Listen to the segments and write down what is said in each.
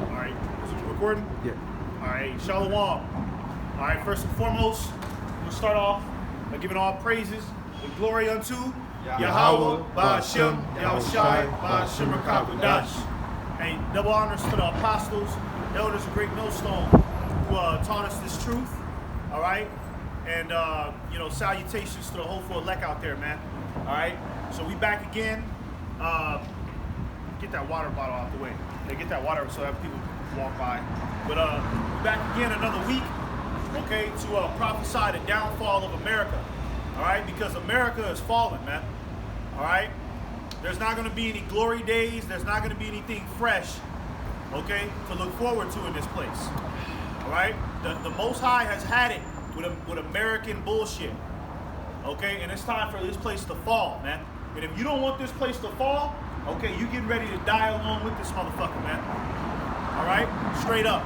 All right, is it recording? Yeah. All right, Shalom. All right, first and foremost, we'll start off by giving all praises and glory unto Yahweh, Ba'ashem, Yahushai, Ba'ashem Rakakwadash. Hey, double honors to the apostles, elders of Great Millstone, who taught us this truth. All right, and salutations to the hopeful elect out there, man. All right, so we back again. Get that water bottle out the way. They get that water so that people walk by. But back again another week, okay, to prophesy the downfall of America. All right, because America is falling, man. All right, there's not going to be any glory days. There's not going to be anything fresh, okay, to look forward to in this place. All right, the Most High has had it with American bullshit, okay, and it's time for this place to fall, man. And if you don't want this place to fall, okay, you getting ready to die along with this motherfucker, man. All right, straight up.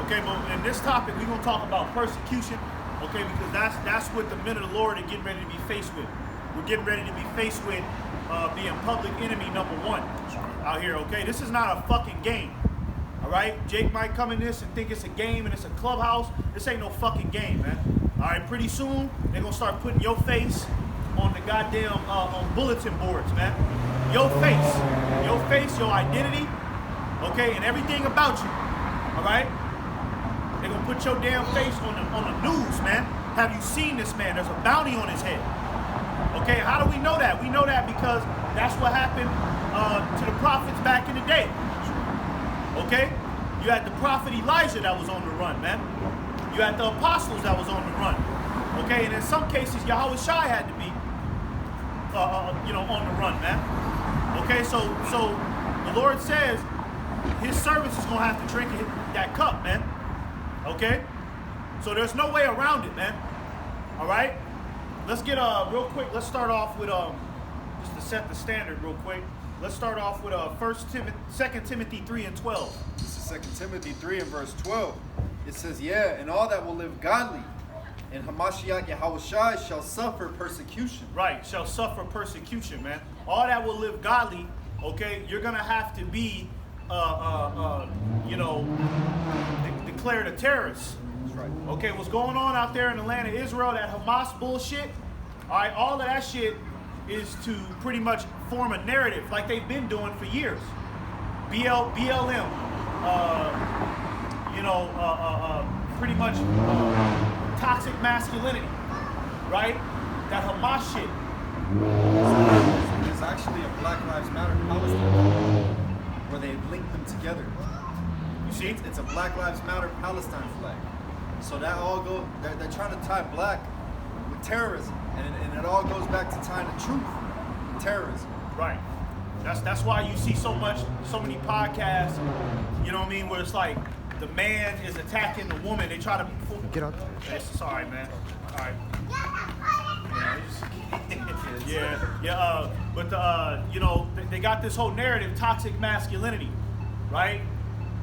Okay, but in this topic, we're gonna talk about persecution, okay, because that's what the men of the Lord are getting ready to be faced with. We're getting ready to be faced with being public enemy number one out here, okay? This is not a fucking game, all right? Jake might come in this and think it's a game and it's a clubhouse. This ain't no fucking game, man. All right, pretty soon, they're gonna start putting your face on the goddamn on bulletin boards, man. Your face, your identity, okay, and everything about you, all right? They're gonna put your damn face on the news, man. Have you seen this man? There's a bounty on his head. Okay, how do we know that? We know that because that's what happened to the prophets back in the day. Okay? You had the prophet Elijah that was on the run, man. You had the apostles that was on the run. Okay, and in some cases, Yahushai had to be, on the run, man. Okay, so the Lord says his servants is gonna have to drink that cup, man. Okay, so there's no way around it, man. All right, let's get real quick. Let's start off with just to set the standard real quick. Let's start off with 2 Timothy 3:12. This is 2 Timothy 3 and verse 12. It says, "Yeah, and all that will live godly in Hamashiach Yahushai shall suffer persecution." Right, shall suffer persecution, man. All that will live godly, okay, you're gonna have to be, declared a terrorist. That's right. Okay, what's going on out there in the land of Israel, that Hamas bullshit, all right, all of that shit is to pretty much form a narrative like they've been doing for years. BLM, pretty much toxic masculinity, right? That Hamas shit. There's actually a Black Lives Matter Palestine where they link them together. You see? It's a Black Lives Matter Palestine flag. So that all goes, they're trying to tie black with terrorism. And it all goes back to tying the truth with terrorism. Right. That's why you see so many podcasts, you know what I mean, where it's like the man is attacking the woman. They try to Get out. It's sorry, man. All right. But they got this whole narrative, toxic masculinity, right?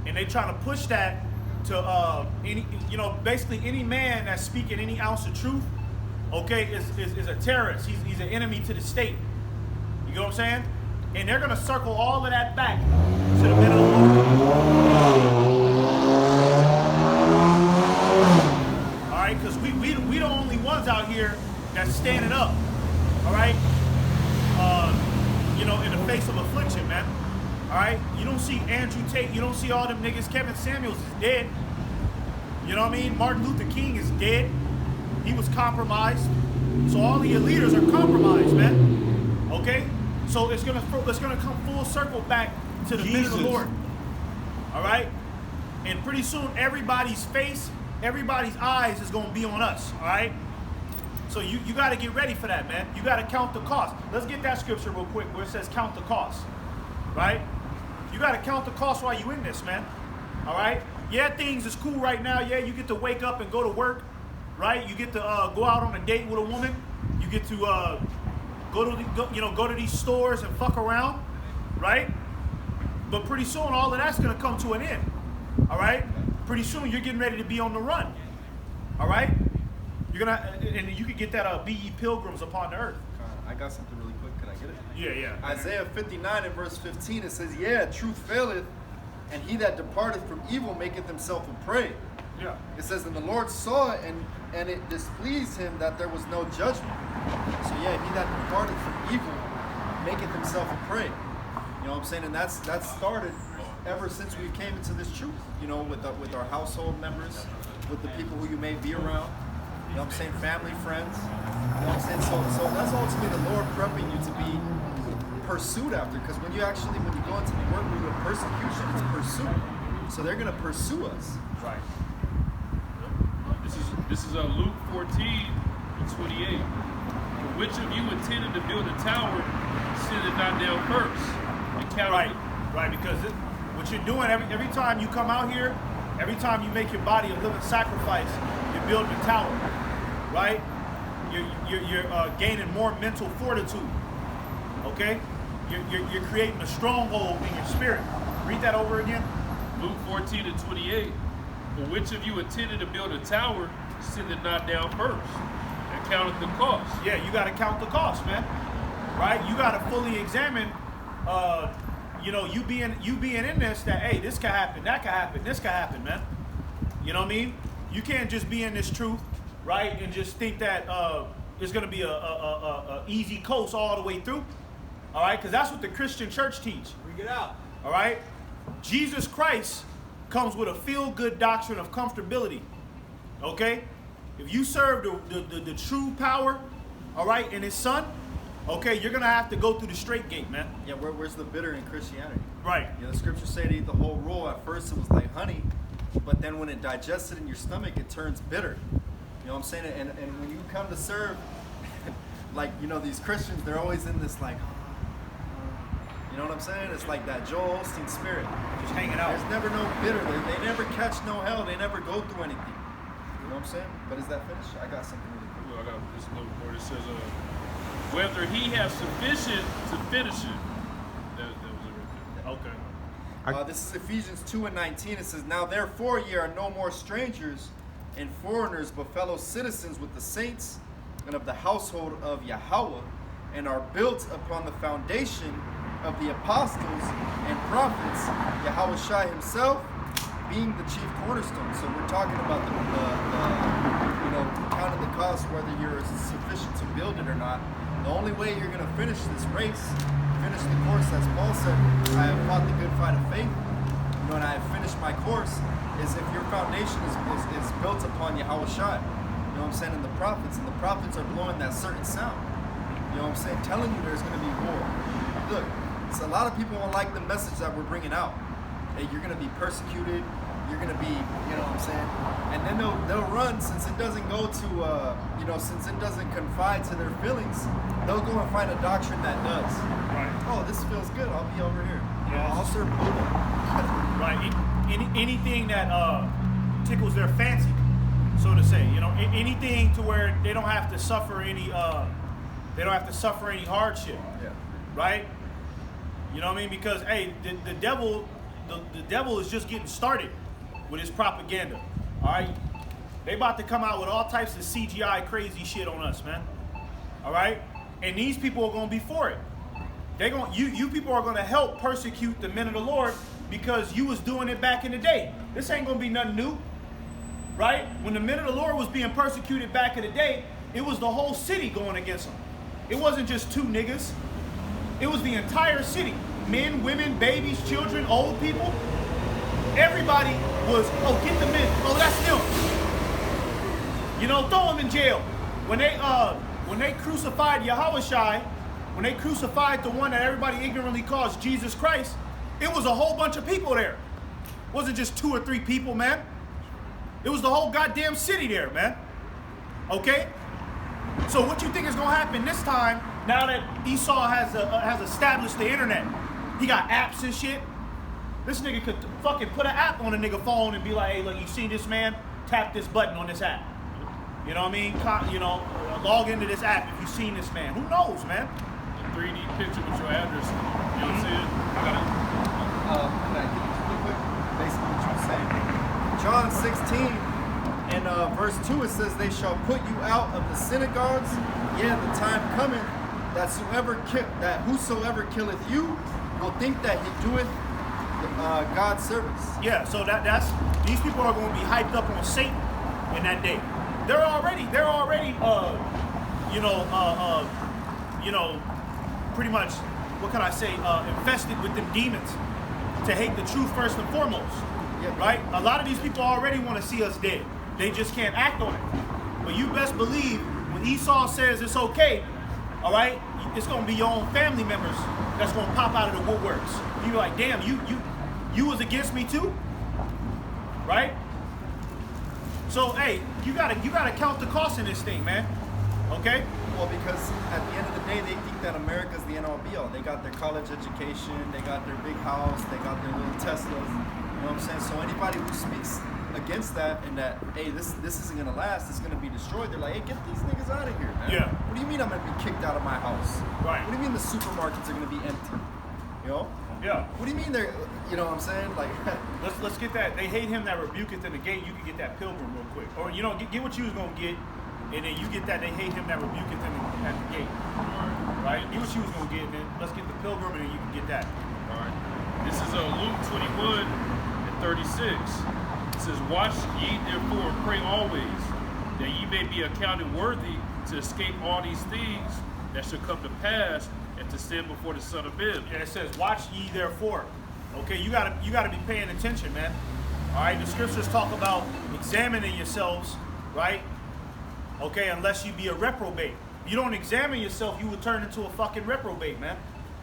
And they trying to push that to basically any man that's speaking any ounce of truth, okay, is a terrorist. He's an enemy to the state. You know what I'm saying? And they're gonna circle all of that back to the men of the Lord. All right, because we the only ones out here that's standing up. All right, in the face of affliction, man. All right, you don't see Andrew Tate, you don't see all them niggas. Kevin Samuels is dead. You know what I mean? Martin Luther King is dead. He was compromised. So all of your leaders are compromised, man. Okay? So it's gonna come full circle back to the men of the Lord. All right? And pretty soon everybody's face, everybody's eyes is gonna be on us. All right? So you gotta get ready for that, man. You gotta count the cost. Let's get that scripture real quick where it says count the cost. Right? You gotta count the cost while you in this, man. All right? Yeah, things is cool right now. Yeah, you get to wake up and go to work. Right? You get to go out on a date with a woman. You get to go to these stores and fuck around, right? But pretty soon all of that's gonna come to an end. All right? Pretty soon you're getting ready to be on the run. All right? And you could get that be ye pilgrims upon the earth. I got something really quick. Could I get it? Yeah. Isaiah 59 and verse 15, it says, "Yeah, truth faileth, and he that departeth from evil maketh himself a prey. Yeah. It says, and the Lord saw it, and it displeased him that there was no judgment. So yeah, he that departed from evil maketh himself a prey. You know what I'm saying? And that's started ever since we came into this truth. You know, with our household members, with the people who you may be around. You know what I'm saying? Family, friends. You know what I'm saying? So that's ultimately the Lord prepping you to be pursued after. Because when you go into the word root of persecution, it's pursuit. So they're gonna pursue us. Right. This is Luke 14:28. For which of you intended to build a tower, send it not down first? And count Right, because what you're doing every time you come out here, every time you make your body a living sacrifice, you're building a tower, right? You're gaining more mental fortitude, okay? You're creating a stronghold in your spirit. Read that over again. Luke 14:28. For which of you intended to build a tower, send it not down first, and count the cost. Yeah, you got to count the cost, man. Right? You got to fully examine. You being in this, that hey, this could happen, that could happen, this could happen, man. You know what I mean? You can't just be in this truth, right, and just think that it's gonna be a easy coast all the way through. All right, because that's what the Christian church teach. Bring it out. All right, Jesus Christ comes with a feel-good doctrine of comfortability. Okay, if you serve the true power, all right, and His Son, okay, you're gonna have to go through the straight gate, man. Yeah, where's the bitter in Christianity? Right. You know, the scriptures say to eat the whole roll. At first it was like honey, but then when it digested in your stomach, it turns bitter. You know what I'm saying? And when you come to serve, like, you know, these Christians, they're always in this like, you know what I'm saying? It's like that Joel Osteen spirit. Just hanging out. There's never no bitter. They never catch no hell. They never go through anything. You know what I'm saying? But is that finished? I got something really quick. Well, I got this little word. It says, whether he has sufficient to finish it. That was it right there. Okay. This is Ephesians 2:19. It says, now therefore ye are no more strangers and foreigners, but fellow citizens with the saints and of the household of Yahweh, and are built upon the foundation of the apostles and prophets, Yahweh Shai himself being the chief cornerstone. So we're talking about the counting the cost, whether you're sufficient to build it or not. The only way you're going to finish this race, finish the course, as Paul said, I have fought the good fight of faith, and I have finished my course, is if your foundation is built upon Yahweh Shai. You know what I'm saying? And the prophets are blowing that certain sound. You know what I'm saying? Telling you there's going to be war. Look, so a lot of people won't like the message that we're bringing out. Hey, you're going to be persecuted. You're going to be, you know what I'm saying? And then they'll run, since it doesn't go to, since it doesn't confide to their feelings, they'll go and find a doctrine that does. Right. Oh, this feels good. I'll be over here. Yeah. I'll serve Buddha. Right. Anything that tickles their fancy, so to say. You know, anything to where they don't have to suffer any hardship. Yeah. Right. You know what I mean? Because hey, the devil is just getting started with his propaganda. All right. They about to come out with all types of CGI crazy shit on us, man. All right. And these people are gonna be for it. You people are gonna help persecute the men of the Lord because you was doing it back in the day. This ain't gonna be nothing new, right? When the men of the Lord was being persecuted back in the day, it was the whole city going against them. It wasn't just two niggas. It was the entire city. Men, women, babies, children, old people. Everybody was, oh, get the men. Oh, that's them. You know, throw them in jail. When they crucified Yahushua, when they crucified the one that everybody ignorantly calls Jesus Christ, it was a whole bunch of people there. It wasn't just 2 or 3 people, man. It was the whole goddamn city there, man. Okay? So what you think is gonna happen this time, now that Esau has established the internet? He got apps and shit. This nigga could fucking put an app on a nigga phone and be like, hey, look, you see this man? Tap this button on this app. You know what I mean? Log into this app if you've seen this man. Who knows, man? A 3D picture with your address. You know what I'm saying? I got it. Can I get this real quick? Basically what you're saying. John 16 and verse 2, it says, they shall put you out of the synagogues. Yeah, the time cometh that whosoever killeth you will think that he doeth God's service. Yeah, so that's these people are going to be hyped up on Satan in that day. They're already, pretty much, what can I say, infested with them demons to hate the truth first and foremost. Yeah. Right? A lot of these people already want to see us dead. They just can't act on it. But you best believe when Esau says it's okay, all right, it's going to be your own family members that's going to pop out of the woodworks. You be like, damn, you was against me too, right? So hey, you gotta count the cost in this thing, man. Okay? Well, because at the end of the day, they think that America's the end-all be-all. They got their college education, they got their big house, they got their little Teslas. You know what I'm saying? So anybody who speaks against that and that, hey, this isn't gonna last, it's gonna be destroyed, they're like, hey, get these niggas out of here, man. Yeah. What do you mean I'm gonna be kicked out of my house? Right. What do you mean the supermarkets are gonna be empty? You know? Yeah. What do you mean they're, you know what I'm saying? Like, Let's get that. They hate him that rebuketh in the gate. You can get that pilgrim real quick, or get what you was gonna get, and then you get that. They hate him that rebuketh at the gate. Right? Get what you was gonna get, and then let's get the pilgrim, and then you can get that. All right. This is Luke 21 and 36. It says, "Watch ye therefore and pray always, that ye may be accounted worthy to escape all these things that shall come to pass, and to stand before the Son of Man." Yeah, it says, "Watch ye therefore." Okay, you gotta be paying attention, man. All right, the scriptures talk about examining yourselves, right? Okay, unless you be a reprobate. If you don't examine yourself, you will turn into a fucking reprobate, man.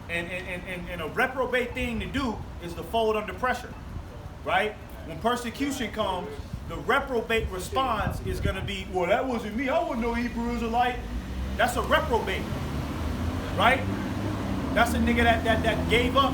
And a reprobate thing to do is to fold under pressure, right? When persecution comes, the reprobate response is gonna be, well, that wasn't me. I wasn't no Hebrew Israelite. That's a reprobate, right? That's a nigga that gave up.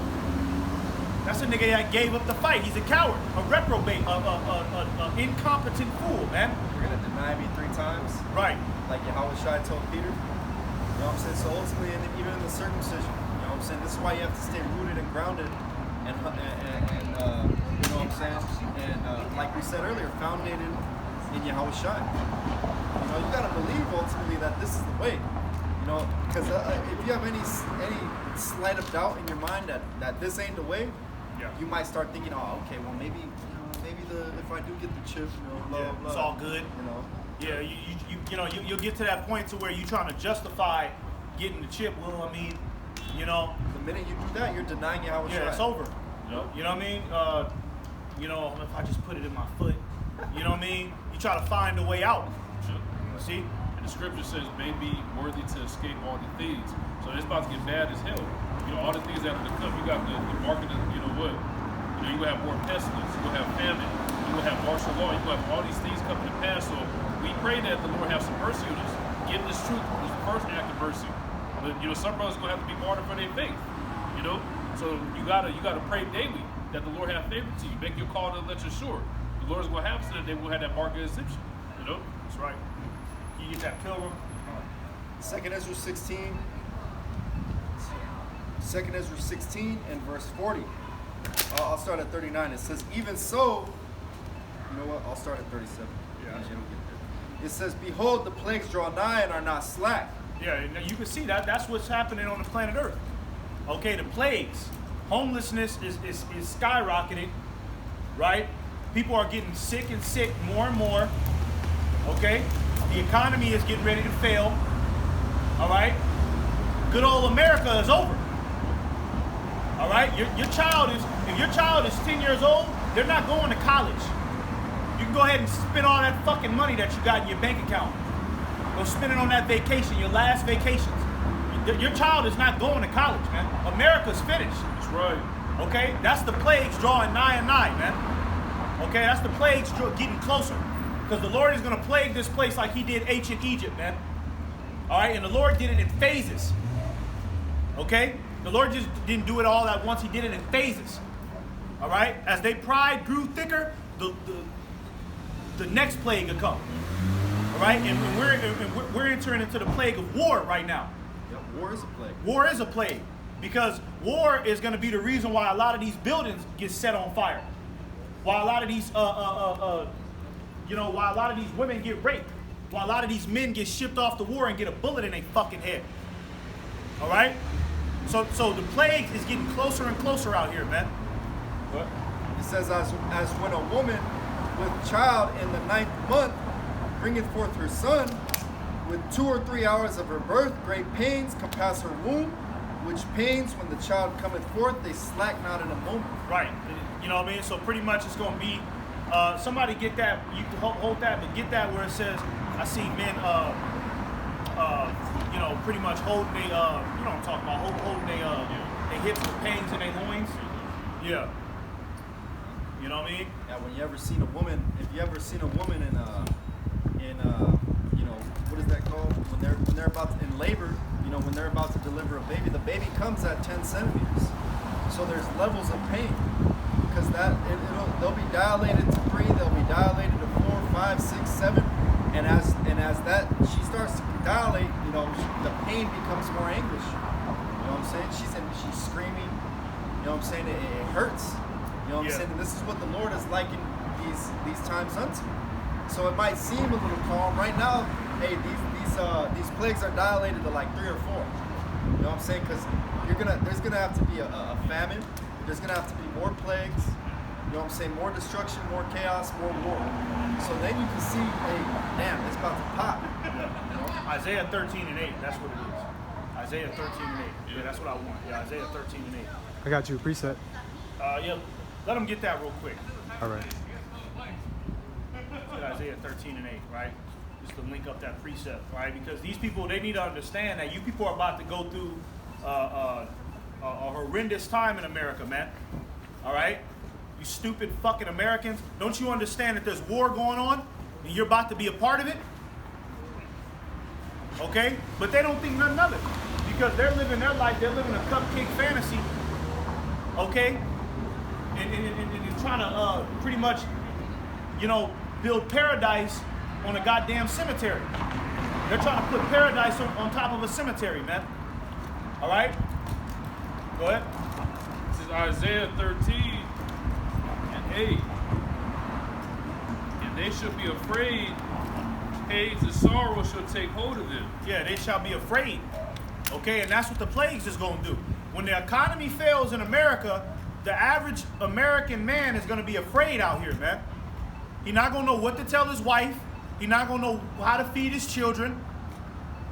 That's a nigga that gave up the fight. He's a coward, a reprobate, a incompetent fool, man. you're gonna deny me 3 times? Right. Like Yahweh Shai told Peter. You know what I'm saying? So ultimately, and even in the circumcision, you know what I'm saying? This is why you have to stay rooted and grounded and you know what I'm saying? And like we said earlier, founded in Yahweh Shai. You know, you gotta believe ultimately that this is the way. You know, because if you have any slight of doubt in your mind that this ain't the way, Yeah. you might start thinking, oh, okay, well maybe if I do get the chip, you know, blah, Yeah, blah, it's all good. You know. Yeah, you'll get to that point to where you're trying to justify getting the chip. Well, I mean, you know, The minute you do that, you're denying Yahweh Shai. yeah, it's over. Yep. You know what I mean? You know, if I just put it in my foot, you know what I mean? You try to find a way out. See? And the scripture says, "May be worthy to escape all the things." So it's about to get bad as hell. You know, all the things that are to come. You got the market of, you know what? You know, you will have more pestilence. You will have famine. You will have martial law. You will have all these things coming to pass. So we pray that the Lord have some mercy on us. Give this truth was the first act of mercy. But you know, some brothers gonna have to be martyred for their faith. You know, so you gotta pray daily that the Lord have favor to you. Make your call to let you sure. The Lord's gonna have so that they will have that mark of exemption. You know, That's right. You get that pilgrim. 2nd Ezra 16. 2nd Ezra 16 and verse 40. I'll start at 39. It says, even so, you know what? I'll start at 37. Yeah. Because you don't get there. It says, behold, the plagues draw nigh and are not slack. Yeah, and you can see that's what's happening on the planet Earth. Okay, the plagues, homelessness is skyrocketing, right? People are getting sick and sick more and more. Okay, the economy is getting ready to fail. All right, good old America is over. All right, if your child is 10 years old, they're not going to college. You can go ahead and spend all that fucking money that you got in your bank account. Go spend it on that vacation, your last vacations. Your child is not going to college, man. America's finished. that's right. Okay, that's the plagues drawing nigh and nigh, man. Okay, that's the plagues getting closer. Because the Lord is going to plague this place like he did ancient Egypt, man. All right, and the Lord did it in phases. Okay, the Lord just didn't do it all at once. He did it in phases. All right, as their pride grew thicker, the next plague will come. All right, and we're entering into the plague of war right now. Yep, war is a plague. War is a plague because war is going to be the reason why a lot of these buildings get set on fire. Why a lot of these, why a lot of these women get raped. Why a lot of these men get shipped off to war and get a bullet in their fucking head. All right? So the plague is getting closer and closer out here, man. What? It says, as when a woman with child in the 9th month bringeth forth her son, with 2 or 3 hours of her birth, great pains compass her womb, which pains when the child cometh forth, they slack not in a moment. Right. You know what I mean? So pretty much it's going to be, somebody get that, you can hold that, but get that where it says, I see men, you know, pretty much holding they, you know what I'm talking about, holding they hips with pains in their loins. Yeah. You know what I mean? Yeah, when you ever seen a woman, if you ever seen a woman in you know, what is that called? When they're about to, in labor, you know, when they're about to deliver a baby, the baby comes at 10 centimeters. So there's levels of pain, because they'll be dilated to 3, they'll be dilated to 4, 5, 6, 7, and as that she starts to dilate, you know, the pain becomes more anguish. You know what I'm saying? She's screaming. You know what I'm saying? It hurts. You know what I'm saying? And this is what the Lord is liking these times unto. So it might seem a little calm right now. Hey, these plagues are dilated to like 3 or 4. You know what I'm saying? Because there's gonna have to be a famine. There's gonna have to be more plagues. You know what I'm saying? More destruction, more chaos, more war. So then you can see, hey, damn, it's about to pop. You know? Isaiah 13 and 8. That's what it is. Isaiah 13 and 8. Yeah, that's what I want. Yeah, Isaiah 13 and 8. I got you a preset. Yeah, let them get that real quick. All right. Isaiah 13 and 8, right? Just to link up that precept, right? Because these people, they need to understand that you people are about to go through a horrendous time in America, man. All right? You stupid fucking Americans. Don't you understand that there's war going on and you're about to be a part of it? Okay? But they don't think nothing of it because they're living their life. They're living a cupcake fantasy. Okay? And trying to pretty much, you know, build paradise on a goddamn cemetery. They're trying to put paradise on top of a cemetery, man. All right? Go ahead. This is Isaiah 13 and 8. And they shall be afraid, pains and sorrow shall take hold of them. Yeah, they shall be afraid. Okay, and that's what the plagues is going to do. When the economy fails in America, the average American man is going to be afraid out here, man. He's not going to know what to tell his wife. He's not going to know how to feed his children.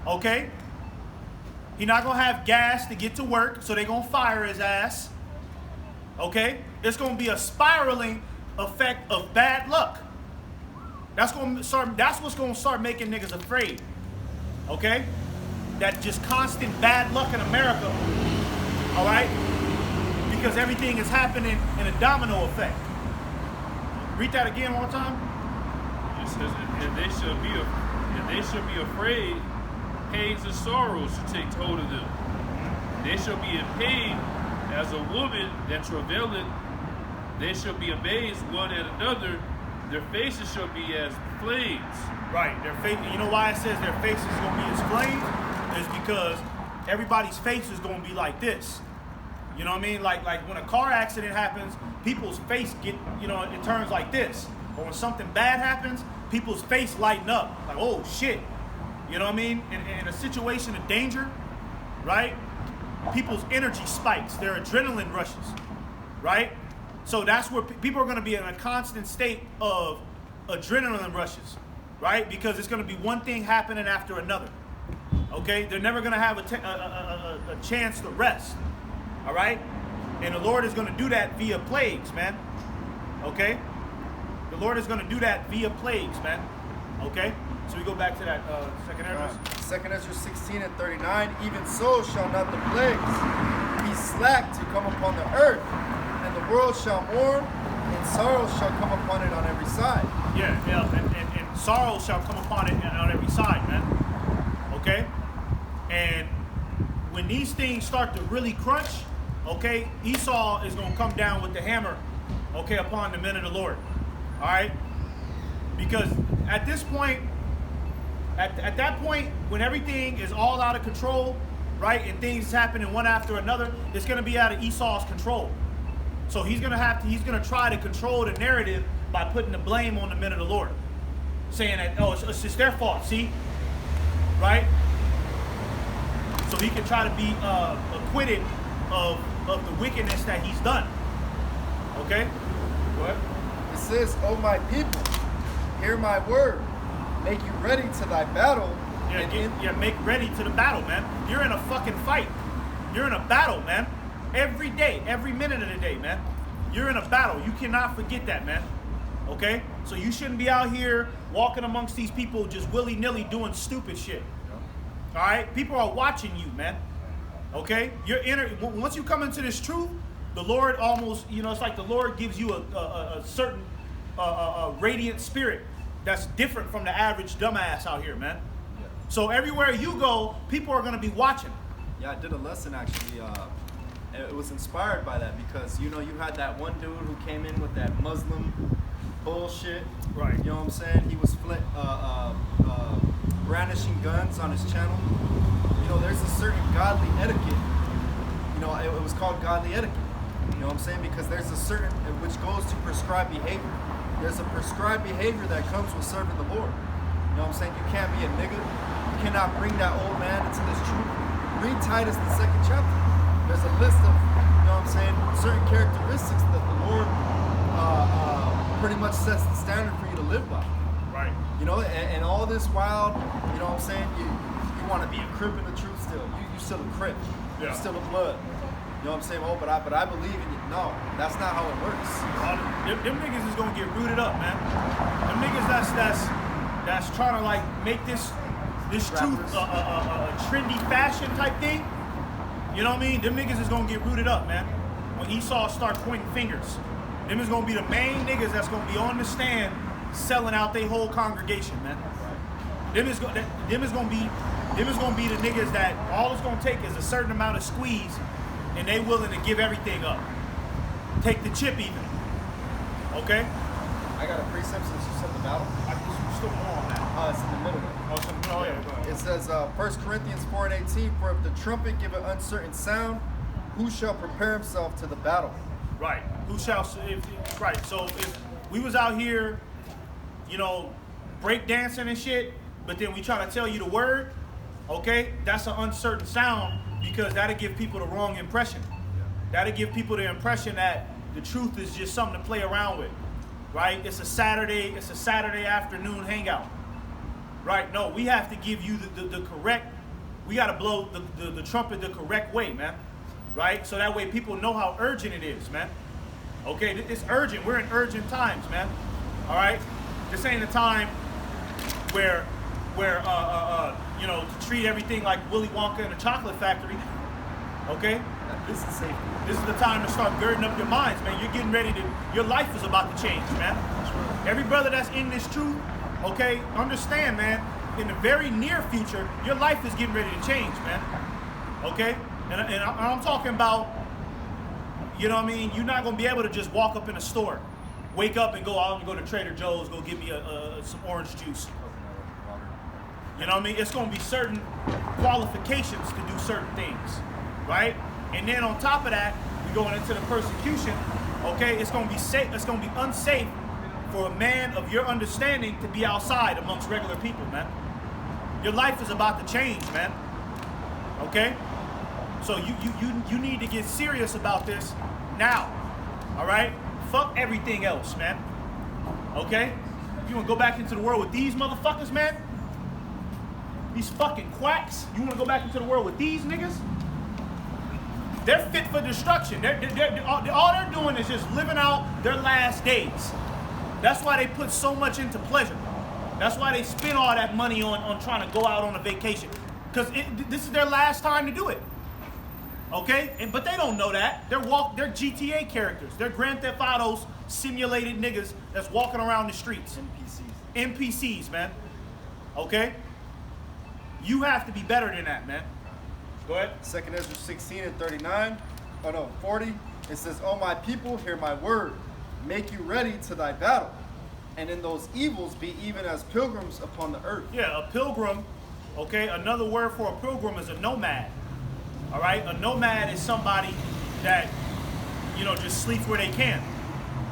Okay? He's not going to have gas to get to work, so they're going to fire his ass. Okay? It's going to be a spiraling effect of bad luck. That's what's going to start making niggas afraid. Okay? That just constant bad luck in America. All right? Because everything is happening in a domino effect. Read that again one more time. It says, and they shall be afraid, pains and sorrows shall take hold of them. They shall be in pain as a woman that travaileth. They shall be amazed one at another. Their faces shall be as flames. Right. Their face. You know why it says their faces is gonna be as flames? Is because everybody's face is gonna be like this. You know what I mean? Like when a car accident happens, people's face it turns like this. Or when something bad happens, people's face lighten up. Like, oh shit. You know what I mean? In a situation of danger, right? People's energy spikes, their adrenaline rushes, right? So that's where people are going to be in a constant state of adrenaline rushes, right? Because it's going to be one thing happening after another. Okay? They're never going to have a chance to rest. All right? And the Lord is going to do that via plagues, man. Okay? The Lord is going to do that via plagues, man. Okay? So we go back to that second Ezra. 2 Ezra 16 and 39, even so shall not the plagues be slack to come upon the earth, and the world shall mourn, and sorrow shall come upon it on every side. Yeah, and sorrow shall come upon it on every side, man. Okay? And when these things start to really crunch, okay, Esau is going to come down with the hammer, okay, upon the men of the Lord. All right? Because at this point, at that point, when everything is all out of control, right, and things happening one after another, it's going to be out of Esau's control. So he's going to try to control the narrative by putting the blame on the men of the Lord, saying that, oh, it's just their fault, see, right? So he can try to be acquitted of the wickedness that he's done. Okay? Go ahead. It says, "Oh my people, hear my word. Make you ready to thy battle." Make ready to the battle, man. You're in a fucking fight. You're in a battle, man. Every day, every minute of the day, man. You're in a battle. You cannot forget that, man. Okay? So you shouldn't be out here walking amongst these people just willy-nilly doing stupid shit. All right? People are watching you, man. Okay? Once you come into this truth, the Lord almost, it's like the Lord gives you a certain radiant spirit that's different from the average dumbass out here, man. Yeah. So everywhere you go, people are going to be watching. Yeah, I did a lesson actually. It was inspired by that because, you had that one dude who came in with that Muslim bullshit. Right. You know what I'm saying? He was brandishing guns on his channel. There's a certain godly etiquette. It was called godly etiquette. You know what I'm saying? Because there's a certain, which goes to prescribed behavior. There's a prescribed behavior that comes with serving the Lord. You know what I'm saying? You can't be a nigga. You cannot bring that old man into this truth. Read Titus, the 2nd chapter. There's a list of, certain characteristics that the Lord pretty much sets the standard for you to live by. Right. And all this while, you want to be a crip in the truth still. You still a crip. Yeah. You're still a blood. You know what I'm saying? Oh, but I believe in it. No, that's not how it works. Them niggas is gonna get rooted up, man. Them niggas that's trying to like make this truth a trendy fashion type thing. You know what I mean? Them niggas is gonna get rooted up, man. When Esau start pointing fingers, them is gonna be the main niggas that's gonna be on the stand selling out their whole congregation, man. Them is gonna be the niggas that all it's gonna take is a certain amount of squeeze, and they willing to give everything up. Take the chip even. Okay? I got a precept since you said the battle. I'm still more on that. It's in the middle. Oh, yeah, go ahead. It says 1 Corinthians 4:18, "For if the trumpet give an uncertain sound, who shall prepare himself to the battle?" Right. Right. So if we was out here, break dancing and shit, but then we try to tell you the word, okay, that's an uncertain sound because that'll give people the wrong impression. That'll give people the impression that the truth is just something to play around with, right? It's a Saturday afternoon hangout, right? No, we have to give you the correct, we got to blow the trumpet the correct way, man, right? So that way people know how urgent it is, man. Okay, it's urgent. We're in urgent times, man. All right? This ain't a time where to treat everything like Willy Wonka in a chocolate factory. Okay? This is safe. This is the time to start girding up your minds, man. You're getting ready your life is about to change, man. Every brother that's in this truth, okay, understand, man, in the very near future, your life is getting ready to change, man. Okay? And I'm talking about, you know what I mean? You're not going to be able to just walk up in a store, wake up and go out and go to Trader Joe's, go get me some orange juice. You know what I mean? It's going to be certain qualifications to do certain things, right? And then on top of that, we're going into the persecution. Okay, it's going to be safe. It's going to be unsafe for a man of your understanding to be outside amongst regular people, man. Your life is about to change, man. Okay, so you need to get serious about this now. All right, fuck everything else, man. Okay, you want to go back into the world with these motherfuckers, man? These fucking quacks. You want to go back into the world with these niggas? They're fit for destruction. All they're doing is just living out their last days. That's why they put so much into pleasure. That's why they spend all that money on trying to go out on a vacation. Because this is their last time to do it. Okay? But they don't know that. They're GTA characters. They're Grand Theft Auto's simulated niggas that's walking around the streets. NPCs, man. Okay? You have to be better than that, man. Go ahead. 2nd Ezra 40. It says, "O my people, hear my word. Make you ready to thy battle. And in those evils be even as pilgrims upon the earth." Yeah, a pilgrim, okay? Another word for a pilgrim is a nomad. All right? A nomad is somebody that, just sleeps where they can.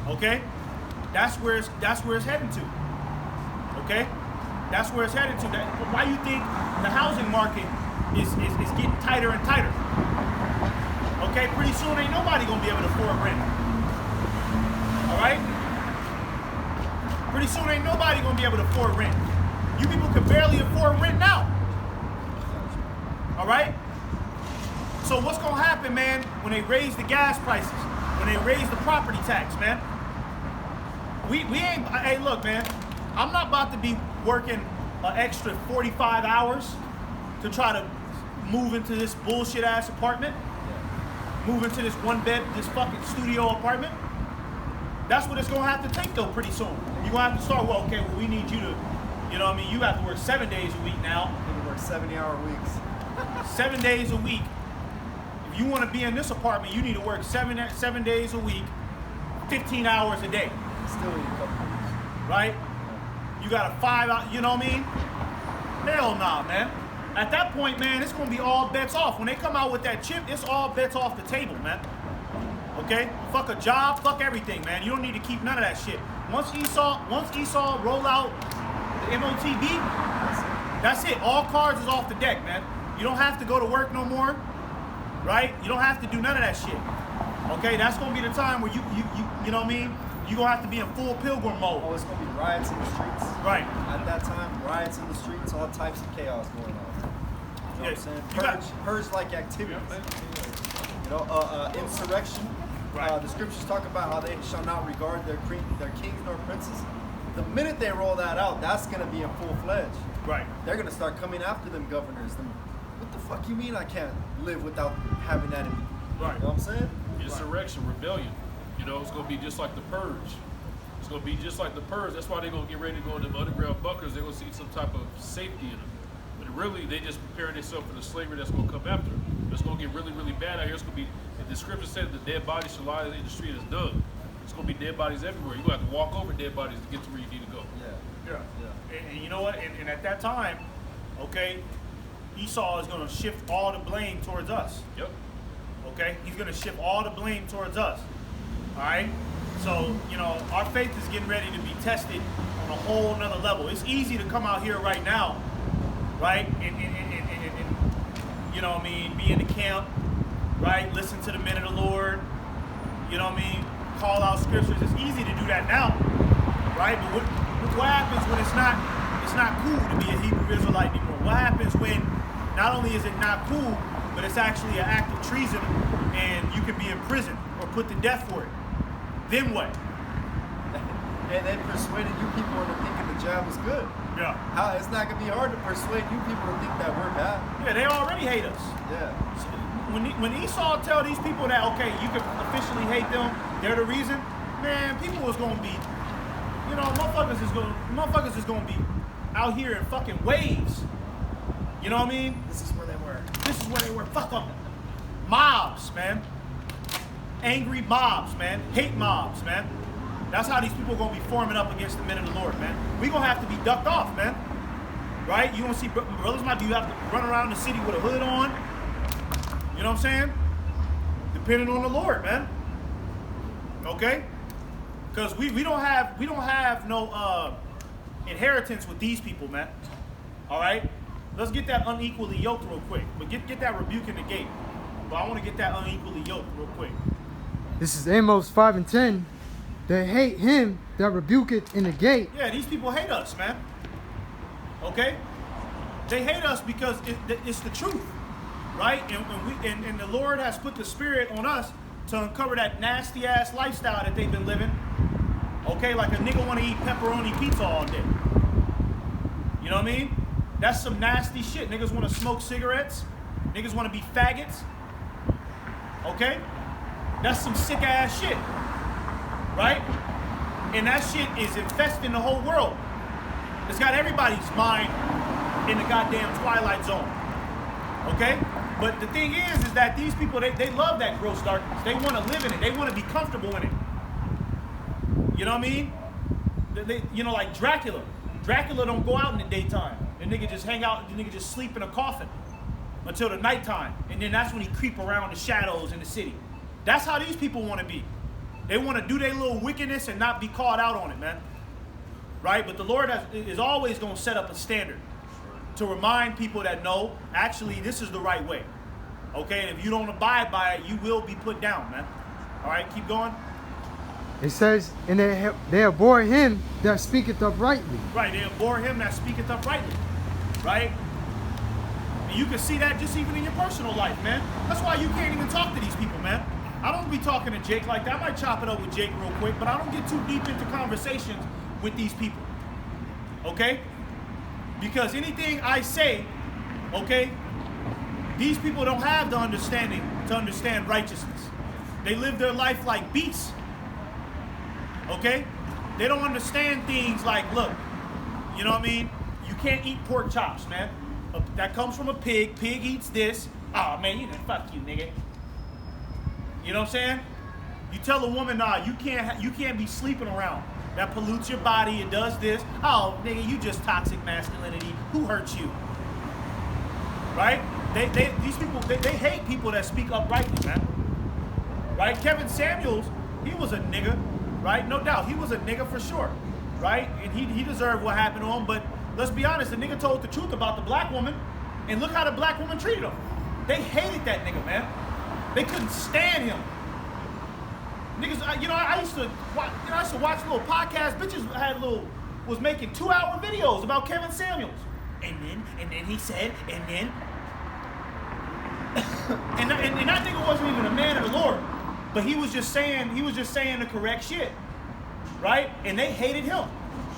Okay? That's where it's heading to. Okay? That's where it's headed to. Why you think the housing market is getting tighter and tighter? Okay, pretty soon ain't nobody gonna be able to afford rent. All right? Pretty soon ain't nobody gonna be able to afford rent. You people can barely afford rent now. All right? So what's gonna happen, man, when they raise the gas prices, when they raise the property tax, man? We ain't, hey, look, man, I'm not about to be working an extra 45 hours to try to move into this bullshit ass apartment, move into this one bed, this fucking studio apartment. That's what it's gonna have to take though pretty soon. You're gonna have to start, well, okay, well, we need you to, you know what I mean, you have to work 7 days a week now. You work 70-hour weeks. 7 days a week. If you want to be in this apartment, you need to work 7 days a week, 15 hours a day. Still need a couple weeks. Right? You got a 5 hour, you know what I mean? Hell nah, man. At that point, man, it's gonna be all bets off. When they come out with that chip, it's all bets off the table, man. Okay? Fuck a job, fuck everything, man. You don't need to keep none of that shit. Once Esau roll out the MOTB, that's it. All cards is off the deck, man. You don't have to go to work no more, right? You don't have to do none of that shit. Okay, that's gonna be the time where you know what I mean? You're gonna have to be in full pilgrim mode. Oh, it's gonna be riots in the streets. Right. At that time, riots in the streets, all types of chaos going on. You know what I'm saying? Purge-like activities. You know, insurrection. Right. The scriptures talk about how they shall not regard their kings nor princes. The minute they roll that out, that's gonna be in full-fledged. Right. They're gonna start coming after them governors. What the fuck you mean I can't live without having that in me? Right. You know what I'm saying? Insurrection, rebellion. You know, it's gonna be just like the purge. It's gonna be just like the purge. That's why they're gonna get ready to go in them underground bunkers. They're gonna see some type of safety in them. But really, they just preparing themselves for the slavery that's gonna come after. It's gonna get really, really bad out here. It's gonna be, the scripture said the dead bodies shall lie in the street as dug. It's gonna be dead bodies everywhere. You're gonna have to walk over dead bodies to get to where you need to go. Yeah. And you know what? And at that time, okay, Esau is gonna shift all the blame towards us. Yep. Okay? He's gonna shift all the blame towards us. All right? So, you know, our faith is getting ready to be tested on a whole nother level. It's easy to come out here right now, right? And you know what I mean, be in the camp, right? Listen to the men of the Lord, you know what I mean? Call out scriptures. It's easy to do that now, right? But what happens when it's not cool to be a Hebrew Israelite anymore? What happens when not only is it not cool, but it's actually an act of treason and you can be in prison or put to death for it? Then what? And then persuading you people into thinking the job is good. Yeah. It's not gonna be hard to persuade you people to think that we're bad. Yeah, they already hate us. Yeah. So when Esau tell these people that, okay, you can officially hate them, they're the reason, man, people was gonna be, you know, motherfuckers is gonna be out here in fucking waves. You know what I mean? This is where they were. Fuck them. Mobs, man. Angry mobs, man. Hate mobs, man. That's how these people are going to be forming up against the men of the Lord, man. We're going to have to be ducked off, man. Right? You going to see brothers might be, you have to run around the city with a hood on. You know what I'm saying? Depending on the Lord, man. Okay? Because we don't have no inheritance with these people, man. All right? Let's get that unequally yoked real quick. But get that rebuke in the gate. But I want to get that unequally yoked real quick. This is Amos 5 and 10. They hate him that rebuketh in the gate. Yeah, these people hate us, man. Okay? They hate us because it's the truth, right? And the Lord has put the Spirit on us to uncover that nasty ass lifestyle that they've been living. Okay, like a nigga want to eat pepperoni pizza all day. You know what I mean? That's some nasty shit. Niggas want to smoke cigarettes. Niggas want to be faggots. Okay? That's some sick ass shit. Right? And that shit is infesting the whole world. It's got everybody's mind in the goddamn twilight zone. Okay? But the thing is that these people, they love that gross darkness. They want to live in it. They want to be comfortable in it. You know what I mean? You know, like Dracula. Dracula don't go out in the daytime. The nigga just hang out, the nigga just sleep in a coffin until the nighttime. And then that's when he creep around the shadows in the city. That's how these people want to be. They want to do their little wickedness and not be called out on it, man. Right? But the Lord is always going to set up a standard to remind people that, no, actually, this is the right way. Okay? And if you don't abide by it, you will be put down, man. All right? Keep going. It says, and they abhor him that speaketh uprightly. Right, they abhor him that speaketh uprightly. Right? And you can see that just even in your personal life, man. That's why you can't even talk to these people, man. I don't be talking to Jake like that. I might chop it up with Jake real quick, but I don't get too deep into conversations with these people. Okay? Because anything I say, okay, these people don't have the understanding to understand righteousness. They live their life like beasts. Okay? They don't understand things like, look, you know what I mean? You can't eat pork chops, man. That comes from a pig. Pig eats this. Oh, man, fuck you, nigga. You know what I'm saying? You tell a woman, nah, you can't be sleeping around. That pollutes your body. It does this. Oh, nigga, you just toxic masculinity. Who hurt you? Right? These people, they hate people that speak uprightly, man. Right? Kevin Samuels, he was a nigga, right? No doubt. He was a nigga for sure, right? And he deserved what happened to him, but let's be honest, the nigga told the truth about the black woman, and look how the black woman treated him. They hated that nigga, man. They couldn't stand him. Niggas, I used to watch little podcasts. Bitches was making 2-hour videos about Kevin Samuels. And then he said, and then, and that nigga wasn't even a man of the Lord, but he was just saying the correct shit, right? And they hated him,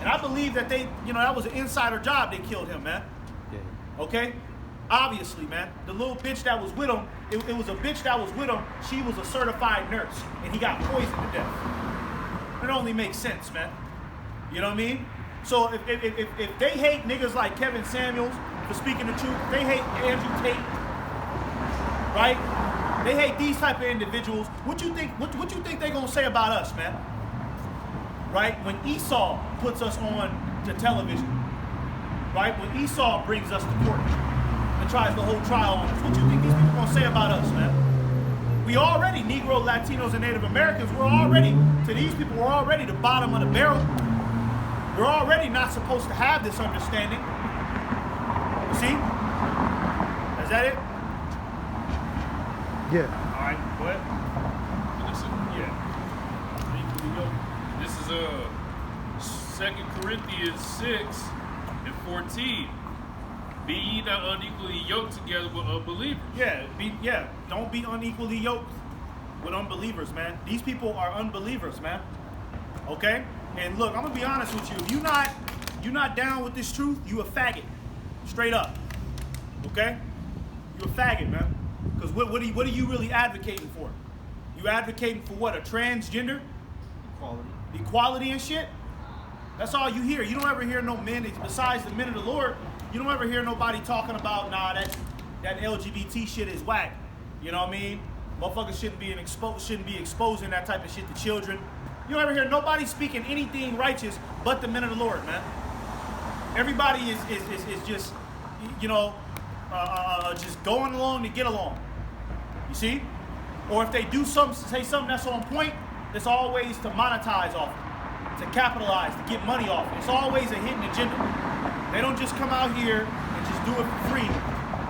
and I believe that that was an insider job. They killed him, man. Yeah. Okay, obviously, man. The little bitch that was with him, it was a bitch that was with him. She was a certified nurse, and he got poisoned to death. It only makes sense, man. You know what I mean? So if they hate niggas like Kevin Samuels for speaking the truth, they hate Andrew Tate, right? They hate these type of individuals. What you think they gonna say about us, man? Right? When Esau puts us on to television, right? When Esau brings us to court and tries the whole trial on us, what you think these people gonna say about us, man? We already, Negro, Latinos, and Native Americans, to these people, we're already the bottom of the barrel. We're already not supposed to have this understanding. You see? Is that it? Yeah. All right, go ahead. Yeah. This is 2 Corinthians 6:14. Be ye not unequally yoked together with unbelievers. Don't be unequally yoked with unbelievers, man. These people are unbelievers, man. Okay? And look, I'm gonna be honest with you. If you're not down with this truth, you a faggot. Straight up. Okay? You a faggot, man. Because what are you really advocating for? You advocating for what? A transgender? Equality and shit? That's all you hear. You don't ever hear no men, besides the men of the Lord, you don't ever hear nobody talking about, nah, that LGBT shit is whack. You know what I mean? Motherfuckers shouldn't be exposing that type of shit to children. You don't ever hear nobody speaking anything righteous but the men of the Lord, man. Everybody is just, just going along to get along. You see? Or if they do say something that's on point, it's always to monetize off it, to capitalize, to get money off it. It's always a hidden agenda. They don't just come out here and just do it for free,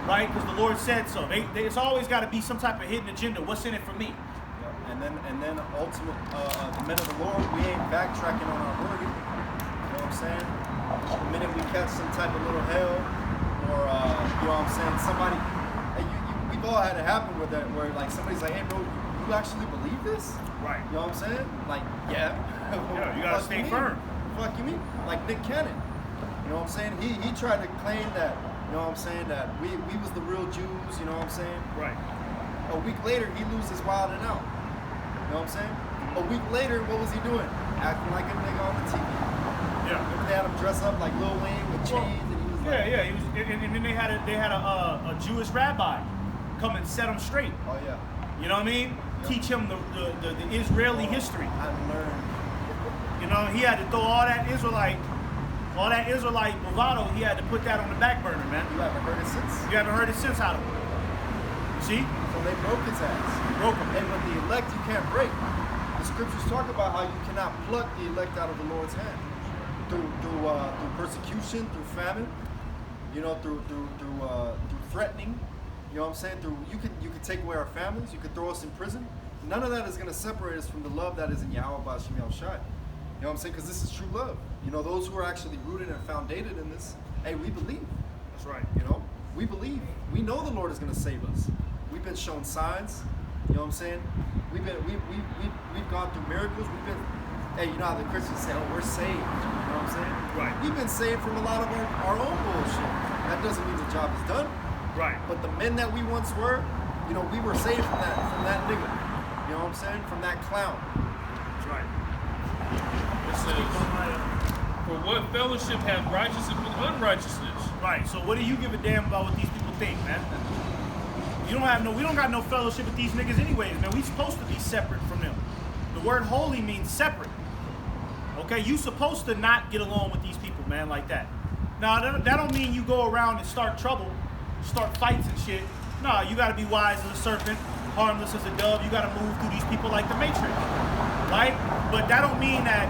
right? Because the Lord said so. It's always got to be some type of hidden agenda. What's in it for me? And then ultimate, the men of the Lord, we ain't backtracking on our word. You know what I'm saying? The minute we catch some type of little hell, or you know what I'm saying, somebody, we've all had it happen with that, where like somebody's like, hey bro, you actually believe this? Right. You know what I'm saying? Like, yeah. Yeah, you gotta stay firm. Fuck you mean? Like Nick Cannon. You know what I'm saying? He tried to claim that, you know what I'm saying, that we was the real Jews, you know what I'm saying? Right. A week later, he loses Wild and Out. You know what I'm saying? A week later, what was he doing? Acting like a nigga on the TV. Yeah. Remember they had him dress up like Lil Wayne with chains, and he was like, He was, and then they had a Jewish rabbi come and set him straight. oh yeah. You know what I mean? Yep. Teach him the Israeli history. I learned. You know, he had to throw all that Israelite bravado. He had to put that on the back burner, man. You haven't heard it since? You haven't heard it since out of him. You see? So they broke his ass. Broke him. And with the elect, you can't break. The scriptures talk about how you cannot pluck the elect out of the Lord's hand through persecution, through famine, you know, through threatening. You know what I'm saying? You could take away our families. You could throw us in prison. none of that is going to separate us from the love that is in Yahweh B'Shem Yahushai. You know what I'm saying? Because this is true love. You know, those who are actually rooted and founded in this, hey, we believe. That's right. You know, we believe. We know the Lord is going to save us. We've been shown signs. You know what I'm saying? We've gone through miracles. Hey, you know how the Christians say, oh, we're saved. You know what I'm saying? Right. We've been saved from a lot of our own bullshit. That doesn't mean the job is done. Right. But the men that we once were, you know, we were saved from that nigga. You know what I'm saying? From that clown. That's right. It says, for what fellowship have righteousness with unrighteousness? Right. So what do you give a damn about what these people think, man? We don't got no fellowship with these niggas anyways, man. We supposed to be separate from them. The word holy means separate. Okay, you supposed to not get along with these people, man, like that. Now, that don't mean you go around and start trouble, start fights and shit. No, you gotta be wise as a serpent, harmless as a dove. You gotta move through these people like the Matrix, right? But that don't mean that,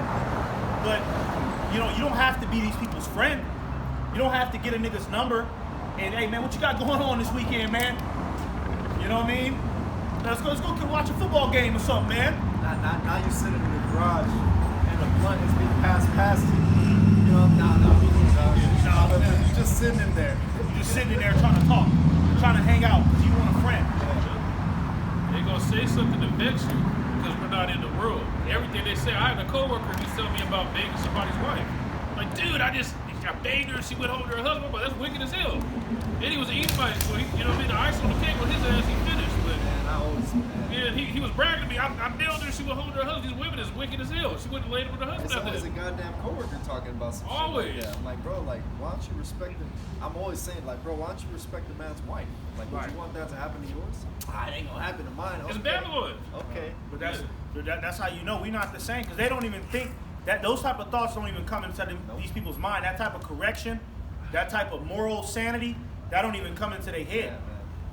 but, you don't have to be these people's friend. You don't have to get a nigga's number and, hey, man, what you got going on this weekend, man? You know what I mean? Let's go watch a football game or something, man. Now you sitting in the garage and the blunt is being passed past you. You know, you're just sitting in there. You're just sitting in there trying to talk, trying to hang out because you want a friend. They're going to say something to vex you because we're not in the world. Everything they say, I had a coworker who's telling me about banging somebody's wife. Like, dude, I banged her, she went home to her husband, but that's wicked as hell. And he was an Edomite, so he, you know what I mean, the icing on the cake with his ass, he finished. But Man, I always, yeah, he was bragging to me. I nailed her. She went home to her husband. These women is wicked as hell. She went and laid with her husband it's after always a that. goddamn coworker talking about some Always. shit like that. I'm like, bro, like, why don't you respect it? I'm always saying, like, bro, why don't you respect the man's wife? Like, would Right. you want that to happen to yours? It ain't gonna happen to mine. It's Okay. Babylon. Okay. But that's how you know we're not the same because they don't even think that those type of thoughts don't even come into these people's mind. That type of correction, that type of moral sanity, that don't even come into their head. Yeah, man.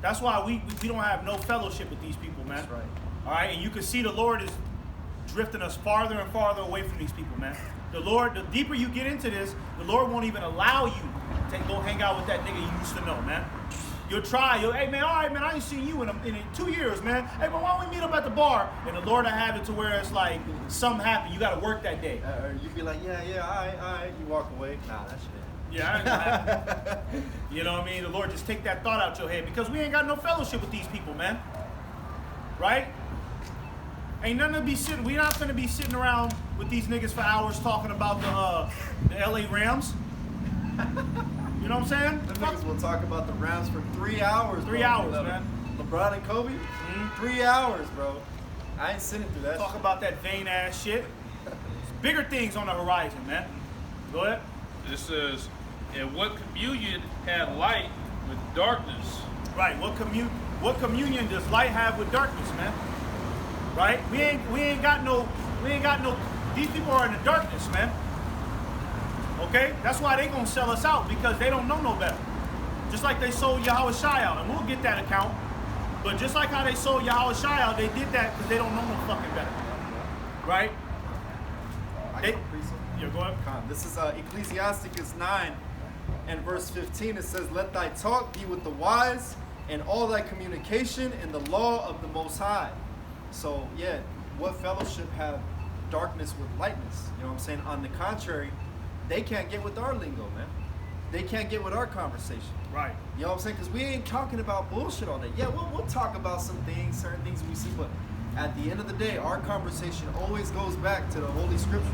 That's why we don't have no fellowship with these people, man. That's right. All right, and you can see the Lord is drifting us farther and farther away from these people, man. The Lord, the deeper you get into this, the Lord won't even allow you to go hang out with that nigga you used to know, man. You'll try, hey man, all right, man, I ain't seen you in 2 years, man. Hey, man, why don't we meet up at the bar? And the Lord will have it to where it's like something happened. You got to work that day. Or you'd be like, yeah, all right. You walk away. Nah, that shit. Yeah, I ain't gonna happen. You know what I mean? The Lord just take that thought out your head because we ain't got no fellowship with these people, man. Right? Ain't nothing to be sitting. We're not gonna be sitting around with these niggas for hours talking about the LA Rams. You know what I'm saying? Them niggas will talk about the Rams for 3 hours. 3 bro. hours, man. LeBron and Kobe, 3 hours, bro. I ain't sitting through that. Talk shit. about that vain ass shit. There's bigger things on the horizon, man. Go ahead. It says, and what communion had light with darkness? Right. What communion does light have with darkness, man? Right? We ain't got no. These people are in the darkness, man. Okay? That's why they gonna sell us out because they don't know no better. Just like they sold Yahweh Shai out, and we'll get that account. But just like how they sold Yahweh Shai out, they did that because they don't know no fucking better. Right? Yeah, go ahead. This is Ecclesiasticus 9 and verse 15. It says, let thy talk be with the wise and all thy communication in the law of the Most High. So, yeah, what fellowship have darkness with lightness? You know what I'm saying? On the contrary, they can't get with our lingo, man. They can't get with our conversation. Right. You know what I'm saying? Because we ain't talking about bullshit all day. Yeah, we'll talk about some things, certain things we see, but at the end of the day, our conversation always goes back to the Holy Scriptures.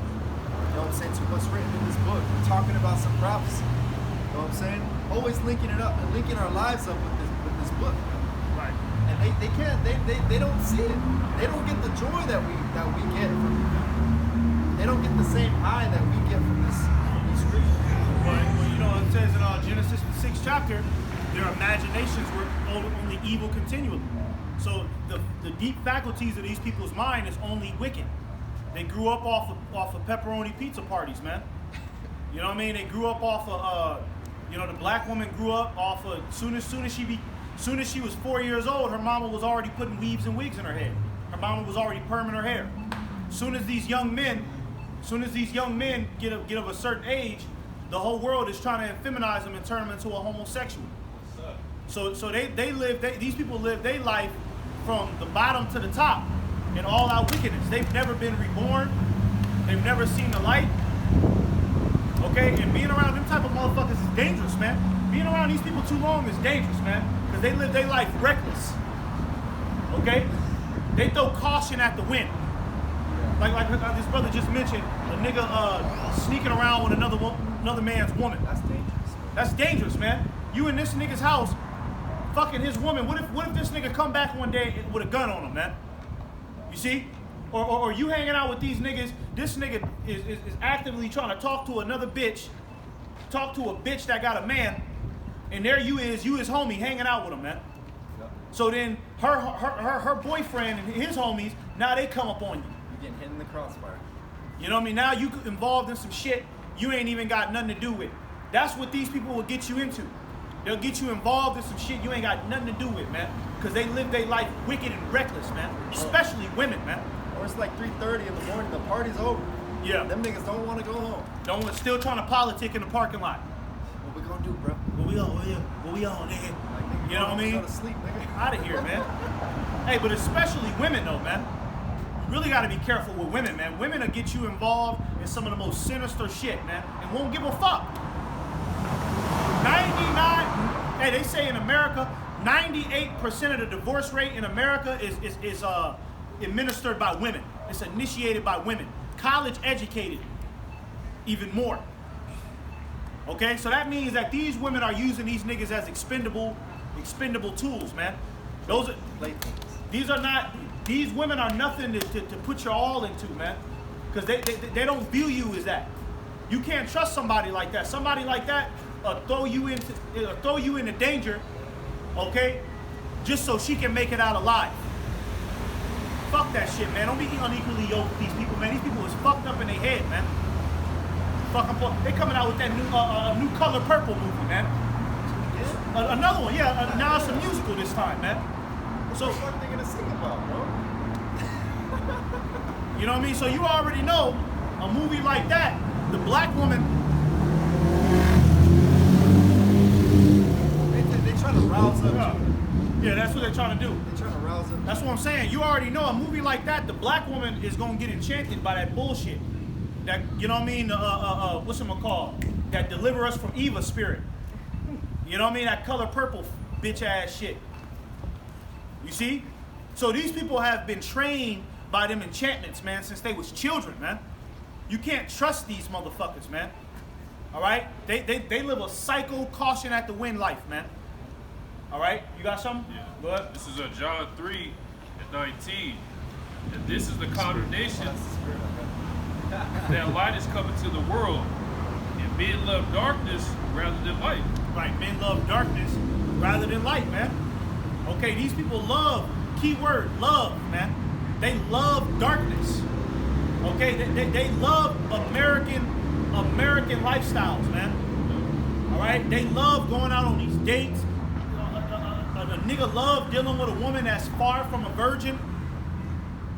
You know what I'm saying? To what's written in this book. We're talking about some prophecy. You know what I'm saying? Always linking it up and linking our lives up with this book. Right. And they can't. They don't see it. They don't get the joy that we get from it. They don't get the same high that we get from these scriptures. Well, you know, it says in Genesis the 6th chapter, their imaginations were only evil continually. So the deep faculties of these people's mind is only wicked. They grew up off of pepperoni pizza parties, man. You know what I mean? They grew up off of the black woman grew up off of soon as she was 4 years old, her mama was already putting weaves and wigs in her head. Her mama was already perming her hair. Soon as these young men get of a certain age, the whole world is trying to feminize them and turn them into a homosexual. So these people live their life from the bottom to the top, in all out wickedness. They've never been reborn. They've never seen the light. Okay, and being around them type of motherfuckers is dangerous, man. Being around these people too long is dangerous, man, because they live their life reckless. Okay, they throw caution at the wind. Like this brother just mentioned, a nigga sneaking around with another man's woman. That's dangerous. That's dangerous, man. You in this nigga's house, fucking his woman. What if this nigga come back one day with a gun on him, man? You see? Or you hanging out with these niggas, this nigga is actively trying to talk to another bitch, talk to a bitch that got a man, and there you is homie hanging out with him, man. Yep. So then her boyfriend and his homies, now they come up on you. You're getting hit in the crossfire. You know what I mean? Now you involved in some shit you ain't even got nothing to do with. That's what these people will get you into. They'll get you involved in some shit you ain't got nothing to do with, man. Because they live their life wicked and reckless, man. Especially women, man. Or it's like 3:30 in the morning, the party's over. Yeah. Them niggas don't want to go home. Still trying to politic in the parking lot. What we gonna do, bro? What we on, nigga? Like, nigga, You know what I mean? Go to sleep, nigga. Out of here, man. Hey, but especially women, though, man. You really got to be careful with women, man. Women will get you involved in some of the most sinister shit, man, and won't give a fuck. 99, hey, they say in America, 98% of the divorce rate in America is administered by women. It's initiated by women. College educated, even more. Okay, so that means that these women are using these niggas as expendable tools, man. Those are Playthings. these women are nothing to put your all into, man. Because they don't view you as that. You can't trust somebody like that. Somebody like that throw you into danger, okay, just so she can make it out alive. Fuck that shit, man. Don't be unequally yoked with these people, man. These people is fucked up in their head, man. They coming out with that new Color Purple movie, man. Another one, yeah. Now it's a musical this time, man. So What the fuck they gonna sing about, bro? you know what I mean? So you already know a movie like that, the black woman. They trying to rouse up. Yeah, that's what they're trying to do. They trying to rouse up. That's what I'm saying. You already know a movie like that, the black woman is gonna get enchanted by that bullshit. That, you know what I mean? What's it called? That deliver us from Eva's spirit. You know what I mean? That Color Purple bitch ass shit. You see? So these people have been trained by them enchantments, man, since they was children, man. You can't trust these motherfuckers, man. All right? They live a psycho caution at the wind life, man. All right? You got something? Yeah. Go ahead. This is John 3:19. And this is the condemnation That's the spirit of God. that light is coming to the world, and men love darkness rather than light. Right, men love darkness rather than light, man. Okay, these people love, keyword, love, man. They love darkness. Okay, they love American lifestyles, man. All right, they love going out on these dates. A nigga love dealing with a woman that's far from a virgin,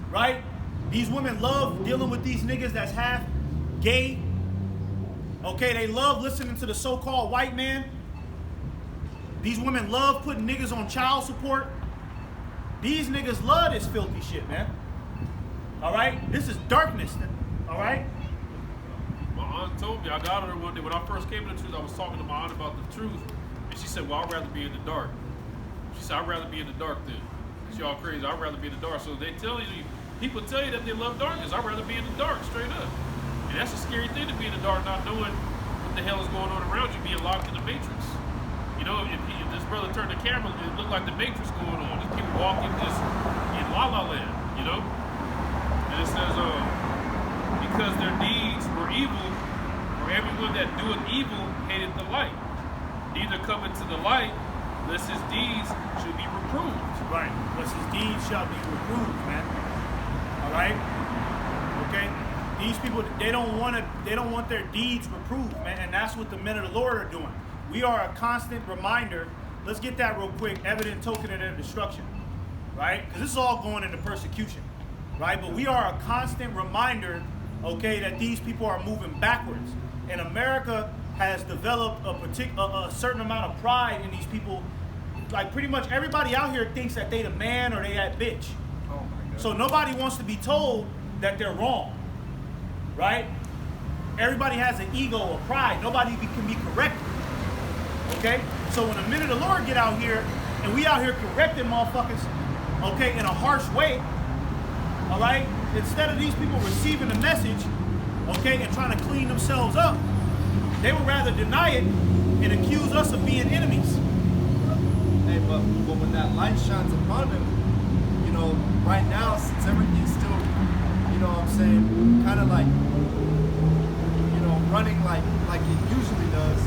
right? These women love dealing with these niggas that's half gay. Okay, they love listening to the so-called white man. These women love putting niggas on child support. These niggas love this filthy shit, man. All right? This is darkness, all right? My aunt told me, I got on her one day, when I first came to the truth, I was talking to my aunt about the truth, and she said, well, I'd rather be in the dark. She said, I'd rather be in the dark then. She all crazy, I'd rather be in the dark. So they tell you, people tell you that they love darkness. I'd rather be in the dark, straight up. And that's a scary thing to be in the dark, not knowing what the hell is going on around you, being locked in the matrix. You know, if this brother turned the camera, it looked like the matrix going on. Just people walking just in La La Land, you know? And it says, because their deeds were evil, or everyone that doeth evil hated the light. Neither come into the light, lest his deeds should be reproved. Right. Lest his deeds shall be reproved, man. All right? Okay? These people, they don't want their deeds reproved, man, and that's what the men of the Lord are doing. We are a constant reminder. Let's get that real quick. Evident token of their destruction, right? Because this is all going into persecution, right? But we are a constant reminder, okay, that these people are moving backwards. And America has developed a certain amount of pride in these people. Like pretty much everybody out here thinks that they the man or they that bitch. Oh my So nobody wants to be told that they're wrong, right? Everybody has an ego or pride. Nobody can be corrected, okay? So when the men of the Lord get out here, and we out here correcting motherfuckers, okay, in a harsh way, all right? Instead of these people receiving the message, okay, and trying to clean themselves up, they would rather deny it and accuse us of being enemies. Hey, but when that light shines upon them, you know, right now, since everything's still, you know what I'm saying, kind of like, you know, running like it usually does,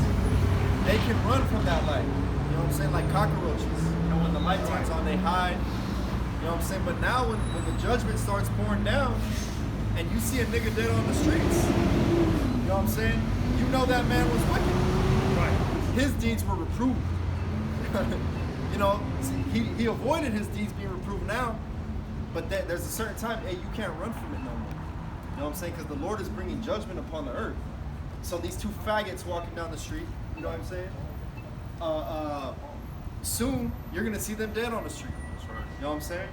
they can run from that light. You know what I'm saying? Like cockroaches. You know, when the light turns on, they hide. You know what I'm saying? But now when the judgment starts pouring down and you see a nigga dead on the streets, you know what I'm saying? You know that man was wicked. Right. His deeds were reproved. You know, he avoided his deeds being reproved now, but there's a certain time, hey, you can't run from it no more. You know what I'm saying? Because the Lord is bringing judgment upon the earth. So these two faggots walking down the street, you know what I'm saying? Soon you're gonna see them dead on the street. That's right. You know what I'm saying?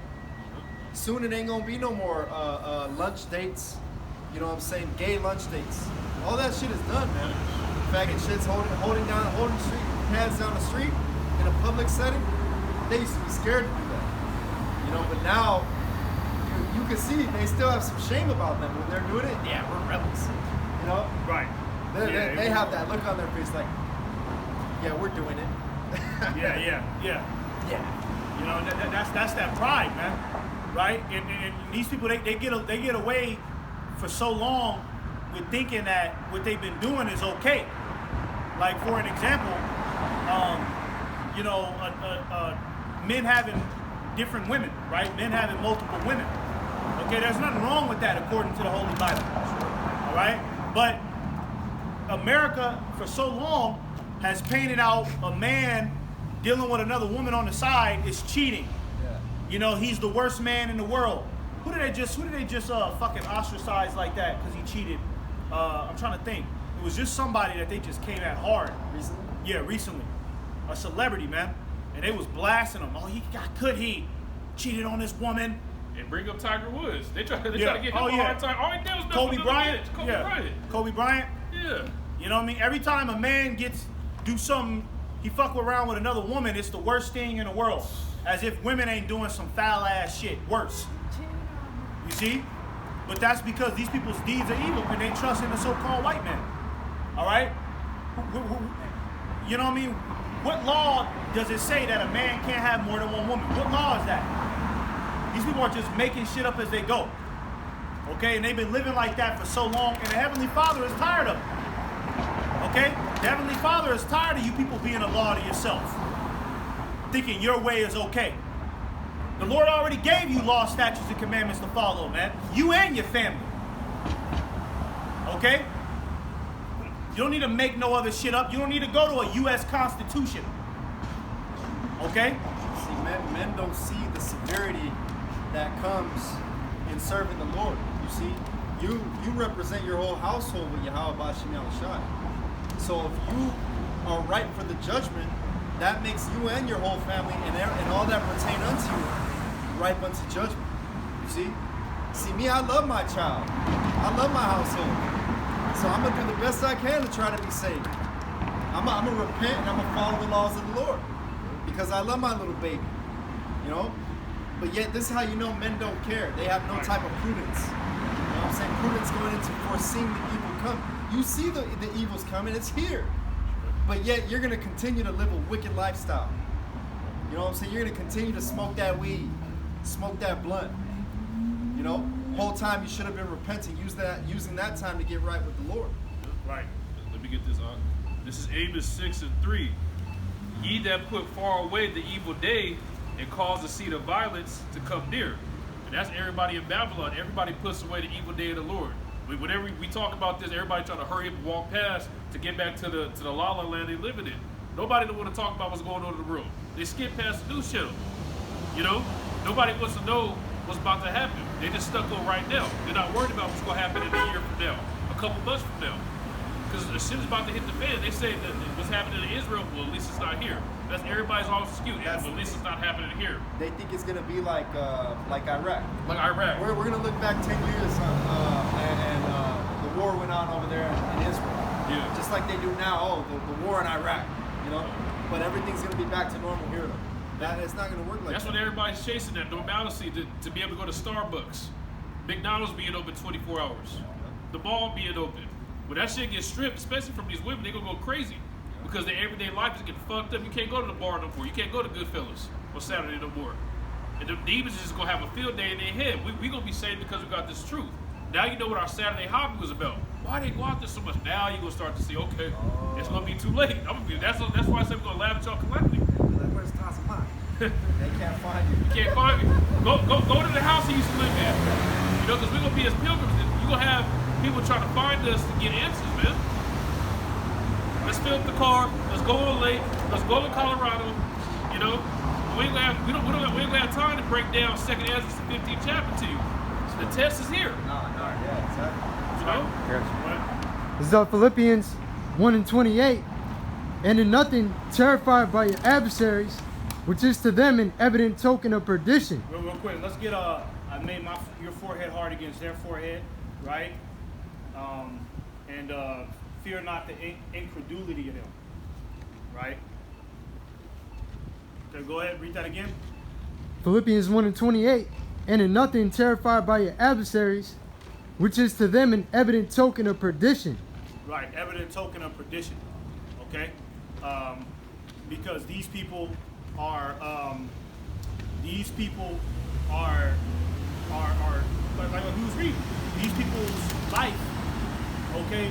Soon it ain't gonna be no more lunch dates. You know what I'm saying? Gay lunch dates. All that shit is done, man. Faggot shit's holding street hands down the street in a public setting. They used to be scared to do that. You know, but now you can see they still have some shame about them when they're doing it. Yeah, we're rebels. You know? Right. They have that look on their face like, yeah, we're doing it. Yeah. You know, that's that pride, man. Right? And these people, they get away for so long with thinking that what they've been doing is okay. Like for an example, you know, men having different women, right? Men having multiple women. Okay, there's nothing wrong with that according to the Holy Bible. All right? But America, for so long, has painted out a man dealing with another woman on the side is cheating. Yeah. You know, he's the worst man in the world. Who did they just fucking ostracize like that because he cheated? I'm trying to think. It was just somebody that they just came at hard. Recently? Yeah, recently. A celebrity, man. And they was blasting him. Oh, could he cheated on this woman? And bring up Tiger Woods. They try to get him a yeah. hard time. All he did was mess Kobe with Bryant. the Kobe Bryant. Kobe Bryant. Yeah. You know what I mean? Every time a man do something, he fuck around with another woman, it's the worst thing in the world. As if women ain't doing some foul ass shit. Worse. You see? But that's because these people's deeds are evil and they trust in the so-called white man. All right? You know what I mean? What law does it say that a man can't have more than one woman? What law is that? These people are just making shit up as they go. Okay? And they've been living like that for so long, and the Heavenly Father is tired of it. Okay? The Heavenly Father is tired of you people being a law to yourself. Thinking your way is okay. The Lord already gave you law, statutes, and commandments to follow, man. You and your family. Okay? You don't need to make no other shit up. You don't need to go to a U.S. Constitution. Okay? See, men don't see the severity that comes in serving the Lord. You see, you represent your whole household with Yahweh Bashim Yahushai. So if you are ripe for the judgment, that makes you and your whole family and all that pertain unto you ripe unto judgment. You see? See, me, I love my child. I love my household. So I'm going to do the best I can to try to be saved. I'm going to repent and I'm going to follow the laws of the Lord. Because I love my little baby. You know? But yet, this is how you know men don't care. They have no type of prudence. You know what I'm saying? Prudence going into foreseeing the evil come. You see the evil's coming, it's here. But yet, you're going to continue to live a wicked lifestyle. You know what I'm saying? You're going to continue to smoke that weed, smoke that blunt. You know? Whole time you should have been repenting, using that time to get right with the Lord. Right. Let me get this on. This is Amos 6:3. Ye that put far away the evil day and cause the seed of violence to come near. And that's everybody in Babylon. Everybody puts away the evil day of the Lord. Whenever we talk about this, everybody trying to hurry up and walk past to get back to the la la land they living in. Nobody don't want to talk about what's going on in the world. They skip past the news channel. You know? Nobody wants to know what's about to happen. They just stuck on right now. They're not worried about what's going to happen in a year from now, a couple months from now. because the shit is about to hit the fan. They say that what's happening in Israel, well, at least it's not here. That's everybo's always excuse. Well, at least it's not happening here. They think it's gonna be like Iraq. Like Iraq. We're gonna look back 10 years and the war went on over there in Israel. Yeah. Just like they do now. Oh, the war in Iraq. You know, but everything's gonna be back to normal here. That it's not gonna work like That's that. what everybody's chasing, that normalcy to be able to go to Starbucks, McDonald's being open 24 hours, the mall being open. When that shit gets stripped, especially from these women, they gonna go crazy because their everyday life is getting fucked up. You can't go to the bar no more. You can't go to Goodfellas on Saturday no more. And the demons is just gonna have a field day in their head. We gonna be saved because we got this truth. Now you know what our Saturday hobby was about. Why they go out there so much? Now you gonna start to see, okay, it's gonna be too late. That's why I said we're gonna laugh at y'all collectively. Where's Tasman? They can't find you. You can't find me. Go to the house he used to live in. You know, because we're gonna be as pilgrims. You're gonna have people trying to find us to get answers, man. Let's fill up the car. Let's go on lake. Let's go to Colorado. You know, we ain't gonna have time to break down 2nd Ezra 15th chapter to you. So the test is here. Yeah, exactly. You know. This is Philippians 1:28. And in nothing terrified by your adversaries, which is to them an evident token of perdition. Real quick, let's get I made your forehead hard against their forehead, right? And fear not the incredulity of them, right? Okay, go ahead, read that again. Philippians 1:28. And in nothing terrified by your adversaries, which is to them an evident token of perdition. Right, evident token of perdition. Okay, because these people are like what he was reading. These people's life, okay,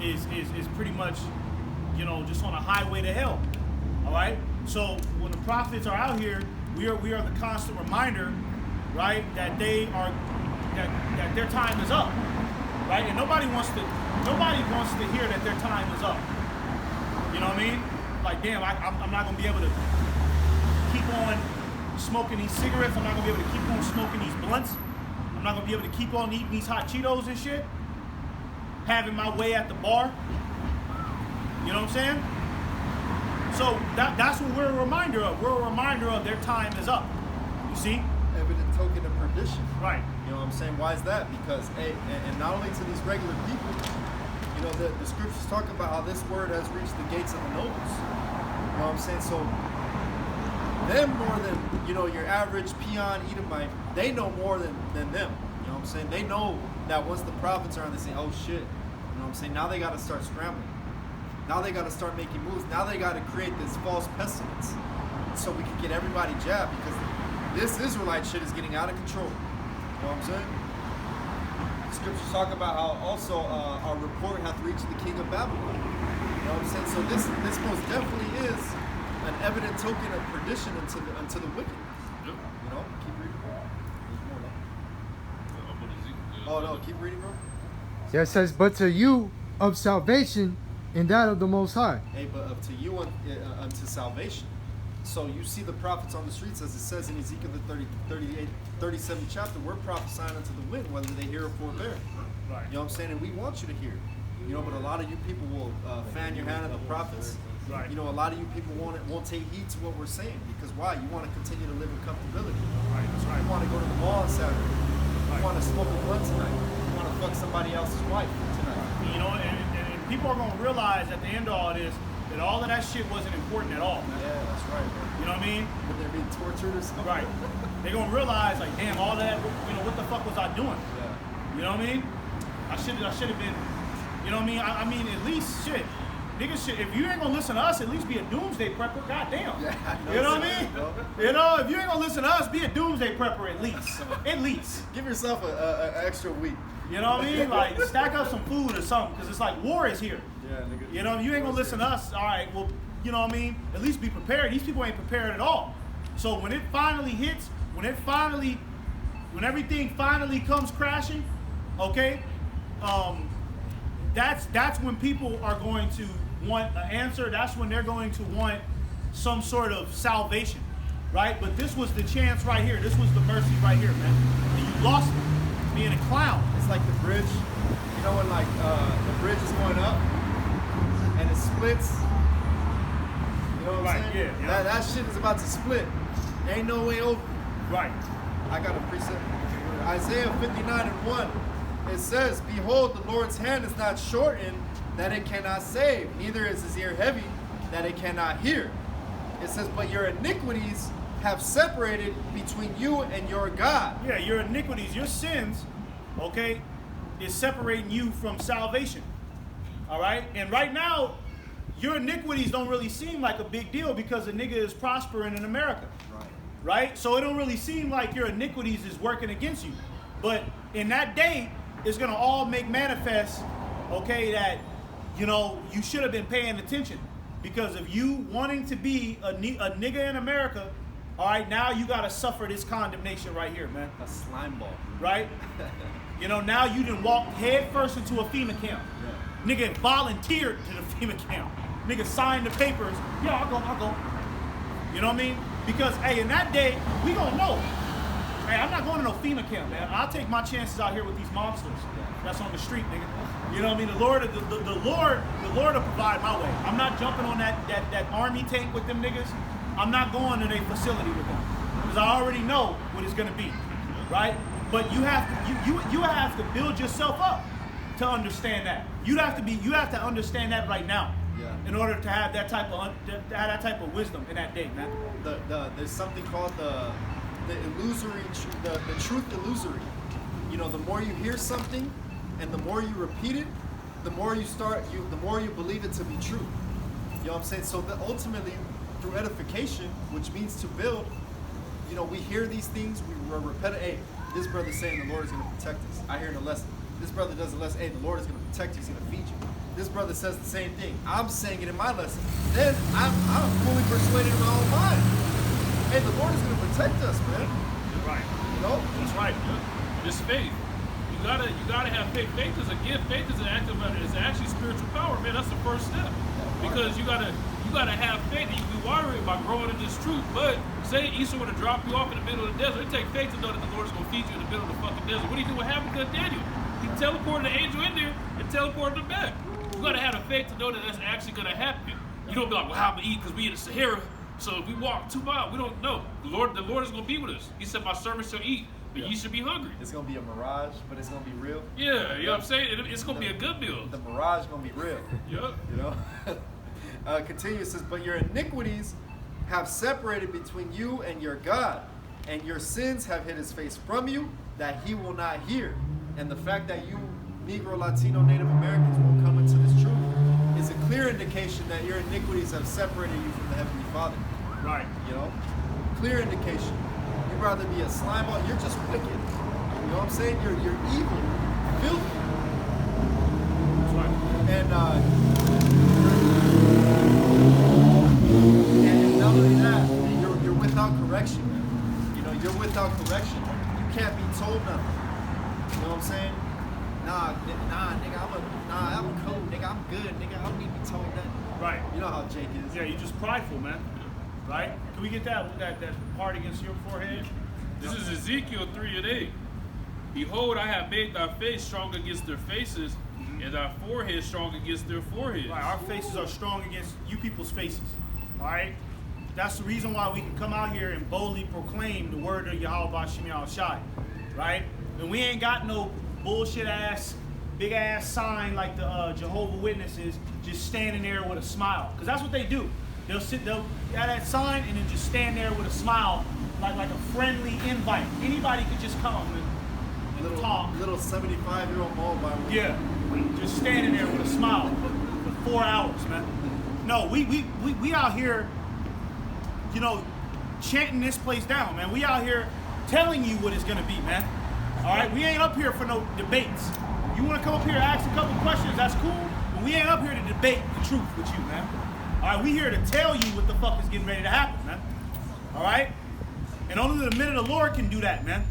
is pretty much, you know, just on a highway to hell. All right. So when the prophets are out here, we are the constant reminder, right, that they are that their time is up, right? And nobody wants to hear that their time is up. You know what I mean? Like, damn, I'm not gonna be able to keep on smoking these cigarettes. I'm not gonna be able to keep on smoking these blunts. I'm not gonna be able to keep on eating these hot Cheetos and shit. Having my way at the bar. You know what I'm saying? So that's what we're a reminder of. We're a reminder of their time is up. You see? Evident token of perdition. Right. You know what I'm saying? Why is that? Because, and not only to these regular people, you know, the scriptures talk about how this word has reached the gates of the nobles. You know what I'm saying? So, them more than, you know, your average peon Edomite, they know more than them. You know what I'm saying? They know that once the prophets are on, they say, oh shit. You know what I'm saying? Now they got to start scrambling. Now they got to start making moves. Now they got to create this false pestilence so we can get everybody jabbed, because this Israelite shit is getting out of control. You know what I'm saying? The scriptures talk about how also our report hath reached the king of Babylon. You know what I'm saying? So this most definitely is an evident token of perdition unto the wicked. Yep. You know? Keep reading, bro. There's more, no? Oh no, keep reading, bro. Yeah, it says, but to you of salvation and that of the Most High. Hey, but up to you unto salvation. So you see the prophets on the streets, as it says in Ezekiel the 37th chapter, we're prophesying unto the wind, whether they hear or forbear. Right. You know what I'm saying? And we want you to hear. You know, but a lot of you people will fan your hand at the prophets. Right. You know, a lot of you people won't take heed to what we're saying. Because why? You want to continue to live in comfortability. Right. That's right. You want to go to the mall on Saturday. Right. You want to smoke a blunt tonight. You want to fuck somebody else's wife tonight. You know, and people are gonna realize at the end of all this that all of that shit wasn't important at all. Yeah, that's right, bro. You know what I mean? When they're being tortured or something. Right. They're gonna realize, like, damn, all that, you know, what the fuck was I doing? Yeah. You know what I mean? I should have been, you know what I mean? I mean, at least shit. Niggas shit, if you ain't gonna listen to us, at least be a doomsday prepper. Goddamn. Yeah, you know what I mean? You know, if you ain't gonna listen to us, be a doomsday prepper at least. At least. Give yourself an extra week. You know what I mean? Like, stack up some food or something, because it's like war is here. Yeah, nigga. You know, if you ain't gonna listen to us, all right, well, you know what I mean? At least be prepared. These people ain't prepared at all. So when it finally hits, when everything finally comes crashing, okay, that's when people are going to want an answer. That's when they're going to want some sort of salvation, right? But this was the chance right here. This was the mercy right here, man. And you lost it, being a clown. It's like the bridge. You know when like the bridge is going up and it splits. You know what I'm saying? Yeah. That shit is about to split. Ain't no way over. Right. I got a precept. Isaiah 59:1. It says, "Behold, the Lord's hand is not shortened that it cannot save, neither is his ear heavy that it cannot hear." It says, "But your iniquities have separated between you and your God." Yeah, your iniquities, your sins, okay, is separating you from salvation. All right? And right now, your iniquities don't really seem like a big deal because a nigga is prospering in America. Right? So it don't really seem like your iniquities is working against you. But in that day, it's going to all make manifest, okay, that, you know, you should have been paying attention. Because of you wanting to be a nigga in America, all right, now you got to suffer this condemnation right here, man. A slime ball. Right? You know, now you done walked head first into a FEMA camp. Yeah. Nigga volunteered to the FEMA camp. Nigga signed the papers. Yeah, I'll go. You know what I mean? Because, hey, in that day, we gonna know. Hey, I'm not going to no FEMA camp, man. I'll take my chances out here with these monsters that's on the street, nigga. You know what I mean? The Lord will provide my way. I'm not jumping on that army tank with them niggas. I'm not going to their facility with them because I already know what it's gonna be, right? But you have to build yourself up to understand that. You have to understand that right now. Yeah. In order to have that type of wisdom in that day, man. There's something called the illusory, the truth illusory. You know, the more you hear something, and the more you repeat it, the more you believe it to be true. You know what I'm saying? So that ultimately, through edification, which means to build, you know, we hear these things, we're repetitive. Hey, this brother's saying the Lord is going to protect us. I hear the lesson. This brother does a lesson. Hey, the Lord is going to protect you. He's going to feed you. This brother says the same thing. I'm saying it in my lesson. Then I'm fully persuaded in my own mind. Hey, the Lord is going to protect us, man. You're right. You know? That's right. It's faith. You gotta have faith. Faith is a gift. Faith is actually spiritual power, man. That's the first step. Because you gotta have faith. You can be watering by growing in this truth. But say Esau were to drop you off in the middle of the desert, it takes faith to know that the Lord is gonna feed you in the middle of the fucking desert. What do you do? What happened to Daniel? He teleported the angel in there and teleported him back. You gotta have the faith to know that that's actually gonna happen. You don't be like, well, how am I eat? Because we in the Sahara. So if we walk 2 miles, we don't know. The Lord is gonna be with us. He said, "My servants shall eat, but ye should be hungry." It's gonna be a mirage, but it's gonna be real. Yeah, you know what I'm saying? It's gonna be a good meal. The mirage is gonna be real. Yep. You know? Continues, says, "But your iniquities have separated between you and your God, and your sins have hid his face from you, that he will not hear." And the fact that you Negro, Latino, Native Americans will come into this truth is a clear indication that your iniquities have separated you from the Heavenly Father. Right. You know? Clear indication. You'd rather be a slime ball, you're just wicked. You know what I'm saying? You're evil, filthy. That's right. And not only that, you're without correction. You know, you're without correction. You can't be told nothing. You know what I'm saying? Nah, nigga, I'm cool, nigga, I'm good, nigga, I don't need to be told that. Right. You know how Jake is. Yeah, you're just prideful, man. Right? Can we get that part against your forehead? This is Ezekiel 3:8. Behold, I have made thy face strong against their faces, and thy forehead strong against their foreheads. Right, our faces are strong against you people's faces. All right? That's the reason why we can come out here and boldly proclaim the word of Yahweh Bashim Yahushai. Right? And we ain't got no bullshit ass, big ass sign like the Jehovah Witnesses just standing there with a smile. Because that's what they do. They'll have that sign and then just stand there with a smile, like a friendly invite. Anybody could just come and talk. Little 75-year-old mall by Yeah, just standing there with a smile for 4 hours, man. No, we out here, you know, chanting this place down, man. We out here telling you what it's gonna be, man. All right, we ain't up here for no debates. You want to come up here and ask a couple questions, that's cool. But we ain't up here to debate the truth with you, man. All right, we here to tell you what the fuck is getting ready to happen, man. All right, and only the minute the Lord can do that, man.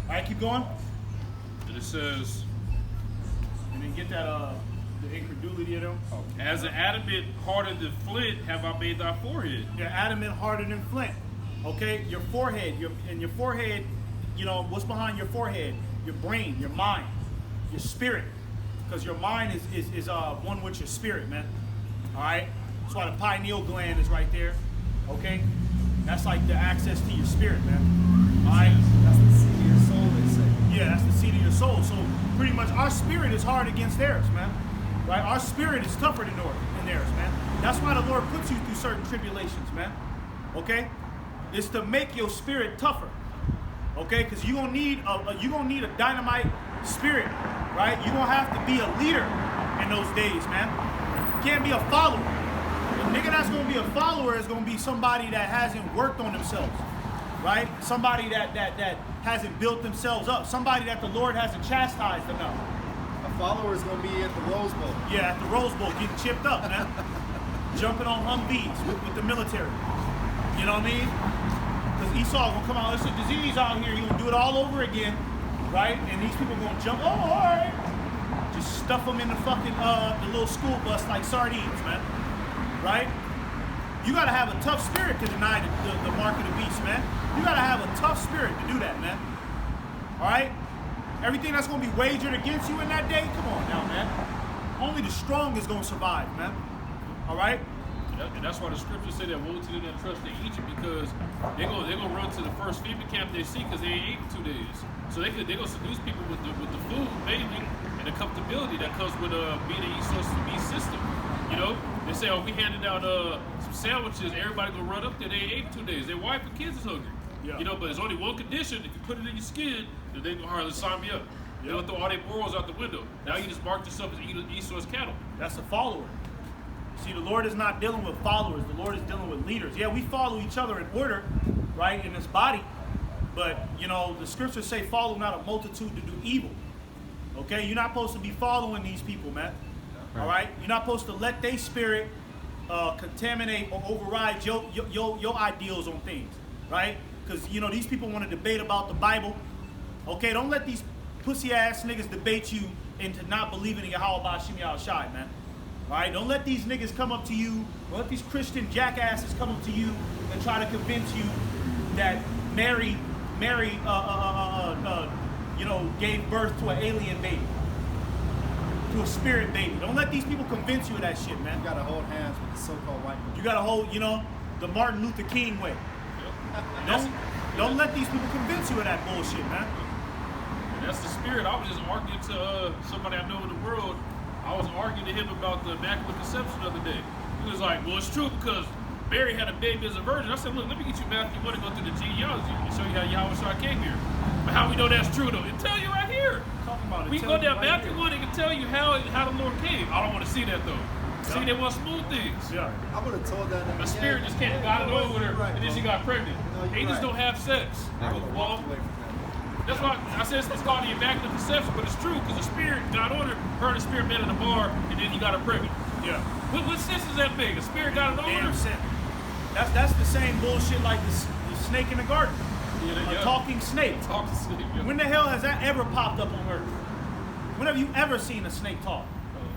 All right, keep going. And it says, And then get that the incredulity of them. as an adamant harder than flint have I made thy forehead. You're adamant harder than flint. Okay, your forehead, your forehead. You know what's behind your forehead? Your brain, your mind, your spirit. because your mind is one with your spirit, man. All right. That's why the pineal gland is right there. Okay. That's like the access to your spirit, man. All right. That's the seed of your soul, they say. Yeah, that's the seed of your soul. So pretty much our spirit is hard against theirs, man. Right? Our spirit is tougher than theirs, man. That's why the Lord puts you through certain tribulations, man. Okay? It's to make your spirit tougher. Okay? Because you're gonna need a dynamite spirit, right? You're gonna have to be a leader in those days, man. You can't be a follower. A nigga that's gonna be a follower is gonna be somebody that hasn't worked on themselves, right? Somebody that hasn't built themselves up. Somebody that the Lord hasn't chastised enough. A follower is going to be at the Rose Bowl. Yeah, at the Rose Bowl, getting chipped up, man. Jumping on Humvees with the military. You know what I mean? Because Esau gonna come out, there's a disease out here, he's gonna do it all over again, right? And these people gonna jump, oh, all right. Just stuff them in the fucking, the little school bus like sardines, man. Right? You gotta have a tough spirit to deny the mark of the beast, man. You gotta have a tough spirit to do that, man. All right? Everything that's gonna be wagered against you in that day, come on now, man. Only the strong is gonna survive, man. All right? And that's why the scriptures say that woe to them that trust in Egypt, because they're gonna run to the first FEMA camp they see because they ain't eaten 2 days. So they're gonna seduce people with the food mainly and the comfortability that comes with being an Esau's beast system. You know, they say, oh, we handed out some sandwiches, everybody gonna run up there, they ain't ate 2 days. Their wife and kids is hungry. Yeah. You know, but there's only one condition: if you put it in your skin, then they go, all right, let's sign me up. They don't throw all their morals out the window. Now you just marked yourself as Esau's cattle. That's a follower. See, the Lord is not dealing with followers. The Lord is dealing with leaders. Yeah, we follow each other in order, right, in this body. But, you know, the scriptures say follow not a multitude to do evil. Okay? You're not supposed to be following these people, man. All right? You're not supposed to let their spirit contaminate or override your ideals on things, right? Because, you know, these people want to debate about the Bible. Okay? Don't let these pussy-ass niggas debate you into not believing in Yahweh Ba'Shem Yahushai, man. All right, don't let these niggas come up to you, don't let these Christian jackasses come up to you and try to convince you that Mary, you know, gave birth to an alien baby, to a spirit baby. Don't let these people convince you of that shit, man. You gotta hold hands with the so-called white man. You gotta hold, you know, the Martin Luther King way. Don't let these people convince you of that bullshit, man. And that's the spirit. I was just arguing to somebody I know in the world. I was arguing to him about the Immaculate Conception the other day. He was like, well, it's true because Mary had a baby as a virgin. I said, look, let me get you Matthew 1 and go through the genealogy and show you how Yahweh came here. But how we know that's true, though? It tell you right here. Talking about it. We can go down Matthew 1 and can tell you how the Lord came. I don't want to see that, though. Yeah. See, they want smooth things. Yeah. I would have told that. The spirit just can't got it over her, and then she got pregnant. Angels don't have sex. Well, that's why I said it's called the Immaculate Conception, but it's true because the spirit got on her and the spirit met in the bar, and then he got her pregnant. Yeah. What sense is that big? The spirit got it on her? That's the same bullshit like the snake in the garden. Yeah, a talking snake. Talking snake. Yeah. When the hell has that ever popped up on earth? When have you ever seen a snake talk?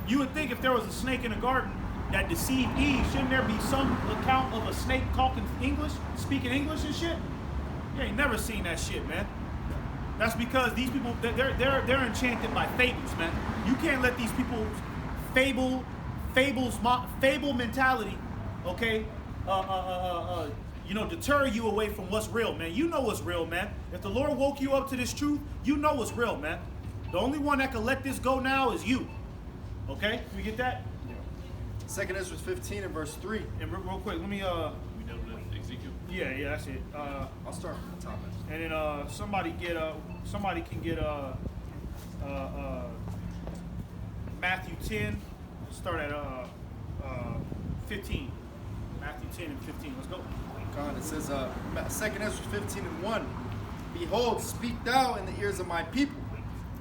You would think if there was a snake in the garden that deceived Eve, shouldn't there be some account of a snake talking English, speaking English and shit? You ain't never seen that shit, man. That's because these people, they're enchanted by fables, man. You can't let these people fable mentality, okay, you know, deter you away from what's real, man. You know what's real, man. If the Lord woke you up to this truth, you know what's real, man. The only one that can let this go now is you. Okay? Can we get that? Yeah. 2 Ezra 15 and verse 3. And real quick, let me We know that Ezekiel. yeah, that's it. I'll start from the top. And then somebody can get Matthew 10. Start at 15. Matthew 10 and 15. Let's go. God, it says 2 Ezra 15 and 1. Behold, speak thou in the ears of my people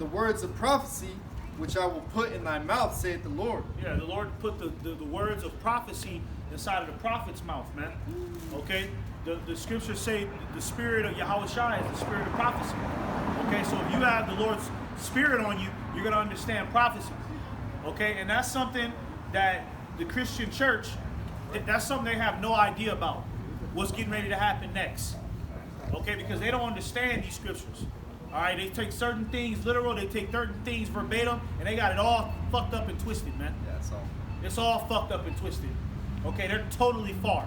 the words of prophecy which I will put in thy mouth, saith the Lord. Yeah, the Lord put the words of prophecy inside of the prophet's mouth, man. Okay? The scriptures say the spirit of Yahweh Shai is the spirit of prophecy. Okay, so if you have the Lord's spirit on you, you're going to understand prophecy. Okay, and that's something that the Christian church, that's something they have no idea about. What's getting ready to happen next. Okay, because they don't understand these scriptures. All right, they take certain things literal, they take certain things verbatim, and they got it all fucked up and twisted, man. Yeah, it's all. It's all fucked up and twisted. Okay, they're totally far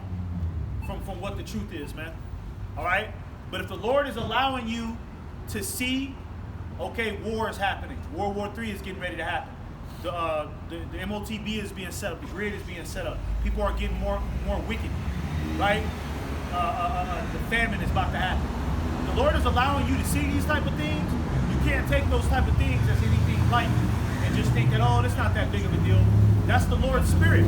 from what the truth is, man. All right? But if the Lord is allowing you to see, okay, war is happening. World War III is getting ready to happen. The MOTB is being set up. The grid is being set up. People are getting more wicked, right? The famine is about to happen. The Lord is allowing you to see these type of things. You can't take those type of things as anything light and just think that, oh, it's not that big of a deal. That's the Lord's Spirit.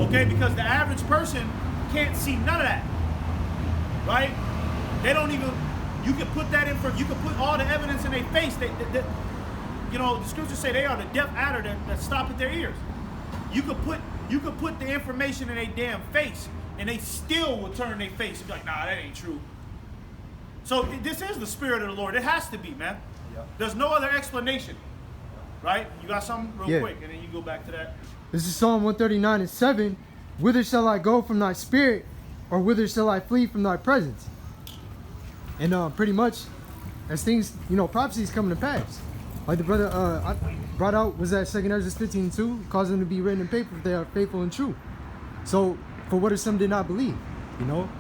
Okay, because the average person can't see none of that, right? They don't even. You can put that in for. You can put all the evidence in their face. You know, the scriptures say they are the deaf adder that stop at their ears. You could put the information in their damn face, and they still will turn their face and be like, nah, that ain't true. So this is the Spirit of the Lord. It has to be, man. Yep. There's no other explanation, right? You got something real Yeah. quick, and then you go back to that. This is Psalm 139:7. Whither shall I go from thy spirit, or whither shall I flee from thy presence? And pretty much, as things, prophecies coming to pass. Like the brother I brought out, was that 2 Ezra 15:2, cause them to be written in paper if they are faithful and true. So, for what if some did not believe?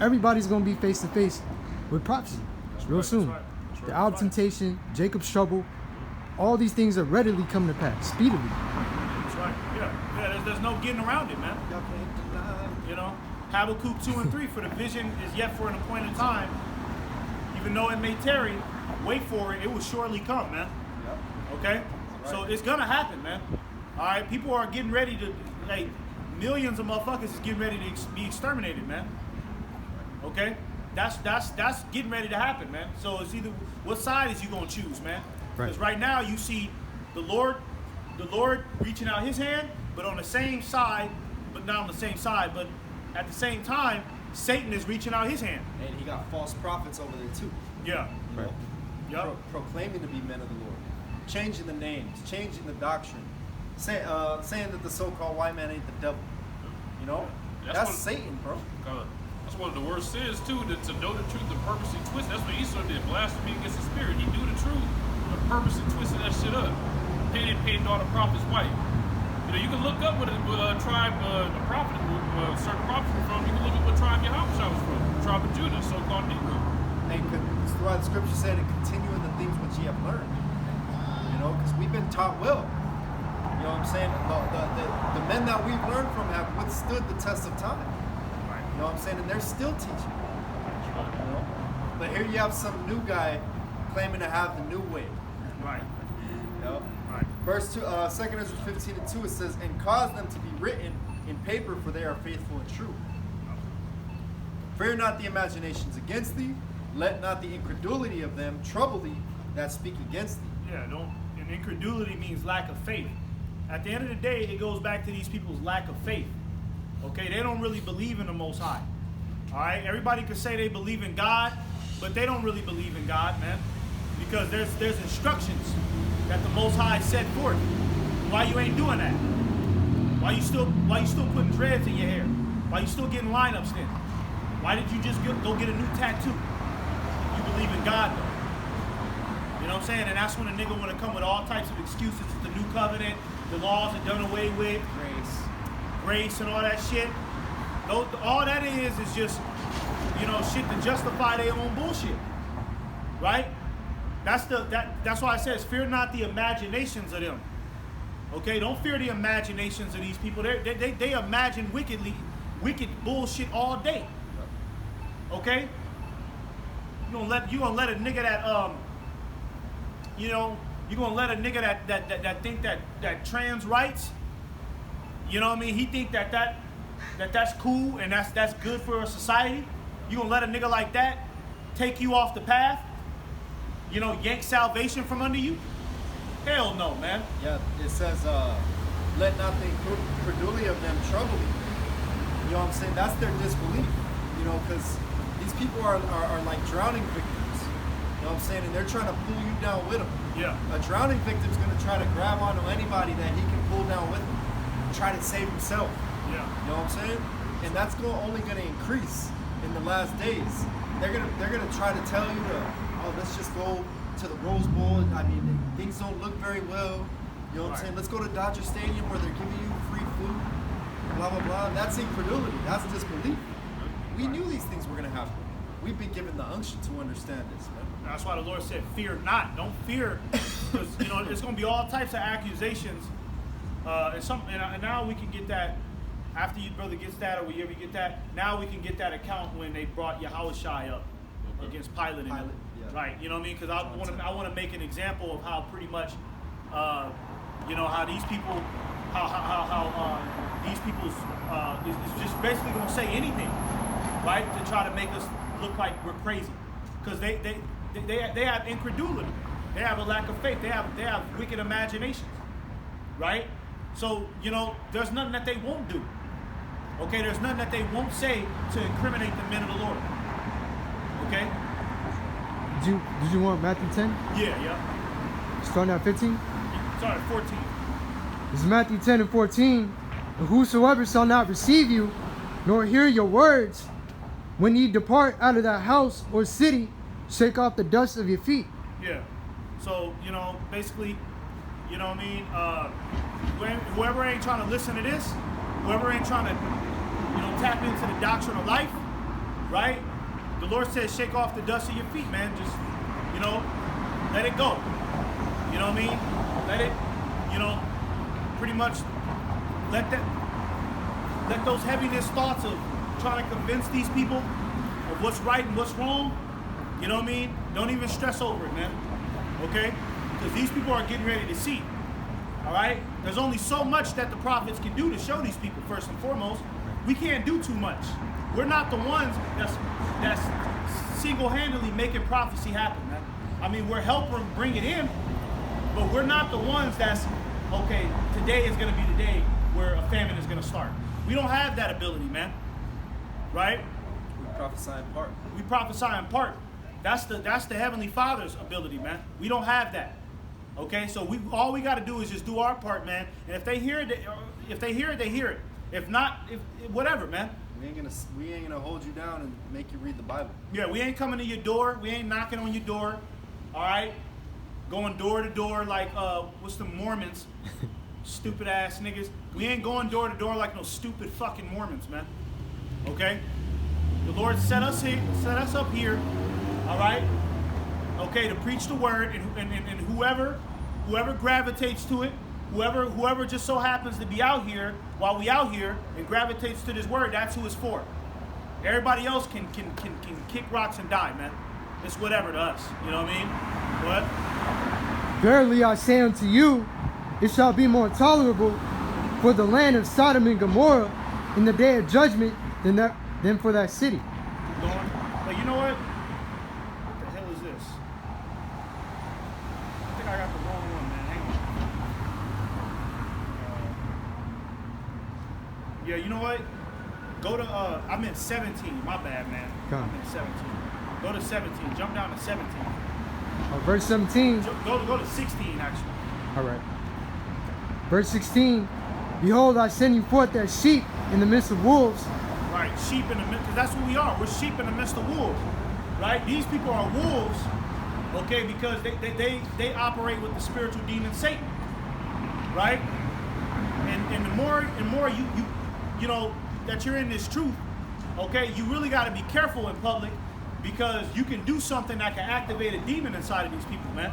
Everybody's going to be face to face with prophecy real soon. That's right. The Hour of Temptation, Jacob's trouble, all these things are readily coming to pass, speedily. That's right. Yeah. There's no getting around it, man. Y'all can't deny. Habakkuk 2 and 3, for the vision is yet for an appointed time. Even though it may tarry, wait for it. It will surely come, man. Yep. Okay? Right. So it's gonna happen, man. All right? People are getting ready to, like, millions of motherfuckers is getting ready to be exterminated, man. Okay? That's getting ready to happen, man. So it's either, what side is you gonna choose, man? Because right now you see the Lord reaching out his hand, but on the same side, but not on the same side, but at the same time, Satan is reaching out his hand. And he got false prophets over there too. Yeah. You know, Yep. proclaiming to be men of the Lord, changing the names, changing the doctrine, saying that the so-called white man ain't the devil. That's Satan, bro. That's one of the worst sins too. To know the truth and purposely twist. That's what Esau did. Blasphemy against the Spirit. He knew the truth, but purposely twisted that shit up. Painted all the prophets white. You can look up what a tribe, a prophet, certain prophets were from. You can look at what tribe Yahushua was from. The tribe of Judah, so-called Negro. And that's why the scripture said, and continue in the things which ye have learned. Because we've been taught well. You know what I'm saying? The men that we've learned from have withstood the test of time. You know what I'm saying? And they're still teaching. But here you have some new guy claiming to have the new way. Right. Right. Verse 2, 2 Ezra 15:2, it says, and cause them to be written in paper, for they are faithful and true. Fear not the imaginations against thee, let not the incredulity of them trouble thee that speak against thee. Yeah, and incredulity means lack of faith. At the end of the day, it goes back to these people's lack of faith. Okay, they don't really believe in the Most High. All right, everybody could say they believe in God, but they don't really believe in God, man, because there's instructions that the Most High set forth. Why you ain't doing that? Why you still putting dreads in your hair? Why you still getting lineups then? Why did you just go get a new tattoo? You believe in God though. You know what I'm saying? And that's when a nigga want to come with all types of excuses. It's the new covenant, the laws are done away with, grace and all that shit. All that is just, shit to justify their own bullshit, right? That's why I says, fear not the imaginations of them. Okay, don't fear the imaginations of these people. They imagine wicked bullshit all day. Okay, you gonna let a nigga that you gonna let a nigga that think that trans rights, you know what I mean? He think that's cool and that's good for a society. You gonna let a nigga like that take you off the path? Yank salvation from under you? Hell no, man. Yeah, it says, let not the incredulity of them trouble you. You know what I'm saying? That's their disbelief. Because these people are like drowning victims. You know what I'm saying? And they're trying to pull you down with them. Yeah. A drowning victim's going to try to grab onto anybody that he can pull down with him. Try to save himself. Yeah. You know what I'm saying? And that's only going to increase in the last days. They're gonna try to tell you to, let's just go to the Rose Bowl. I mean, things don't look very well. You know what I'm Right. saying? Let's go to Dodger Stadium where they're giving you free food. Blah blah blah. That's incredulity. That's disbelief. We knew these things were gonna happen. We've been given the unction to understand this, man. That's why the Lord said, "Fear not." Don't fear, because there's going to be all types of accusations, and now we can get that after your brother gets that, or we ever get that. Now we can get that account when they brought Yahushua up against Pilate, and Pilate, yeah. right? You know what I mean? Because I want to make an example of how pretty much, how these people, how these people's is just basically going to say anything, right, to try to make us look like we're crazy, because they have incredulity, they have a lack of faith, they have wicked imaginations, right? So there's nothing that they won't do. Okay, there's nothing that they won't say to incriminate the men of the Lord. Okay. Did you want Matthew 10? Yeah. Starting at 15? Sorry, 14. This is Matthew 10 and 14. And whosoever shall not receive you, nor hear your words, when ye depart out of that house or city, shake off the dust of your feet. Yeah. So, basically, what I mean? Whoever ain't trying to listen to this, whoever ain't trying to, tap into the doctrine of life, right? The Lord says, shake off the dust of your feet, man. Just, let it go. You know what I mean? Let it, pretty much let those heaviness thoughts of trying to convince these people of what's right and what's wrong, you know what I mean? Don't even stress over it, man. Okay? Because these people are getting ready to see. All right? There's only so much that the prophets can do to show these people, first and foremost. We can't do too much. We're not the ones that's single-handedly making prophecy happen, man. I mean, we're helping bring it in, but we're not the ones that's, okay, today is going to be the day where a famine is going to start. We don't have that ability, man. Right? We prophesy in part. We prophesy in part. That's the Heavenly Father's ability, man. We don't have that. Okay, so all we got to do is just do our part, man. And if they hear it, they hear it. If not, whatever, man. We ain't gonna hold you down and make you read the Bible. Yeah, we ain't coming to your door. We ain't knocking on your door. All right, going door to door like what's the Mormons? Stupid ass niggas. We ain't going door to door like no stupid fucking Mormons, man. Okay. The Lord set us up here, all right, okay, to preach the word, and whoever gravitates to it, whoever just so happens to be out here while we out here and gravitates to this word, that's who it's for. Everybody else can kick rocks and die, man. It's whatever to us, you know what I mean? What? Verily I say unto you, it shall be more tolerable for the land of Sodom and Gomorrah in the day of judgment than for that city. Going, but you know what? What the hell is this? I think I got the wrong one, man. Hang on. Yeah, you know what? Go to I'm in 17. My bad, man. Come. I'm in 17. Go to 17. Jump down to 17. Verse 17. Go to 16 actually. All right. Verse 16. Behold, I send you forth as sheep in the midst of wolves. Right, sheep in the midst, because that's what we are. We're sheep in the midst of wolves, right? These people are wolves, okay, because they operate with the spiritual demon Satan, right? And the more you know that you're in this truth, okay, you really got to be careful in public, because you can do something that can activate a demon inside of these people, man.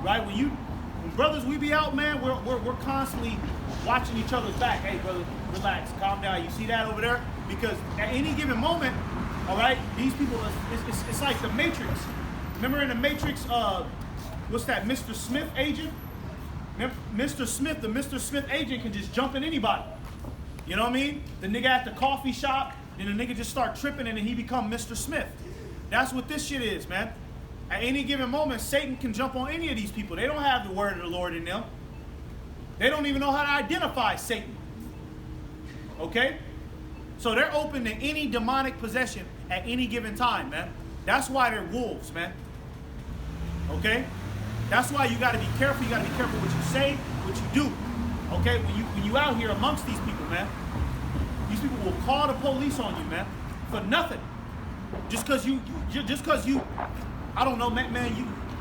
Right? When brothers, we be out, man, we're constantly watching each other's back. Hey, brother, relax, calm down. You see that over there? Because at any given moment, all right, these people, it's like the Matrix. Remember in the Matrix, what's that, Mr. Smith agent? Mr. Smith, the Mr. Smith agent can just jump in anybody. You know what I mean? The nigga at the coffee shop, then the nigga just start tripping and then he become Mr. Smith. That's what this shit is, man. At any given moment, Satan can jump on any of these people. They don't have the word of the Lord in them. They don't even know how to identify Satan. Okay? So they're open to any demonic possession at any given time, man. That's why they're wolves, man. Okay? That's why you got to be careful. You got to be careful what you say, what you do. Okay? When you out here amongst these people, man, these people will call the police on you, man, for nothing. Just because you, I don't know, man,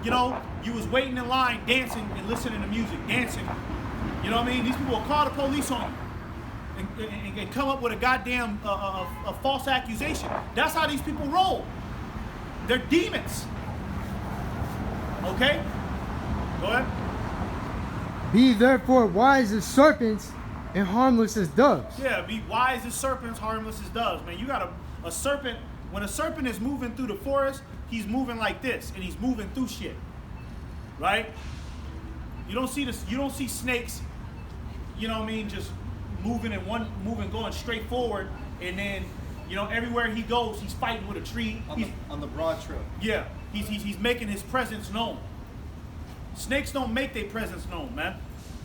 you know, you was waiting in line, dancing and listening to music, dancing. You know what I mean? These people will call the police on you and come up with a goddamn a false accusation. That's how these people roll. They're demons. Okay? Go ahead. Be therefore wise as serpents and harmless as doves. Yeah, be wise as serpents, harmless as doves. Man, you got a serpent. When a serpent is moving through the forest, he's moving like this, and he's moving through shit. Right? You don't see this. You don't see snakes. You know what I mean? Just moving going straight forward, and then you know everywhere he goes, he's fighting with a tree. On the broad trail. Yeah, he's making his presence known. Snakes don't make their presence known, man.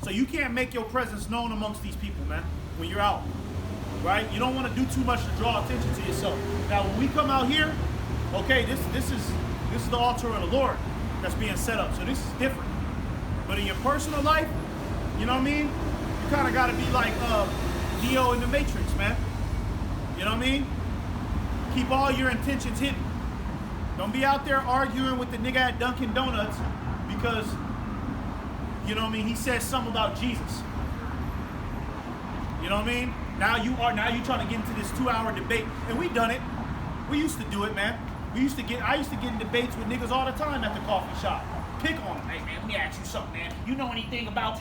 So you can't make your presence known amongst these people, man, when you're out, right? You don't want to do too much to draw attention to yourself. Now, when we come out here, okay, this is the altar of the Lord that's being set up, so this is different. But in your personal life, you know what I mean? You kind of got to be like Neo in the Matrix, man. You know what I mean? Keep all your intentions hidden. Don't be out there arguing with the nigga at Dunkin' Donuts because, you know what I mean, he said something about Jesus. You know what I mean? Now you trying to get into this 2-hour debate, and we done it. We used to do it, man. I used to get in debates with niggas all the time at the coffee shop. Pick on them. Hey man, let me ask you something, man. You know anything about?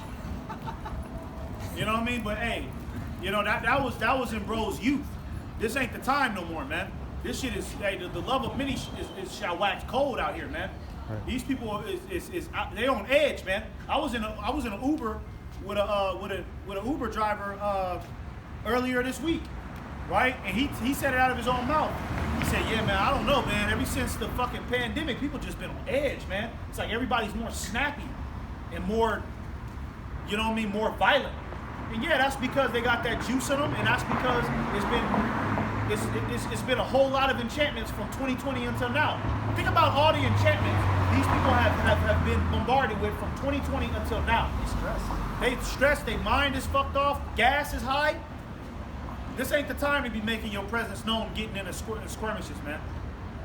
You know what I mean? But hey, you know that was in bro's youth. This ain't the time no more, man. This shit is the love of many is shall wax cold out here, man. Right. These people is they on edge, man. I was in an Uber with a Uber driver earlier this week, right? And he said it out of his own mouth. He said, "Yeah, man, I don't know, man. Ever since the fucking pandemic, people just been on edge, man. It's like everybody's more snappy and more, you know what I mean, more violent. And yeah, that's because they got that juice in them, and that's because it's been a whole lot of enchantments from 2020 until now. Think about all the enchantments these people have been bombarded with from 2020 until now. They stressed, their mind is fucked off, gas is high. This ain't the time to be making your presence known, getting in skirmishes, man.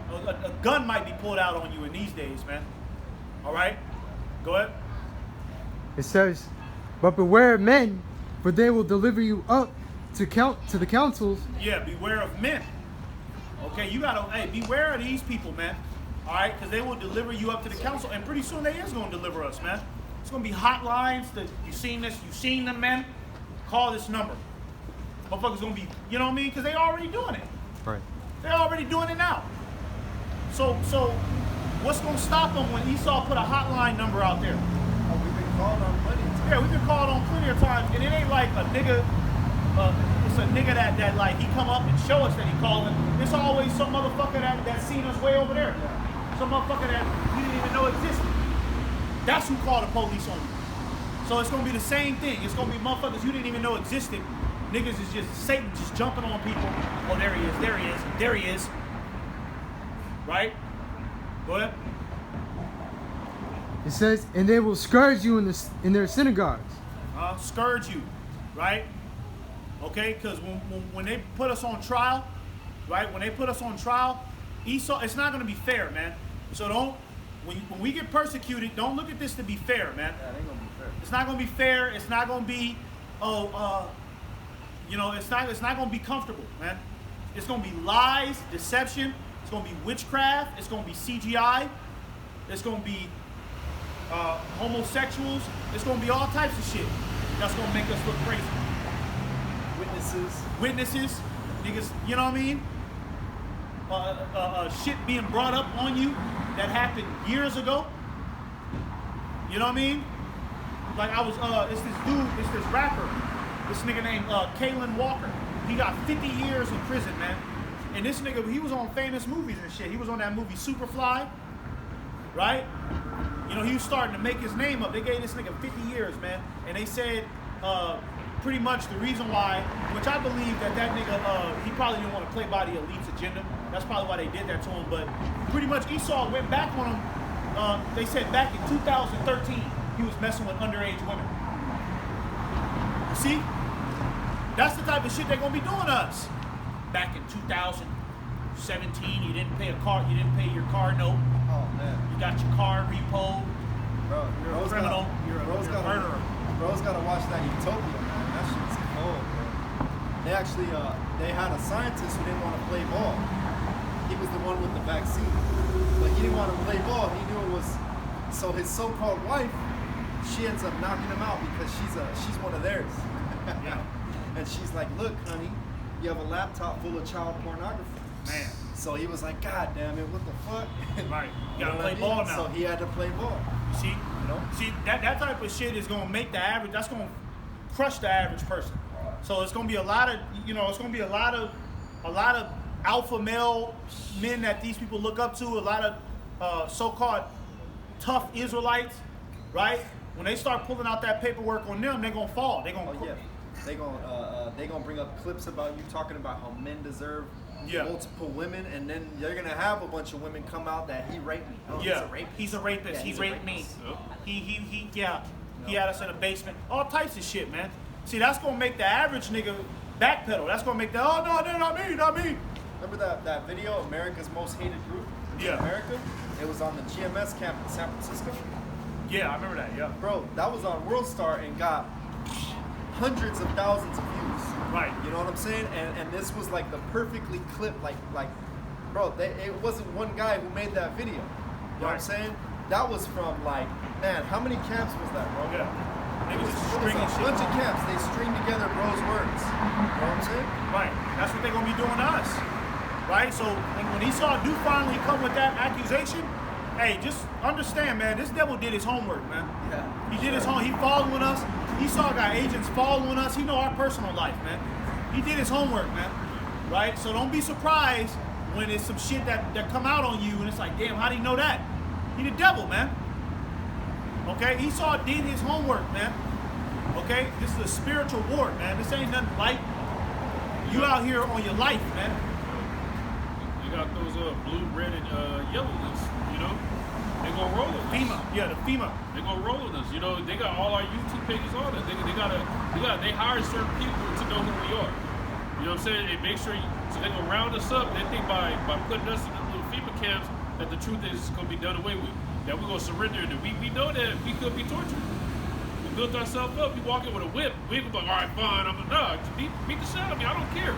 A gun might be pulled out on you in these days, man. All right? Go ahead. It says, but beware of men, for they will deliver you up to the councils. Yeah, beware of men. Okay, you gotta, beware of these people, man. All right, because they will deliver you up to the council, and pretty soon they is gonna deliver us, man. It's gonna be hotlines that you seen this, you seen them, man. Call this number. Motherfuckers gonna be, you know what I mean? Because they already doing it. Right. They're already doing it now. So what's gonna stop them when Esau put a hotline number out there? Oh, we've been called on plenty of times. Yeah, we've been called on plenty of times, and it ain't like a nigga. It's a nigga that like he come up and show us that he calling. It's always some motherfucker that seen us way over there. Yeah. Some motherfucker that we didn't even know existed. That's who called the police on you. So it's gonna be the same thing. It's gonna be motherfuckers you didn't even know existed. Niggas is just Satan just jumping on people. Oh, there he is, there he is, there he is. Right? Go ahead. It says, and they will scourge you in their synagogues. Scourge you, right? Okay, because when they put us on trial, right? When they put us on trial, Esau, it's not going to be fair, man. So don't, when we get persecuted, don't look at this to be fair, man. Yeah, it ain't gonna be fair. It's not going to be fair. It's not going to be, you know, it's not going to be comfortable, man. It's going to be lies, deception. It's going to be witchcraft. It's going to be CGI. It's going to be homosexuals. It's going to be all types of shit that's going to make us look crazy. Witnesses, niggas, you know what I mean? Shit being brought up on you that happened years ago. You know what I mean? Like I was, it's this rapper, this nigga named Kalen Walker. He got 50 years in prison, man. And this nigga, he was on famous movies and shit. He was on that movie Superfly, right? You know, he was starting to make his name up. They gave this nigga 50 years, man. And they said, pretty much the reason why, which I believe that nigga, he probably didn't want to play by the elite's agenda. That's probably why they did that to him. But pretty much Esau went back on him. They said back in 2013, he was messing with underage women. You see? That's the type of shit they're going to be doing to us. Back in 2017, you didn't pay your car note. Oh, man. You got your car repoed. Bro, You're a criminal. You're a murderer. Bro's gotta watch that Utopia, man. That shit's cold, bro. They actually, they had a scientist who didn't want to play ball. He was the one with the vaccine, but he didn't want to play ball. He knew it was. So his so-called wife, she ends up knocking him out because she's one of theirs. Yeah. And she's like, look, honey, you have a laptop full of child pornography. Man. So he was like, God damn it, what the fuck? Right. You gotta know play what I mean? ball now. So he had to play ball. See, You know? see that type of shit is gonna make the average. That's gonna crush the average person. So it's gonna be a lot of, it's gonna be a lot of alpha male men that these people look up to. A lot of so-called tough Israelites, right? When they start pulling out that paperwork on them, they're gonna fall. They're gonna. Oh yeah. They gonna bring up clips about you talking about how men deserve multiple women, and then you're gonna have a bunch of women come out that he raped me. Oh, Yeah, he's a rapist. he raped me. Yep. He had us in a basement. All types of shit, man. See, that's gonna make the average nigga backpedal. That's gonna make oh no, not me. Remember that video, America's Most Hated Group? Yeah. In America? It was on the GMS camp in San Francisco. Yeah, I remember that. Yeah. Bro, that was on World Star and got hundreds of thousands of views. Right. You know what I'm saying? And this was like the perfectly clipped, bro, it wasn't one guy who made that video. You know what I'm Right. saying? That was from man, how many camps was that, bro? Yeah. It Niggas was, just it was stringing a shit. bunch of camps. They string together bro's words. You know what I'm saying? Right. That's what they're gonna be doing to us. Right? So when he saw Duke finally come with that accusation, hey, just understand, man, this devil did his homework, man. Yeah. He did his homework. He following us. He saw got agents following us. He know our personal life, man. He did his homework, man. Right? So don't be surprised when it's some shit that come out on you and it's like, damn, how do you know that? He the devil, man. Okay? Esau did his homework, man. Okay? This is a spiritual war, man. This ain't nothing light. You out here on your life, man. You got those blue, red, and yellow lists, They gonna roll with us. FEMA. Yeah, the FEMA. They gonna roll with us. They got all our YouTube pages on it. They hire certain people to know who we are. You know what I'm saying? And make sure so they gonna round us up. They think by putting us in the little FEMA camps that the truth is gonna be done away with. That we're gonna surrender, and we know that we could be tortured. We built ourselves up. We walk in with a whip. We can be like, all right, fine. I'm beat the shit out of me. I don't care.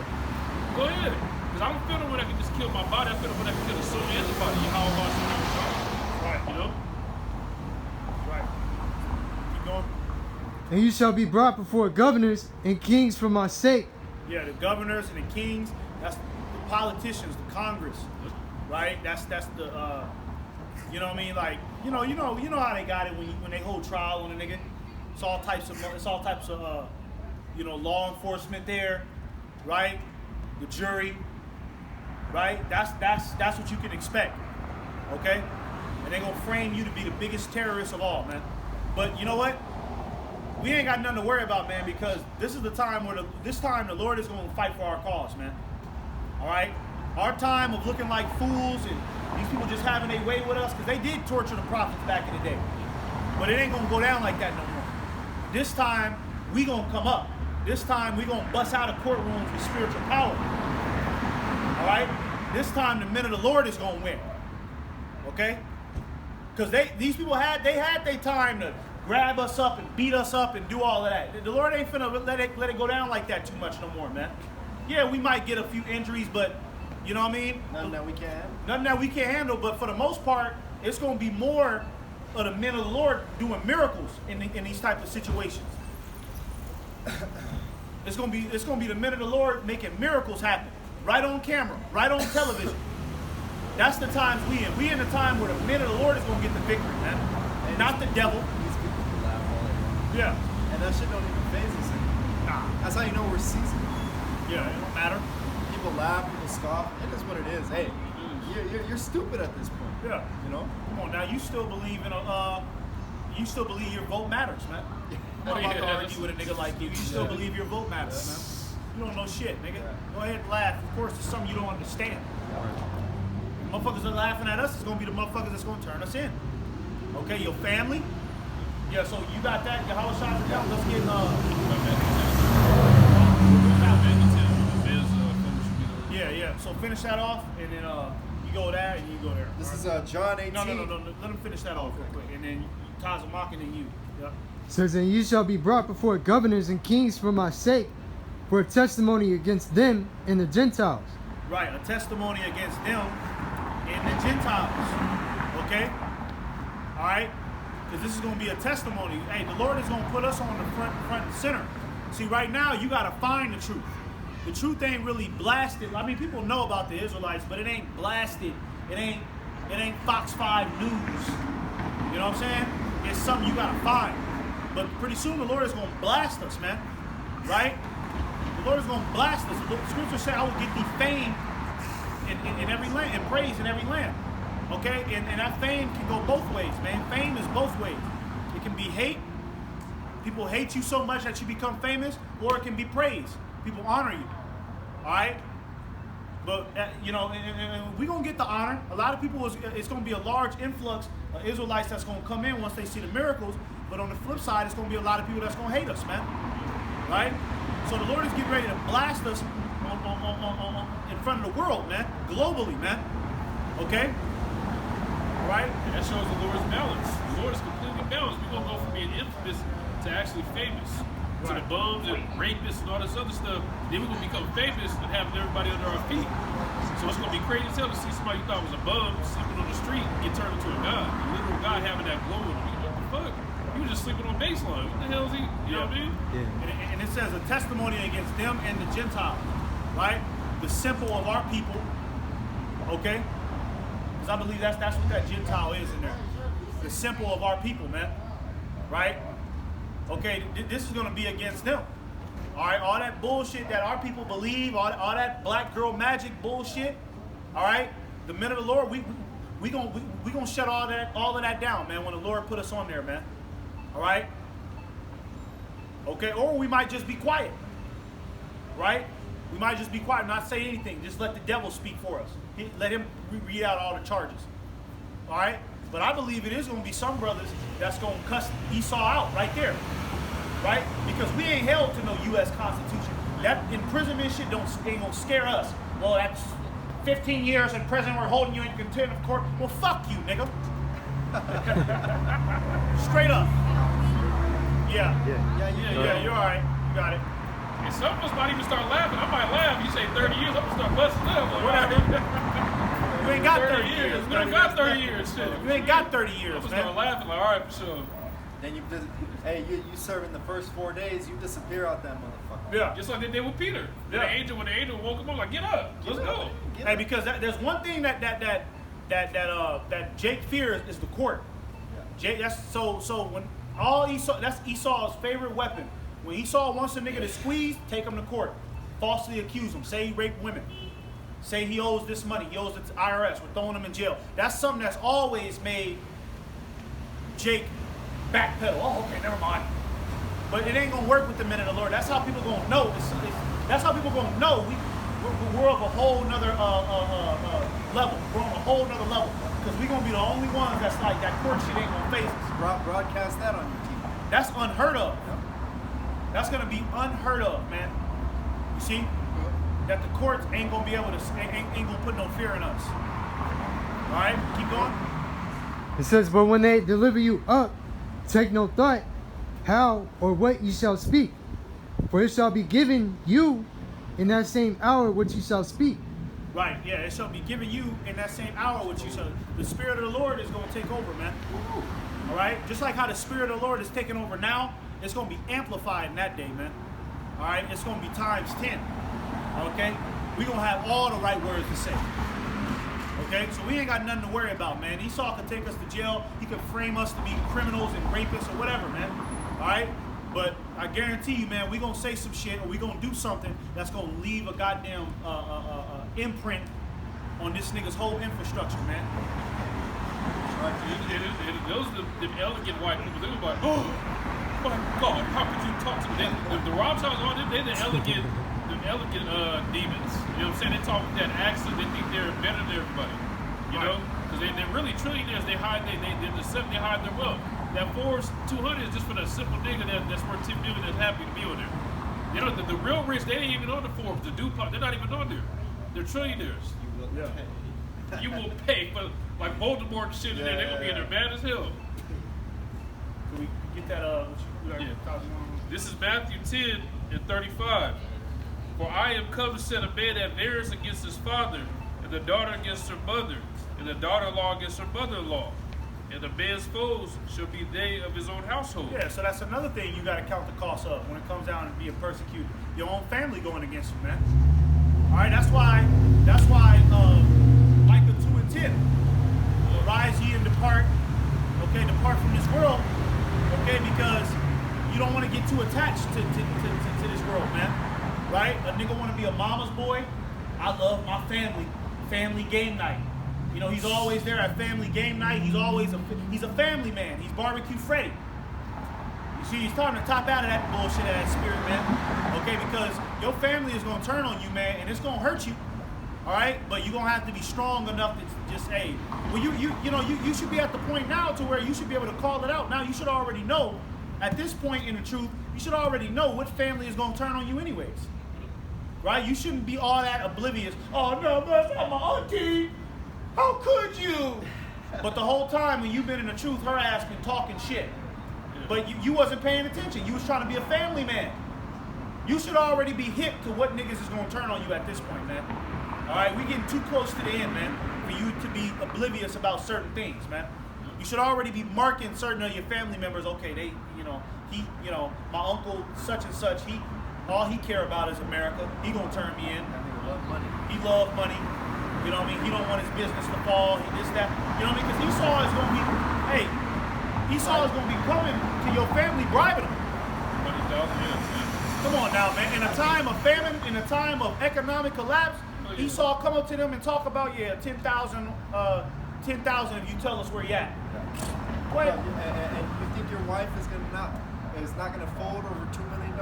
Go ahead. Because I don't feel the one that can just kill my body. I feel the one that can kill a soul and the body. How about you? Right. You know? Right. Keep going. And you shall be brought before governors and kings for my sake. Yeah, the governors and the kings, that's the politicians, the Congress, right? That's the you know what I mean? Like, you know how they got it when they hold trial on a nigga. It's all types of law enforcement there, right? The jury, right? That's what you can expect. Okay? And they're gonna frame you to be the biggest terrorist of all, man. But you know what? We ain't got nothing to worry about, man, because this is the time where the Lord is gonna fight for our cause, man. All right? Our time of looking like fools and these people just having their way with us, because they did torture the prophets back in the day. But it ain't gonna go down like that no more. This time, we gonna come up. This time, we gonna bust out of courtrooms with spiritual power. All right? This time, the men of the Lord is gonna win. Okay? Because these people had their time to grab us up and beat us up and do all of that. The Lord ain't finna let it go down like that too much no more, man. Yeah, we might get a few injuries, but you know what I mean? Nothing that we can't handle. Nothing that we can't handle, but for the most part, it's gonna be more of the men of the Lord doing miracles in these type of situations. It's gonna be the men of the Lord making miracles happen right on camera, right on television. That's the times we in. We in the time where the men of the Lord is gonna get the victory, man. And not the devil. These people laugh all day long. Yeah. And that shit don't even faze us anymore. Nah. That's how you know we're seasoned. Yeah, it don't matter. People laugh, people scoff. It is what it is. Hey, you're stupid at this point. Yeah. You know? Come on now, you still believe your vote matters, man. I'm about to argue with a nigga like you. You still believe your vote matters, man. You don't know shit, nigga. Go ahead and laugh. Of course, it's something you don't understand. Motherfuckers are laughing at us. It's gonna be the motherfuckers that's gonna turn us in. Okay, your family. Yeah, so you got that. Your house shots are down. Let's get Yeah. So finish that off, and then you go there and you go there. This All is John 18. No. Let him finish that off real quick, and then Tazamak and then you. Yep. Says, and you shall be brought before governors and kings for my sake, for a testimony against them and the Gentiles. Right, a testimony against them and the Gentiles. Okay? All right? Because this is going to be a testimony. Hey, the Lord is going to put us on the front and center. See, right now, you got to find the truth. The truth ain't really blasted. I mean, people know about the Israelites, but it ain't blasted. It ain't Fox 5 News. You know what I'm saying? It's something you got to find. But pretty soon, the Lord is going to blast us, man. Right? The Lord is going to blast us. The scripture said, I will get thee fame in every land, and praise in every land. Okay? And that fame can go both ways, man. Fame is both ways. It can be hate. People hate you so much that you become famous, or it can be praise. People honor you. All right? But, you know, and we're going to get the honor. A lot of people, it's going to be a large influx of Israelites that's going to come in once they see the miracles. But on the flip side, it's going to be a lot of people that's going to hate us, man. Right? So the Lord is getting ready to blast us in front of the world, man. Globally, man. Okay? All right? And that shows the Lord's balance. The Lord is completely balanced. We're going to go from being infamous to actually famous. To the bums and rapists and all this other stuff. Then we're going to become famous and having everybody under our feet. So it's going to be crazy as hell to see somebody you thought was a bum sleeping on the street get turned into a god. A literal god having that glow in him. What the fuck? He was just sleeping on baseline. What the hell is he? You know what I mean? Yeah. And it says a testimony against them and the Gentiles. Right? The simple of our people. Okay? Because I believe that's what that Gentile is in there. The simple of our people, man. Right? Okay, this is going to be against them. All right, all that bullshit that our people believe, all that black girl magic bullshit. All right, the men of the Lord, we gonna shut all of that down, man. When the Lord put us on there, man. All right. Okay, or we might just be quiet. Right? We might just be quiet, not say anything. Just let the devil speak for us. Let him read out all the charges. All right. But I believe it is going to be some brothers that's going to cuss Esau out right there. Right? Because we ain't held to no U.S. Constitution. That imprisonment shit ain't going to scare us. Well, that's 15 years in prison. We're holding you in contempt of court. Well, fuck you, nigga. Straight up. Yeah, you're all right. You got it. And some of us might even start laughing. I might laugh. You say 30 years, I'm going to start busting up. Whatever. You ain't got 30 years. You ain't got 30 years. Shit. You ain't got 30 years, I'm going to man. start laughing like, all right, for sure. Then you serve in the first 4 days, you disappear out that motherfucker. Yeah. Just like they did with Peter. Yeah. When the angel woke him up, like, get up, let's go. Hey, because there's one thing that Jake fears is the court. Jake, that's so when all Esau, that's Esau's favorite weapon. When Esau wants a nigga to squeeze, take him to court, falsely accuse him, say he raped women, say he owes this money, he owes it to IRS, we're throwing him in jail. That's something that's always made Jake backpedal. Oh, okay, never mind. But it ain't gonna work with the men of the Lord. That's how people gonna know. That's how people gonna know we're of a whole nother level. We're on a whole nother level because we're gonna be the only ones that's like that court shit ain't gonna face us. Broadcast that on your TV. That's unheard of. Yep. That's gonna be unheard of, man. You see, that the courts ain't gonna be able to ain't gonna put no fear in us. All right, keep going. It says, but when they deliver you up, take no thought how or what you shall speak, for it shall be given you in that same hour what you shall speak. Right, yeah, it shall be given you in that same hour what you shall. The Spirit of the Lord is going to take over, man. All right, just like how the Spirit of the Lord is taking over now, it's going to be amplified in that day, man. All right, it's going to be times 10. Okay, we're going to have all the right words to say. Okay, so we ain't got nothing to worry about, man. Esau could take us to jail. He could frame us to be criminals and rapists or whatever, man. All right? But I guarantee you, man, we going to say some shit or we going to do something that's going to leave a goddamn imprint on this nigga's whole infrastructure, man. Those are the elegant white people. They were like, oh, my God, how could you talk to them? The Rothschilds on them, they're the elegant demons. You know what I'm saying? They talk with that accent. They think they're better than everybody. You know? Because they're really trillionaires. They hide they hide their wealth. That Forbes 200 is just for the simple nigga that's worth $10 million that's happy to be on there. You know, the real rich, they ain't even on the Forbes. The DuPont, they're not even on there. They're trillionaires. Yeah. You will pay for like Voldemort and shit in there. They're gonna be in there mad as hell. Can we get that? This is Matthew 10:35. For I am come to set a man at variance against his father, and the daughter against her mother, and the daughter-in-law against her mother-in-law. And the man's foes shall be they of his own household. Yeah, so that's another thing you got to count the cost of when it comes down to being persecuted. Your own family going against you, man. All right, that's why Micah 2:10. Arise ye and depart. Okay, depart from this world. Okay, because you don't want to get too attached to this world, man. Right? A nigga want to be a mama's boy. I love my family. Family game night. You know, he's always there at family game night. He's a family man. He's barbecue Freddy. You see, he's starting to top out of that bullshit, of that spirit, man. Okay, because your family is gonna turn on you, man, and it's gonna hurt you. All right, but you're gonna have to be strong enough to just, hey, well, you should be at the point now to where you should be able to call it out. Now you should already know. At this point in the truth, you should already know what family is gonna turn on you, anyways. Right? You shouldn't be all that oblivious. Oh no, that's not my auntie. How could you? But the whole time when you've been in the truth, her ass been talking shit. But you wasn't paying attention. You was trying to be a family man. You should already be hip to what niggas is gonna turn on you at this point, man. All right, we getting too close to the end, man, for you to be oblivious about certain things, man. You should already be marking certain of your family members. Okay, my uncle such and such, all he care about is America. He gonna turn me in. That nigga love money. He love money. You know what I mean? He don't want his business to fall. He this, that. You know what I mean? Because Esau is going to be coming to your family, bribing them. 100,000 years. Come on now, man. In a time of famine, in a time of economic collapse, Esau come up to them and talk about, 10,000 if you tell us where you at. What? And you think your wife is not gonna fold over $2 million?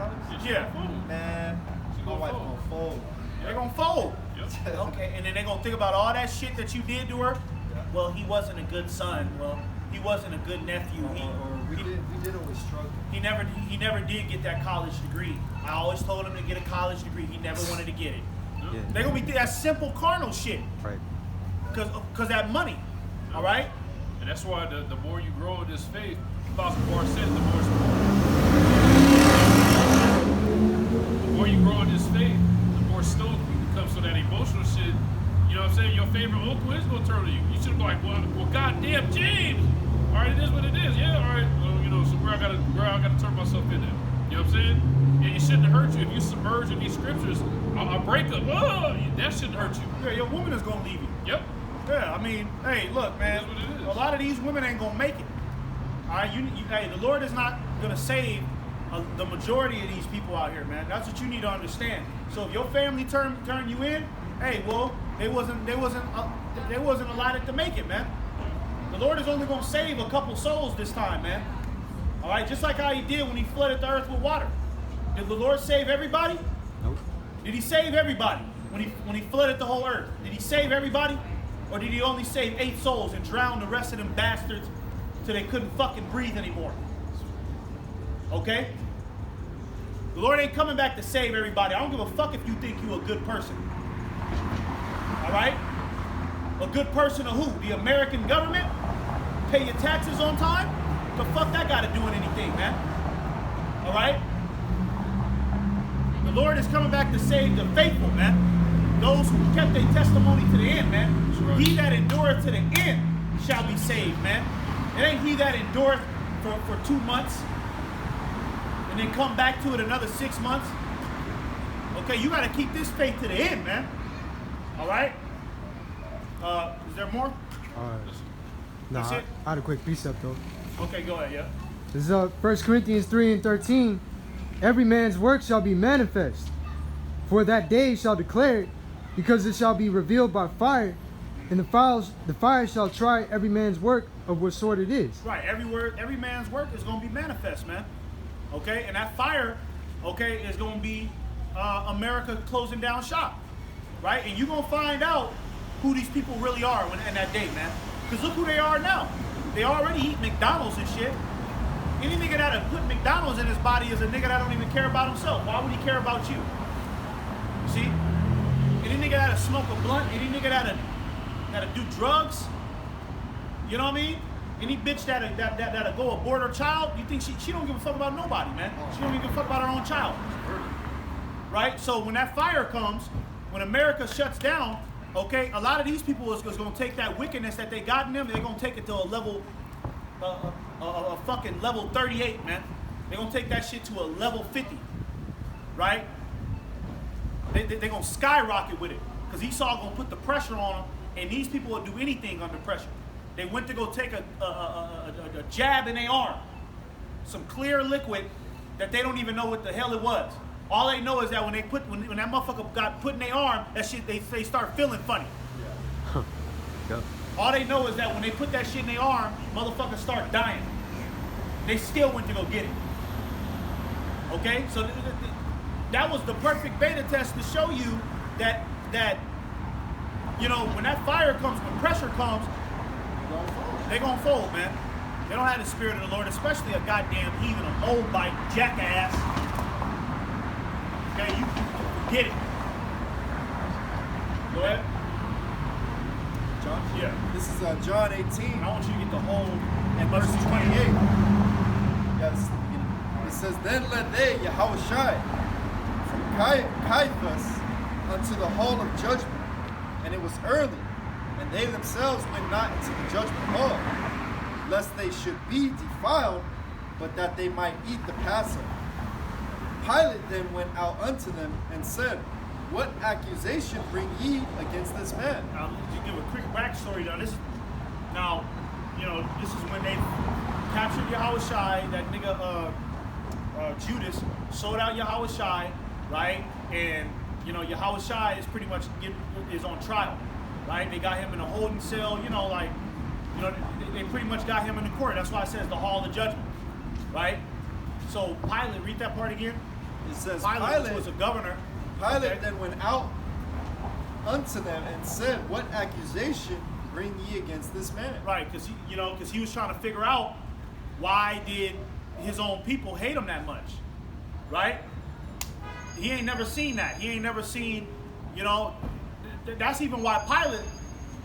Yeah. Man, my wife gonna fold. They're going to fold. Yep. Okay, and then they're going to think about all that shit that you did to her. Yeah. Well, he wasn't a good son. Well, he wasn't a good nephew. We did always struggle. He never did get that college degree. I always told him to get a college degree. He never wanted to get it. Yeah. They're going to be that simple carnal shit. Right. Because that money. All right? And that's why the more you grow in this faith, Apostle Paul said, the more you grow in this faith, the more stoic you become. So that emotional shit, you know what I'm saying? Your favorite uncle is going to turn to you. You should be like, well, goddamn, James. All right, it is what it is. Yeah, all right. Well, so where I gotta turn myself in there. You know what I'm saying? And it shouldn't hurt you if you submerge in these scriptures. A breakup, that shouldn't hurt you. Yeah, your woman is going to leave you. Yep. Yeah, I mean, hey, look, man. It is what it is. A lot of these women ain't going to make it. All right, hey, the Lord is not going to save the majority of these people out here, man. That's what you need to understand. So if your family turn you in, hey, well, they wasn't allotted to make it, man. The Lord is only going to save a couple souls this time, man. All right, just like how he did when he flooded the earth with water. Did the Lord save everybody? Nope. Did he save everybody when he flooded the whole earth? Did he save everybody? Or did he only save 8 souls and drown the rest of them bastards till they couldn't fucking breathe anymore? Okay? The Lord ain't coming back to save everybody. I don't give a fuck if you think you're a good person. All right? A good person of who? The American government? Pay your taxes on time? The fuck that got to do with anything, man? All right? The Lord is coming back to save the faithful, man. Those who kept their testimony to the end, man. He that endureth to the end shall be saved, man. It ain't he that endureth for 2 months and then come back to it another 6 months. Okay, you got to keep this faith to the end, man. All right? Is there more? Nah, That's it? I had a quick precept though. Okay, go ahead, yeah. This is 1 Corinthians 3:13. Every man's work shall be manifest, for that day shall declare it, because it shall be revealed by fire, and the fire shall try every man's work of what sort it is. Right, every man's work is going to be manifest, man. Okay, and that fire, okay, is going to be America closing down shop, right? And you're going to find out who these people really are in that day, man. Because look who they are now. They already eat McDonald's and shit. Any nigga that'll put McDonald's in his body is a nigga that don't even care about himself. Why would he care about you? See? Any nigga that'll smoke a blunt, any nigga that'll that'll do drugs, you know what I mean? Any bitch that'll go abort her child, you think she don't give a fuck about nobody, man. She don't even give a fuck about her own child. Right? So when that fire comes, when America shuts down, okay, a lot of these people is gonna take that wickedness that they got in them, they're gonna take it to a level, a fucking level 38, man. They're gonna take that shit to a level 50, right? They're gonna skyrocket with it, because Esau gonna put the pressure on them, and these people will do anything under pressure. They went to go take a jab in their arm, some clear liquid that they don't even know what the hell it was. All they know is that when that motherfucker got put in their arm, that shit they start feeling funny. Yeah. All they know is that when they put that shit in their arm, motherfuckers start dying. They still went to go get it. Okay, so that was the perfect beta test to show you that you know, when that fire comes, when pressure comes, they gonna fold, man. They don't have the spirit of the Lord, especially a goddamn heathen, an old bite jackass. Okay, you get it. Go ahead. John? Yeah. This is John 18 I want you to get the whole and verse 28. Yeah, this is the beginning. It says, Then led they Yahushai from Caiaphas unto the hall of judgment, and it was early, and they themselves went not into the judgment hall, lest they should be defiled, but that they might eat the Passover. Pilate then went out unto them and said, What accusation bring ye against this man? Now, to give a quick backstory on this. Now, you know, this is when they captured Yahushai, that nigga Judas sold out Yahushai, right? And you know, Yahushai is pretty much is on trial, right? They got him in a holding cell, you know, like, you know, they pretty much got him in the court. That's why it says the hall of judgment, right? So Pilate, read that part again. It says, Pilate was a governor. Pilate okay? then went out unto them and said, What accusation bring ye against this man? Right, because he was trying to figure out why did his own people hate him that much, right? He ain't never seen that. He ain't never seen, you know, that's even why Pilate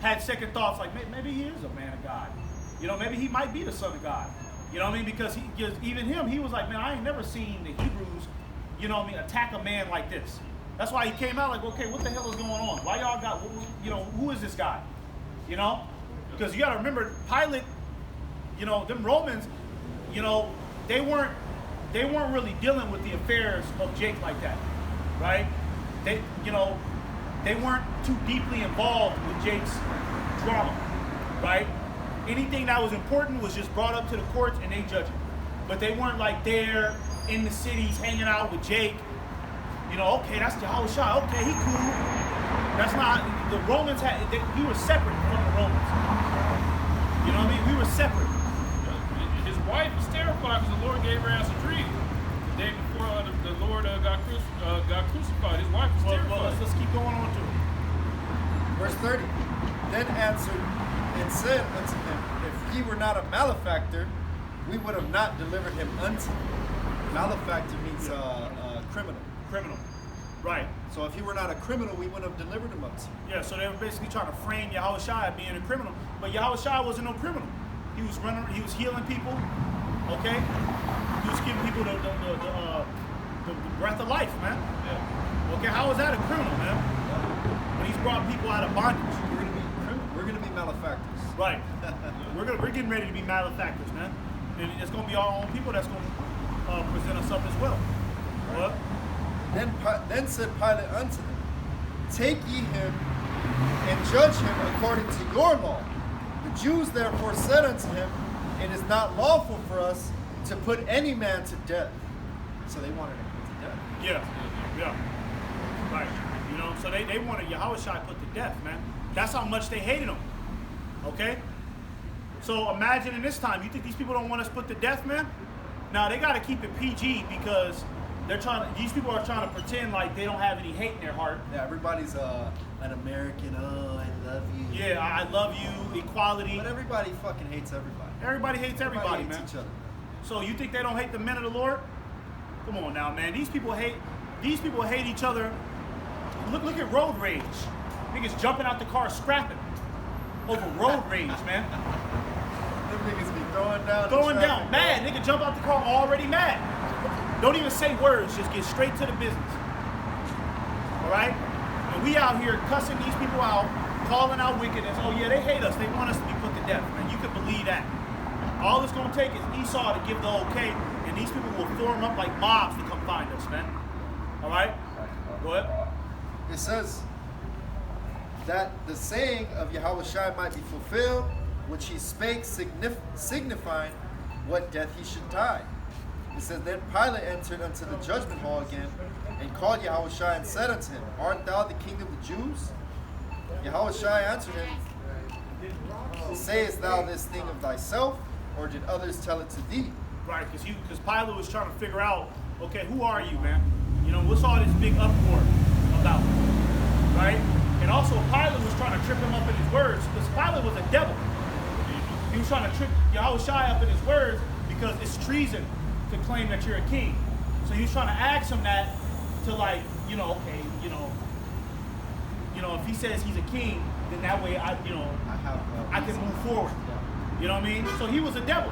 had second thoughts, like maybe he is a man of God. You know, maybe he might be the son of God. You know what I mean? Because even him, he was like, man, I ain't never seen the Hebrews, you know what I mean, attack a man like this. That's why he came out like, okay, what the hell is going on? Why y'all got, you know, who is this guy? You know? Because you got to remember, Pilate, you know, them Romans, you know, they weren't really dealing with the affairs of Jake like that, right? They, you know, they weren't too deeply involved with Jake's drama, right? Anything that was important was just brought up to the courts and they judged it. But they weren't like there in the cities hanging out with Jake. You know, okay, that's Yahushua. Okay, he cool. That's not, the Romans we were separate from the Romans. You know what I mean? We were separate. His wife was terrified because the Lord gave her ass a dream. The day before the Lord got crucified, his wife was terrified. Well, let's keep going on to it. Verse 30. Then answered and said unto him, If he were not a malefactor, we would have not delivered him unto you. Malefactor means criminal. Criminal. Right. So if he were not a criminal, we wouldn't have delivered him up to you. Yeah, so they were basically trying to frame Yahushua being a criminal. But Yahushua wasn't no criminal. He was healing people, okay? He was giving people the breath of life, man. Yeah. Okay, how is that a criminal, man? When he's brought people out of bondage. We're gonna be malefactors. Right. We're getting ready to be malefactors, man. And it's gonna be our own people that's gonna present us up as well. What? Then said Pilate unto them, Take ye him and judge him according to your law. The Jews therefore said unto him, It is not lawful for us to put any man to death. So they wanted him put to death. Yeah. Right. You know, so they wanted Yahushua put to death, man. That's how much they hated him. Okay? So imagine in this time, you think these people don't want us put to death, man? Now they gotta keep it PG because these people are trying to pretend like they don't have any hate in their heart. Yeah, everybody's an American, oh, I love you. Yeah, I love you, equality. But everybody fucking hates everybody. Everybody hates everybody, hates man. each other. So you think they don't hate the men of the Lord? Come on now, man. These people hate each other. Look at road rage. Niggas jumping out the car scrapping. over road rage, man. Them niggas be throwing down. Throwing the down, traffic, mad. Nigga jump out the car already mad. Don't even say words, just get straight to the business. All right? And we out here cussing these people out, calling out wickedness. Oh yeah, they hate us. They want us to be put to death, man. You can believe that. All it's gonna take is Esau to give the okay, and these people will form up like mobs to come find us, man. All right? Go ahead. It says that the saying of Yahushua might be fulfilled, which he spake, signifying what death he should die. It says, then Pilate entered unto the judgment hall again, and called Yahushua and said unto him, art thou the king of the Jews? Yahushua answered him, sayest thou this thing of thyself, or did others tell it to thee? Right, because Pilate was trying to figure out, okay, who are you, man? You know, what's all this big uproar about? Right? And also Pilate was trying to trip him up in his words, because Pilate was a devil. He was trying to trip Yahushua up in his words because it's treason to claim that you're a king. So he was trying to ask him that to, like, you know, okay, if he says he's a king, then that way I can move forward. You know what I mean? So he was a devil.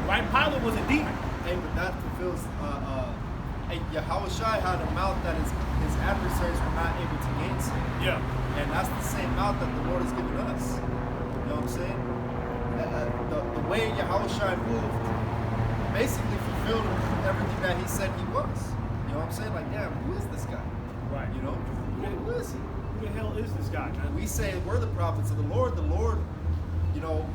Right? Pilate was a demon. Hey, but that fulfills, Yahushua had a mouth that his adversaries were not able to gainsay. Yeah. And that's the same mouth that the Lord has given us. You know what I'm saying? The way Yahushua moved basically fulfilled everything that he said he was. You know what I'm saying? Like, damn, who is this guy? Right. You know? Who is he? Who the hell is this guy, man? We say we're the prophets of the Lord, you know,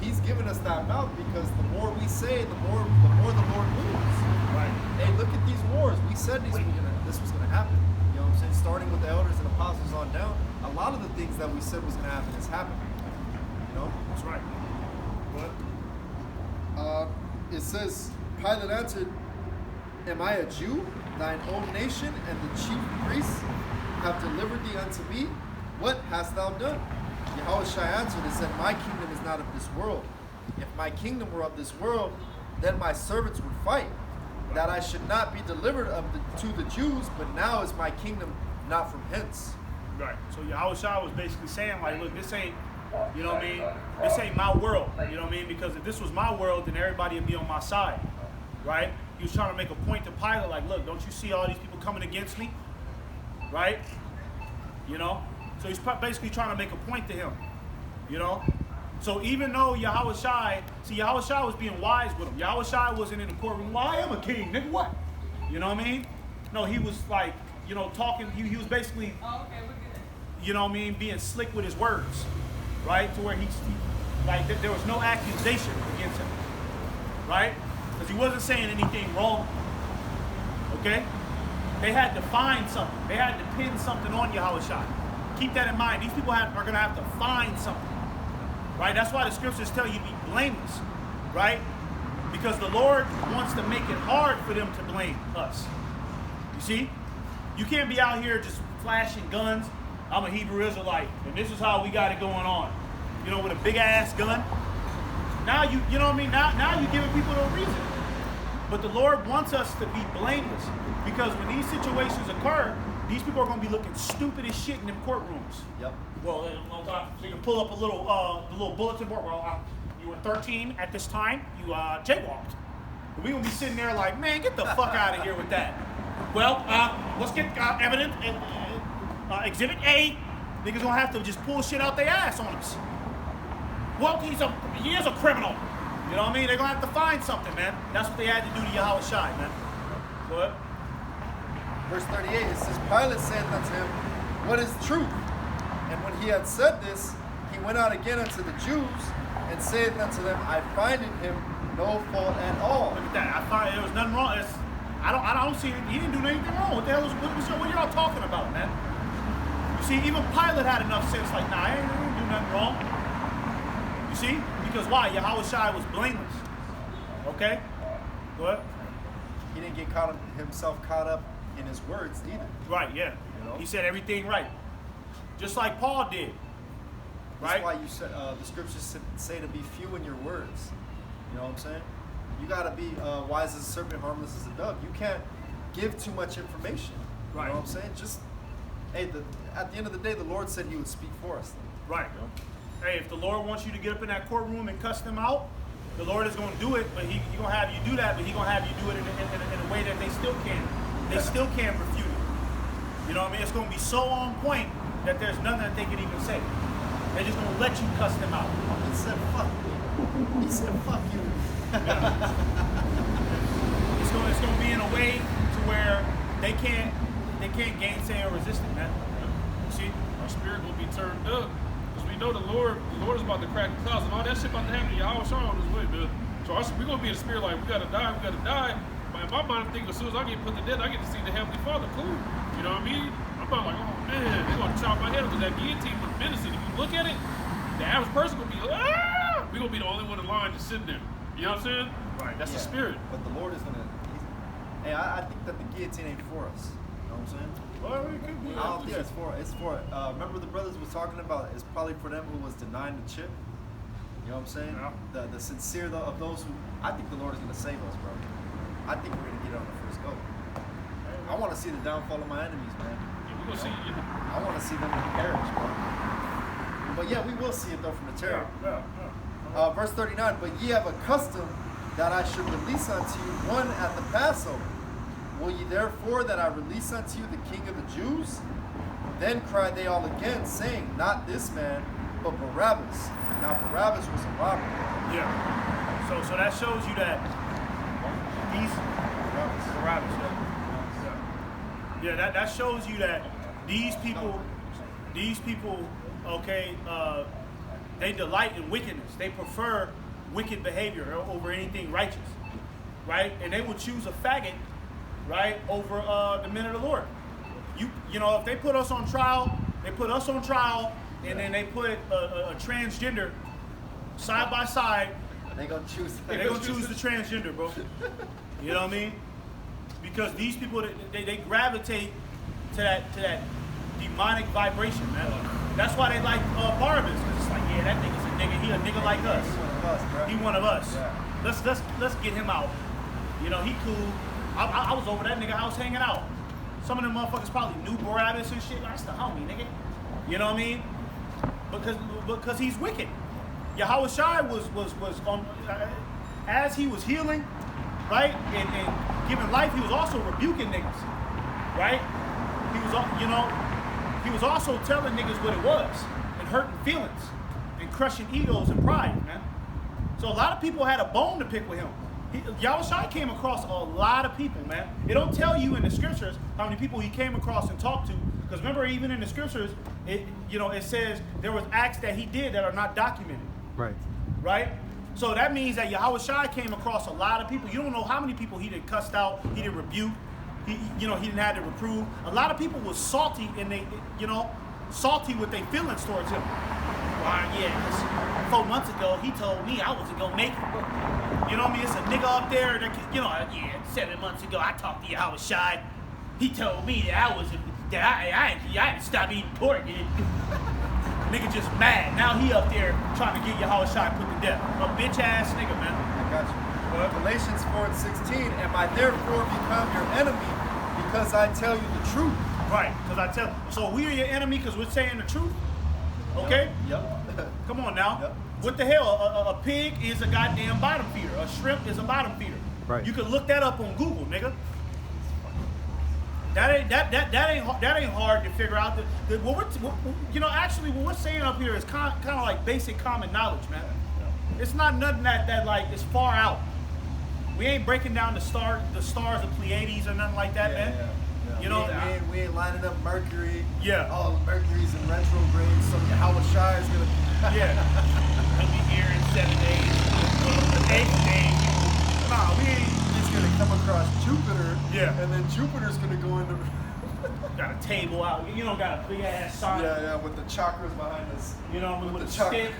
he's given us that mouth because the more we say, the more the Lord moves. Right. Hey, look at these wars. We said this was gonna happen. You know what I'm saying? Starting with the elders and apostles on down, a lot of the things that we said was gonna happen has happened. You know? That's right. What? It says, Pilate answered, am I a Jew? Thine own nation and the chief priests have delivered thee unto me. What hast thou done? Yahushua answered and said, my kingdom is not of this world. If my kingdom were of this world, then my servants would fight, that I should not be delivered to the Jews, but now is my kingdom not from hence. Right. So Yahushua was basically saying, like, look, this ain't, you know what I mean? This ain't my world. You know what I mean? Because if this was my world, then everybody would be on my side. Right? He was trying to make a point to Pilate, like, look, don't you see all these people coming against me? Right? You know? So he's basically trying to make a point to him. You know? So even though Yahushua was being wise with him. Yahushua wasn't in the courtroom, well, I am a king, nigga, what? You know what I mean? No, he was like, you know, talking, he was basically, you know what I mean, being slick with his words. Right? To where there was no accusation against him. Right? Because he wasn't saying anything wrong. Okay? They had to find something. They had to pin something on Yahushua. Keep that in mind. These people are going to have to find something. Right? That's why the scriptures tell you to be blameless. Right? Because the Lord wants to make it hard for them to blame us. You see? You can't be out here just flashing guns. I'm a Hebrew Israelite, and this is how we got it going on. You know, with a big ass gun. Now you know what I mean? Now you're giving people a reason. But the Lord wants us to be blameless. Because when these situations occur, these people are going to be looking stupid as shit in them courtrooms. Yep. Well, so you can pull up the little bulletin board. Well, you were 13 at this time. You jaywalked. And we're going to be sitting there like, man, get the fuck out of here with that. Well, let's get evidence. Exhibit A. Niggas going to have to just pull shit out their ass on us. Well, he is a criminal. You know what I mean? They're going to have to find something, man. That's what they had to do to Yahushua, man. Go ahead. Verse 38, it says, Pilate said unto him, what is truth? And when he had said this, he went out again unto the Jews, and said unto them, I find in him no fault at all. Look at that. I find there was nothing wrong. I don't see it. He didn't do anything wrong. What the hell what y'all talking about, man? You see, even Pilate had enough sense, like, nah, I didn't do nothing wrong. You see? Because why? Yahushua was blameless. Okay? Go ahead. He didn't get himself caught up in his words either. Right, yeah. You know? He said everything right. Just like Paul did. Right? That's why you said the scriptures say to be few in your words. You know what I'm saying? You got to be wise as a serpent, harmless as a dove. You can't give too much information. Right. You know what I'm saying? Just, hey, at the end of the day, the Lord said he would speak for us. Right. Hey, if the Lord wants you to get up in that courtroom and cuss them out, the Lord is going to do it, but He's going to have you do that, but He's going to have you do it in a way that they still can't refute it. You know what I mean? It's going to be so on point that there's nothing that they can even say. They're just going to let you cuss them out. He said, fuck you. He said, fuck you. Yeah. It's going to be in a way to where they can't gainsay or resist it, man. You see? Our spirit will be turned up. Because we know the Lord is about to crack the clouds and all that shit about to happen. Y'all shine on his way, man. So we're going to be in the spirit like, we got to die. In my mind, I'm thinking as soon as I get put to death, I get to see the Heavenly Father. Cool. You know what I mean? I'm not like, oh man, they're going to chop my head off because that guillotine was menacing. If you look at it, the average person going to be, ah! We're going to be the only one in line just sitting there. You know what I'm saying? Right. That's the spirit. But the Lord is going to, hey, I think that the guillotine ain't for us. You know what I'm saying? Well, it could be. I don't think it's for remember the brothers was talking about it's probably for them who was denying the chip. You know what I'm saying? Yeah. The sincere of those who, I think the Lord is going to save us, bro. I think we're going to get on the first go. I want to see the downfall of my enemies, man. Yeah, we're going to see it. I want to see them perish, bro. But yeah, we will see it though from the terror. Verse 39, but ye have a custom that I should release unto you one at the Passover. Will ye therefore that I release unto you the King of the Jews? Then cried they all again, saying, not this man, but Barabbas. Now Barabbas was a robber. Yeah. So that shows you that these Barabbas. Yeah, that shows you that these people, okay, they delight in wickedness. They prefer wicked behavior over anything righteous, right? And they will choose a faggot, right, over the men of the Lord. You know, if they put us on trial, and then they put a transgender side by side. They're gonna choose the transgender, bro. You know what I mean? Because these people, they gravitate to that demonic vibration, man. That's why they like Barabbas. It's like, yeah, that nigga's a nigga. He a nigga like us. He one of us. Yeah. Let's get him out. You know, he cool. I was over that nigga house hanging out. Some of them motherfuckers probably knew Barabbas and shit. That's the homie, nigga. You know what I mean? Because he's wicked. Yahweh Shai was on as he was healing, right, and giving life. He was also rebuking niggas, right? He was also telling niggas what it was and hurting feelings and crushing egos and pride, man. So a lot of people had a bone to pick with him. Yahweh Shai came across a lot of people, man. It don't tell you in the scriptures how many people he came across and talked to. Because remember, even in the scriptures, it says there was acts that he did that are not documented. Right. Right? So that means that Yahweh Shai came across a lot of people. You don't know how many people he did cussed out, he did rebuke, he didn't have to reprove. A lot of people was salty and salty with their feelings towards him. Why, yeah, 'cause 4 months ago he told me I wasn't gonna make it. You know what I mean? It's a nigga up there that, 7 months ago I talked to Yahweh Shai. He told me that I had to stop eating pork. Nigga just mad. Now he up there trying to get Yahweh Shai put to death. A bitch ass nigga, man. I got you. Galatians 4:16, am I therefore become your enemy because I tell you the truth? Right, so we are your enemy because we're saying the truth? Okay? Yep. Come on now. Yep. What the hell? A pig is a goddamn bottom feeder. A shrimp is a bottom feeder. Right. You can look that up on Google, nigga. That ain't hard to figure out. What we're saying up here is kind of like basic common knowledge, man. It's not nothing that like is far out. We ain't breaking down the stars of Pleiades or nothing like that, man. Yeah. You know, we ain't lining up Mercury. Yeah. Oh, Mercury's in retrograde, so Yahweh Shai is gonna. Yeah. He'll be here in 7 days. 8 days. Nah, we ain't. He's gonna come across Jupiter. Yeah. And then Jupiter's gonna go into. Got a table out. Got a big ass sign. Yeah, with the chakras behind us. With a stick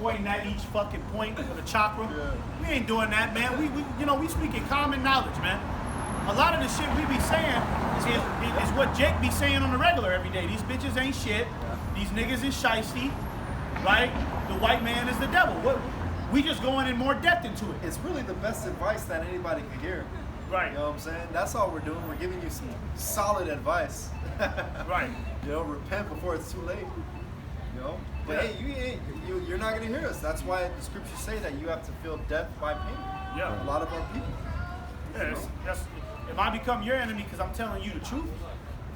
pointing at each fucking point with a chakra. Yeah. We ain't doing that, man. We speaking common knowledge, man. A lot of the shit we be saying is what Jake be saying on the regular every day. These bitches ain't shit. Yeah. These niggas is shiesty, right? The white man is the devil. We just going in more depth into it. It's really the best advice that anybody could hear. Right. You know what I'm saying? That's all we're doing. We're giving you some solid advice. Right. Repent before it's too late. You know? But hey, you're not going to hear us. That's why the scriptures say that you have to feel death by pain. Yeah. A lot of our people. Yeah, if I become your enemy because I'm telling you the truth,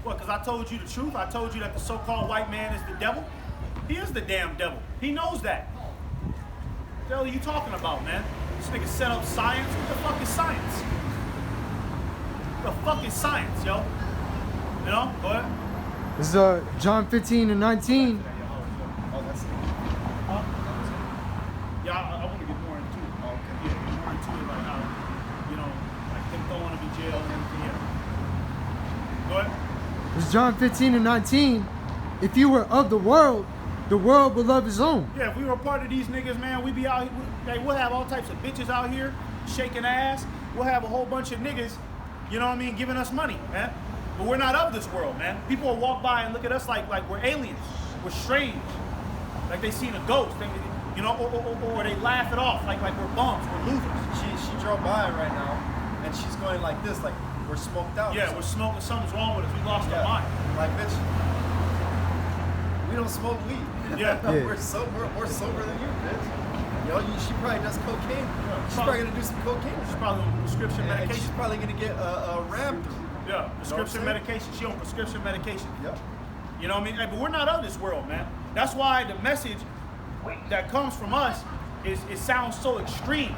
what? Because I told you the truth? I told you that the so-called white man is the devil? He is the damn devil. He knows that. What the hell are you talking about, man? This nigga set up science. What the fuck is science? What the fuck is science, yo? You know? Go ahead. This is John 15 and 19. Oh, that's it. Huh? Yeah, I want to get more into it. Oh, okay. Yeah, get more into it, like how, you know, like them throwing him in jail and everything. Yeah. Go ahead. This is John 15 and 19. If you were of the world would love his own. Yeah, if we were a part of these niggas, man, we'd be out here. We'll have all types of bitches out here shaking ass. We'll have a whole bunch of niggas, you know what I mean, giving us money, man. But we're not of this world, man. People will walk by and look at us like we're aliens. We're strange. Like they seen a ghost. They, you know, or they laugh it off like we're bums, we're losers. She drove by right now, and she's going like this, like we're smoked out. Yeah, we're smoking. Something's wrong with us. We lost our mind. Like, bitch, we don't smoke weed. Yeah. We're sober than you, bitch. You know, she probably does cocaine. She's probably gonna do some cocaine. She's probably on prescription And medication. she's probably gonna get a ram through. Yeah, prescription You know what I'm medication. She on prescription medication. Yep. You know what I mean? Hey, but we're not of this world, man. That's why the message that comes from us it sounds so extreme,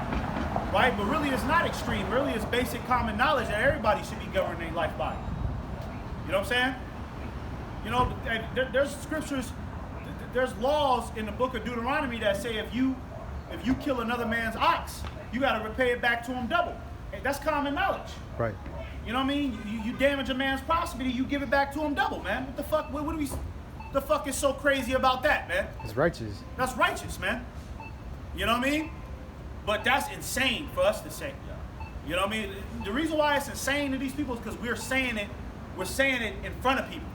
right? But really it's not extreme. Really it's basic common knowledge that everybody should be governing their life by. You know what I'm saying? You know, there's scriptures, there's laws in the book of Deuteronomy that say if you kill another man's ox, you got to repay it back to him double. Hey, that's common knowledge. Right. You know what I mean? You damage a man's property, you give it back to him double, man. What the fuck? What do we? The fuck is so crazy about that, man? It's righteous. That's righteous, man. You know what I mean? But that's insane for us to say. You know what I mean? The reason why it's insane to these people is because we're saying it in front of people.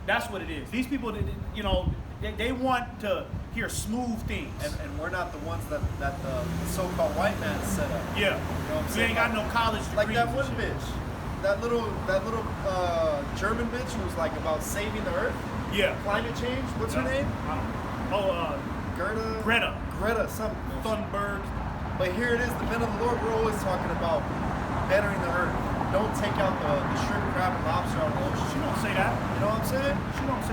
That's what it is. These people, you know, they want to hear smooth things. And we're not the ones that the so-called white man set up. Yeah. You know what I'm We saying? ain't got no college degrees. Like that and one shit. bitch. That little German bitch who was like about saving the earth. Yeah. Climate change. What's her name? Greta something. Thunberg. But here it is, the men of the Lord, we're always talking about bettering the earth. Don't take out the shrimp, crab, and lobster out of the ocean. She don't say that. You know what I'm saying?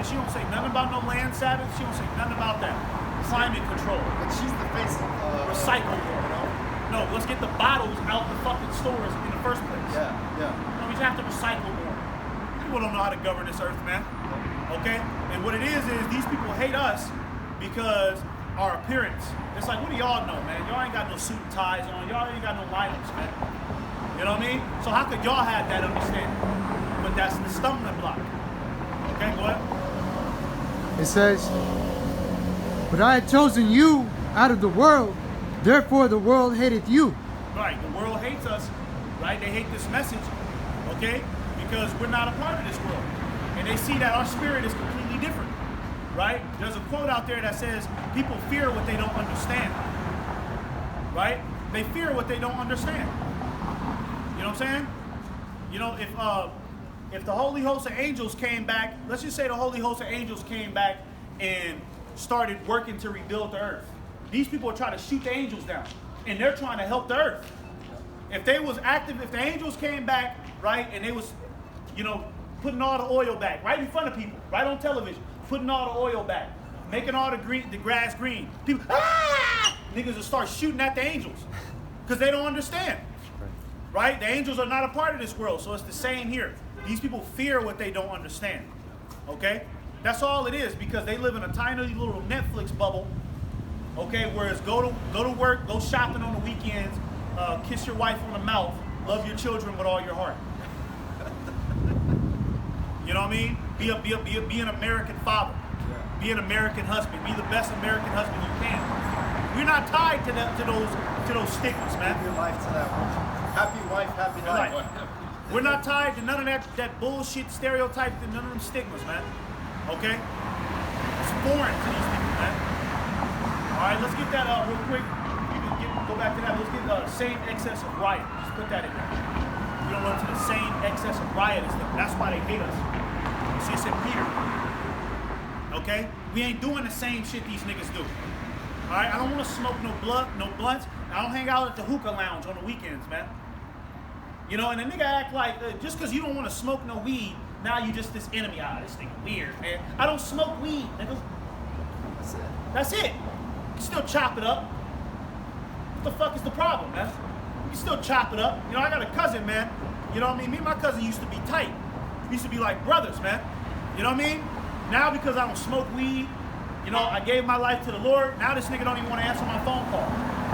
She don't say nothing about no land savage. She don't say nothing about that. Climate control. But she's the face of Recycle. you know? No, let's get the bottles out the fucking stores in the first place. Yeah. No, we just have to recycle more. People don't know how to govern this earth, man. Okay? And what it is these people hate us because our appearance. It's like, what do y'all know, man? Y'all ain't got no suit and ties on. Y'all ain't got no lineups, man. You know what I mean? So how could y'all have that understanding? But that's the stumbling block. Okay, go ahead. It says, but I had chosen you out of the world, therefore the world hateth you. Right, the world hates us, right? They hate this message, okay? Because we're not a part of this world. And they see that our spirit is completely different, right? There's a quote out there that says, people fear what they don't understand, right? They fear what they don't understand. You know what I'm saying? You know, if the holy host of angels came back, let's just say the holy host of angels came back and started working to rebuild the earth. These people are trying to shoot the angels down, and they're trying to help the earth. If they was active, if the angels came back, right, and they was, you know, putting all the oil back right in front of people, right on television, putting all the oil back, making all the grass green, people, niggas will start shooting at the angels because they don't understand. Right? The angels are not a part of this world, so it's the same here. These people fear what they don't understand. Okay? That's all it is, because they live in a tiny little Netflix bubble. Okay, whereas go to work, go shopping on the weekends, kiss your wife on the mouth, love your children with all your heart. You know what I mean? Be an American father. Be an American husband. Be the best American husband you can. We're not tied to those stigmas, man. Give your life to that one. Happy wife, happy life. Right. We're not tied to none of that bullshit stereotype, to none of them stigmas, man. Okay? It's foreign to these people, man. All right, let's get that real quick. Go back to that. Let's get same excess of riot. Just put that in there. We don't run to the same excess of riot as them. That's why they hate us. See, it said Peter. Okay? We ain't doing the same shit these niggas do. All right? I don't want to smoke no blunts. I don't hang out at the hookah lounge on the weekends, man. You know, and a nigga act like just because you don't want to smoke no weed, now you just this enemy. This nigga weird, man. I don't smoke weed, nigga. That's it. That's it. You can still chop it up. What the fuck is the problem, man? You can still chop it up. You know, I got a cousin, man. You know what I mean? Me and my cousin used to be tight. We used to be like brothers, man. You know what I mean? Now because I don't smoke weed, you know, I gave my life to the Lord. Now this nigga don't even want to answer my phone call.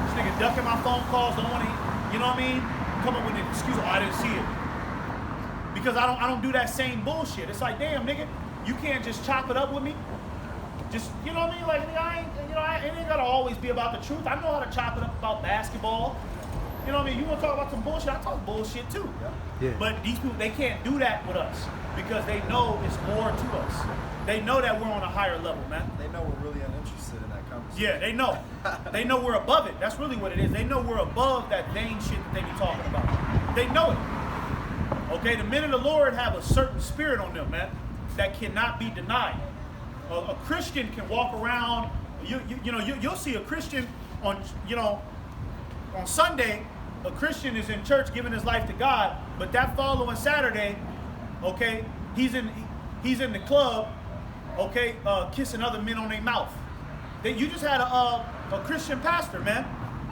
This nigga ducking my phone calls, don't want to, you know what I mean? Come up with an excuse, I didn't see it. Because I don't do that same bullshit. It's like, damn, nigga, you can't just chop it up with me. Just, you know what I mean? Like, it ain't gotta always be about the truth. I know how to chop it up about basketball. You know what I mean? You want to talk about some bullshit? I talk bullshit too. Yeah. But these people, they can't do that with us because they know it's more to us. They know that we're on a higher level, man. They know we're really uninterested in that conversation. Yeah, they know. They know we're above it. That's really what it is. They know we're above that vain shit that they be talking about. They know it. Okay, the men of the Lord have a certain spirit on them, man, that cannot be denied. A Christian can walk around. You'll see a Christian on Sunday. A Christian is in church giving his life to God, but that following Saturday, okay, he's in the club, okay, kissing other men on their mouth. You just had a Christian pastor, man.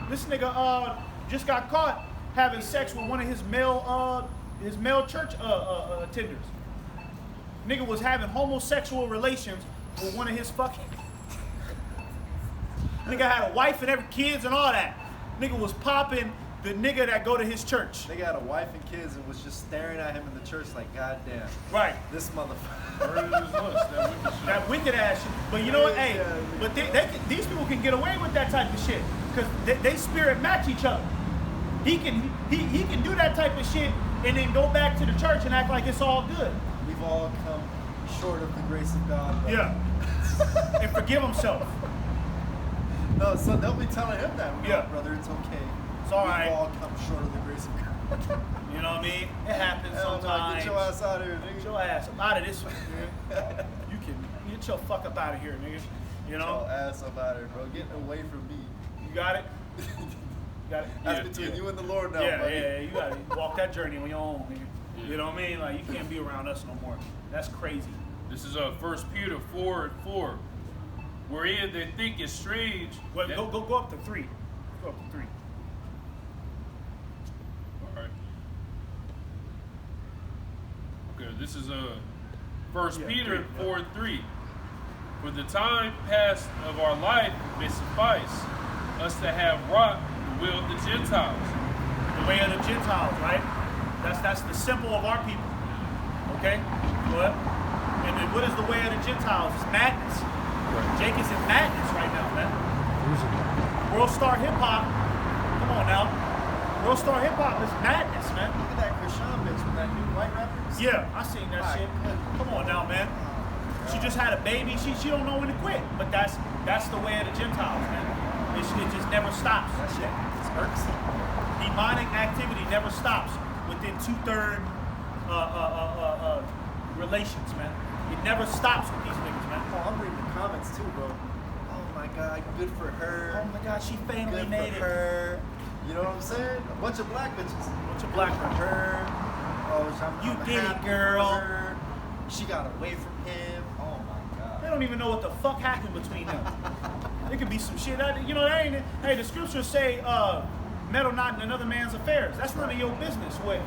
This nigga just got caught having sex with one of his male church attenders. Nigga was having homosexual relations with one of his fucking. Nigga had a wife and every kids and all that. Nigga was popping the nigga that go to his church. Nigga had a wife and kids and was just staring at him in the church like, goddamn. Right. This motherfucker. That wicked ass shit. But you know what? Hey, but these people can get away with that type of shit because they spirit match each other. He can do that type of shit and then go back to the church and act like it's all good. We've all come short of the grace of God. Brother. Yeah. And forgive himself. No, so they'll be telling him that. Yeah. Brother, it's okay. It's all right. We've all come short of the grace of God. You know what I mean? It happens sometimes. Get your ass out of here, nigga. Get your ass up out of this one, nigga. You can get your fuck up out of here, nigga. You know? Get your ass up out of here, bro. Get away from me. You got it? You got it? That's between you and the Lord now, yeah, buddy. Yeah, you gotta walk that journey on your own, nigga. You know what I mean? Like, you can't be around us no more. That's crazy. This is 1 Peter 4:4. Wherein they think it's strange. Well, go up to 3. Go up to 3. All right. Okay, this is 1 Peter 4:3. For the time past of our life may suffice us to have wrought the will of the Gentiles. The way of the Gentiles, right? That's the symbol of our people. Okay? What? And then what is the way of the Gentiles? It's madness. Right. Jake is in madness right now, man. World Star Hip Hop. Come on now. World Star Hip Hop is madness, man. Look at that Krishan bitch with that new white rapper. Yeah, I seen that shit. Come on now, man. She just had a baby. She don't know when to quit. But that's the way of the Gentiles, man. It just never stops. That shit is irksome. Demonic activity never stops within 2/3 relations, man. It never stops with these niggas, man. Oh, I'm reading the comments too, bro. Oh my God, good for her. Oh my God, she family Good native. for her. You know what I'm saying? A bunch of black bitches. Bunch of black for her. Oh, You I'm did it, happy girl. for her. She got away from him. Oh my God. They don't even know what the fuck happened between them. It could be some shit. That ain't. Hey, the scriptures say, meddle not in another man's affairs. That's none of your business. What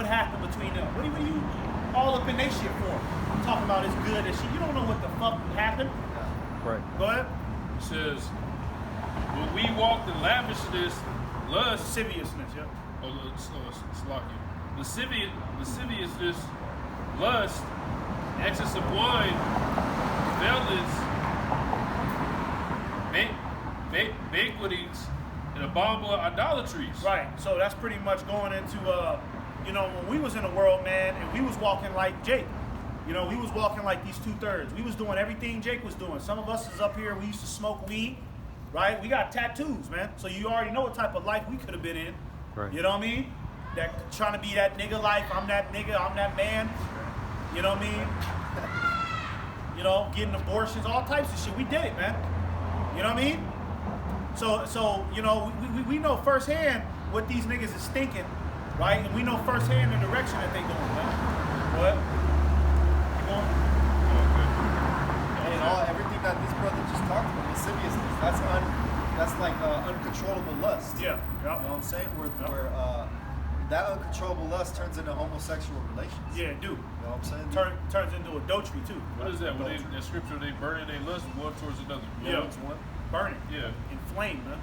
happened between them? What are you all up in their shit for? Talking about it's good and shit. You don't know what the fuck happened. Right. Go ahead. It says, when we walked in lavishness, lust, Lasciviousness, yeah. lasciviousness, lust, excess of wine, felons, banquetings, and abominable idolatries. Right. So that's pretty much going into, when we was in the world, man, and we was walking like Jake. We was walking like these 2/3. We was doing everything Jake was doing. Some of us is up here. We used to smoke weed, right? We got tattoos, man. So you already know what type of life we could have been in. Right. You know what I mean? That trying to be that nigga life. I'm that nigga. I'm that man. You know what I mean? you know, getting abortions, all types of shit. We did it, man. You know what I mean? So you know, we know firsthand what these niggas is thinking, right? And we know firsthand the direction that they going, man. What? You going? And everything that this brother just talked about, lasciviousness, that's like uncontrollable lust. Yeah. You know what I'm saying? Where that uncontrollable lust turns into homosexual relations. Yeah, it do. You know what I'm saying? Turns into adultery too. What is that? When that scripture, they burn and they lust one towards another. Yeah. Towards one. Burn it. Yeah. Inflame, man.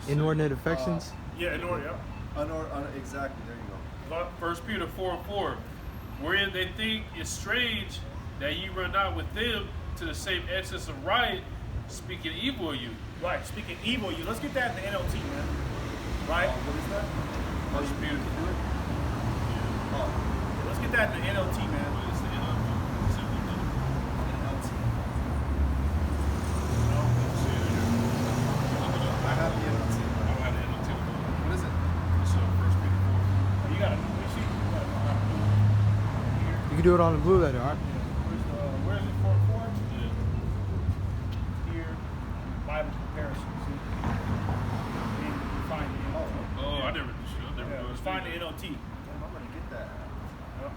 Inordinate affections. Yeah, in order, yeah. Exactly, there you go. 1 Peter 4:4, wherein they think it strange that ye run not with them to the same excess of riot, speaking evil of you. Right, speaking evil of you. Let's get that in the NLT, man. Right? What is that? 1 Peter. Oh, Let's get that in the NLT, man. What is the NLT? I have the NLT. I don't have the NLT. What is it? It's 1 Peter 4. You gotta, let me see. Here. You can do it on the blue letter, all right? Where's it for? Yeah. Here, Bible comparison. See? And you find the NLT. Oh, I never Yeah, let's find the NLT. Damn, I'm gonna get that. Yep.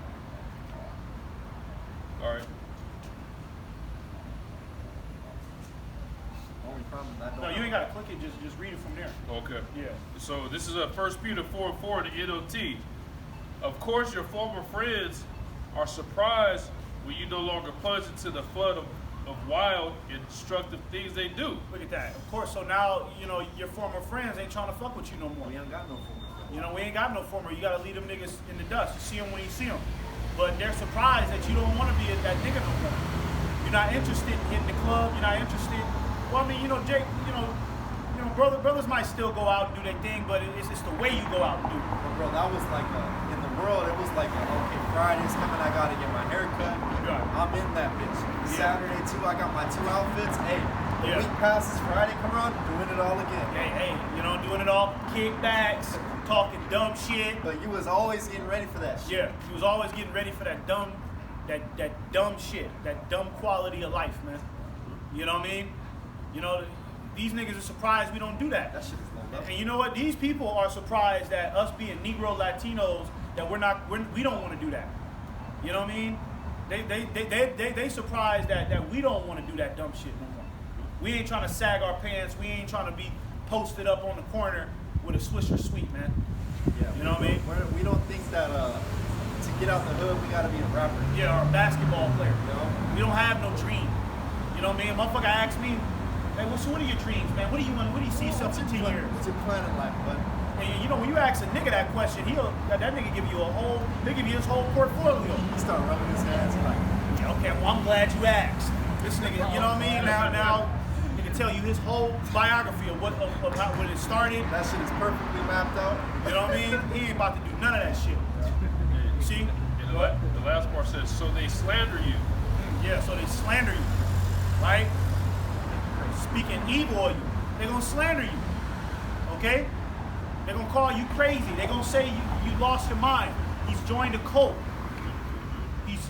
All right. Only problem I don't No, you ain't gotta click it. Just read it from there. Okay. Yeah. So this is 1 Peter 4:4 in the NLT. Of course, your former friends are surprised when you no longer plunge into the flood of wild and destructive things they do. Look at that. Of course. So now you know your former friends ain't trying to fuck with you no more. We ain't got no former friends. You know, we ain't got no former. You gotta leave them niggas in the dust. You see them when you see them. But they're surprised that you don't want to be that nigga no more. You're not interested in hitting the club. You're not interested. Well, I mean, you know, Jake, you know, brothers might still go out and do their thing, but it's the way you go out and do it. But bro, that was like in the world, it was like okay, Friday's coming, I gotta get my hair cut. Right. I'm in that bitch. Saturday too, I got my 2 outfits. Hey, the Yeah. week passes, Friday come around, doing it all again. Hey, you know, doing it all, kickbacks, talking dumb shit. But you was always getting ready for that shit. Yeah, he was always getting ready for that dumb shit, that dumb quality of life, man. You know what I mean? You know, these niggas are surprised we don't do that. That shit is low level. And you know what? These people are surprised that us being Negro Latinos that we don't want to do that. You know what I mean? They surprised that we don't want to do that dumb shit no more. We ain't trying to sag our pants. We ain't trying to be posted up on the corner with a Swisher Sweet, man. Yeah, You know what I mean? We don't think that to get out the hood, we gotta be a rapper. Yeah, or a basketball player. You know? We don't have no dream. You know what I mean? A motherfucker asked me, hey, so what are your dreams, man? What do you see yourself in 10 years? What's your plan in life, bud? And you know, when you ask a nigga that question, that nigga give you they give you his whole portfolio. He start rubbing his hands like, Yeah, okay, well, I'm glad you asked. This nigga, you know what I mean? Now, he can tell you his whole biography of how when it started. that shit is perfectly mapped out. You know what I mean? He ain't about to do none of that shit. See? And the last part says, so they slander you. Yeah, so they slander you, right? Speaking evil of you. They're gonna slander you. Okay? They're gonna call you crazy. They're gonna say you lost your mind. He's joined a cult.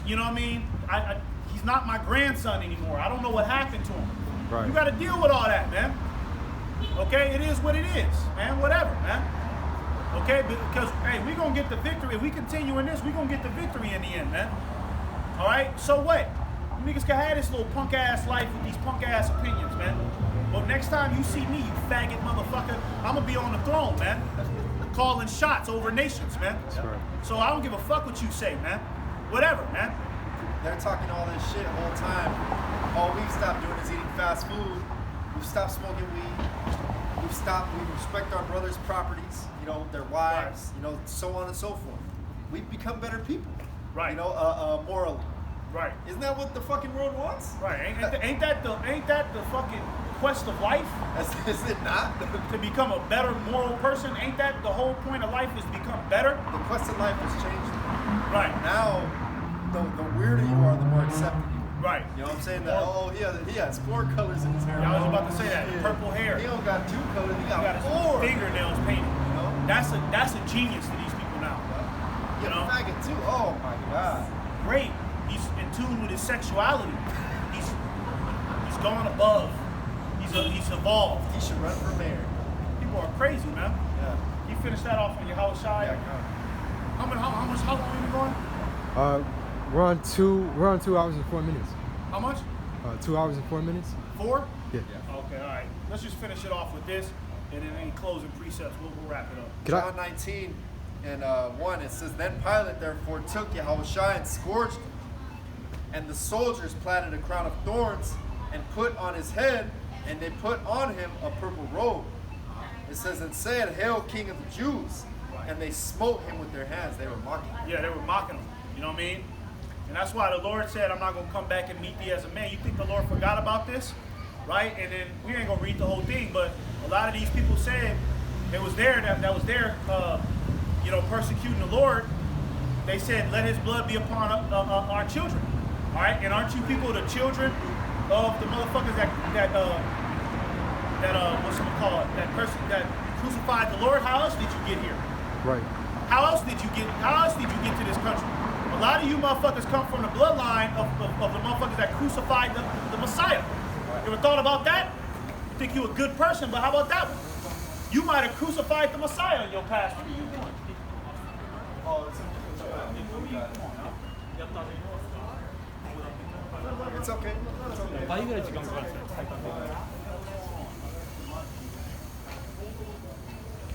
You know what I mean? He's not my grandson anymore. I don't know what happened to him. Right. You gotta deal with all that, man. Okay? It is what it is, man. Whatever, man. Okay? Because, hey, we're gonna get the victory. If we continue in this, we're gonna get the victory in the end, man. Alright? So what? You niggas can have this little punk ass life with these punk ass opinions, man. But next time you see me, you faggot motherfucker, I'm gonna be on the throne, man. Calling shots over nations, man. That's right. So I don't give a fuck what you say, man. Whatever, man. They're talking all this shit the whole time. All we've stopped doing is eating fast food. We've stopped smoking weed. We respect our brothers' properties, you know, their wives, you know, so on and so forth. We've become better people. Right. You know, morally. Right. Isn't that what the fucking world wants? Right. Ain't that the fucking quest of life? Is it not? To become a better moral person? Ain't that the whole point of life is become better? The quest of life has changed. Right. Now, the weirder you are, the more accepted you are. Right. You know what I'm saying? That, he has 4 colors in his hair. Yeah, I was about to say that. Purple hair. He don't got 2 colors, he You got got his 4. fingernails painted. You know? That's a genius to these people now. You know? Faggot too. Oh my god. Great. He's in tune with his sexuality. gone above. He's evolved. He should run for mayor. People are crazy, man. Yeah. You finished that off on your Howard Shai. Yeah, How long are you going? We're on 2 hours and 4 minutes. How much? 2 hours and 4 minutes. 4? Yeah. Okay, all right. Let's just finish it off with this, and then any closing precepts, we'll wrap it up. John 19 and 1, it says, Then Pilate therefore took Yahushua and scourged him. And the soldiers planted a crown of thorns and put on his head, and they put on him a purple robe. It says, and said, Hail, King of the Jews. And they smote him with their hands. They were mocking him. Yeah, they were mocking him. You know what I mean? And that's why the Lord said, I'm not going to come back and meet thee as a man. You think the Lord forgot about this? Right? And then we ain't going to read the whole thing, but a lot of these people said that was there, persecuting the Lord. They said, let his blood be upon our children. All right? And aren't you people the children of the motherfuckers that crucified the Lord? How else did you get here? Right. How else did you get to this country? A lot of you motherfuckers come from the bloodline of the motherfuckers that crucified the Messiah. You ever thought about that? You think you a good person, but how about that one? You might have crucified the Messiah in your past. What are you doing? It's okay. It's okay.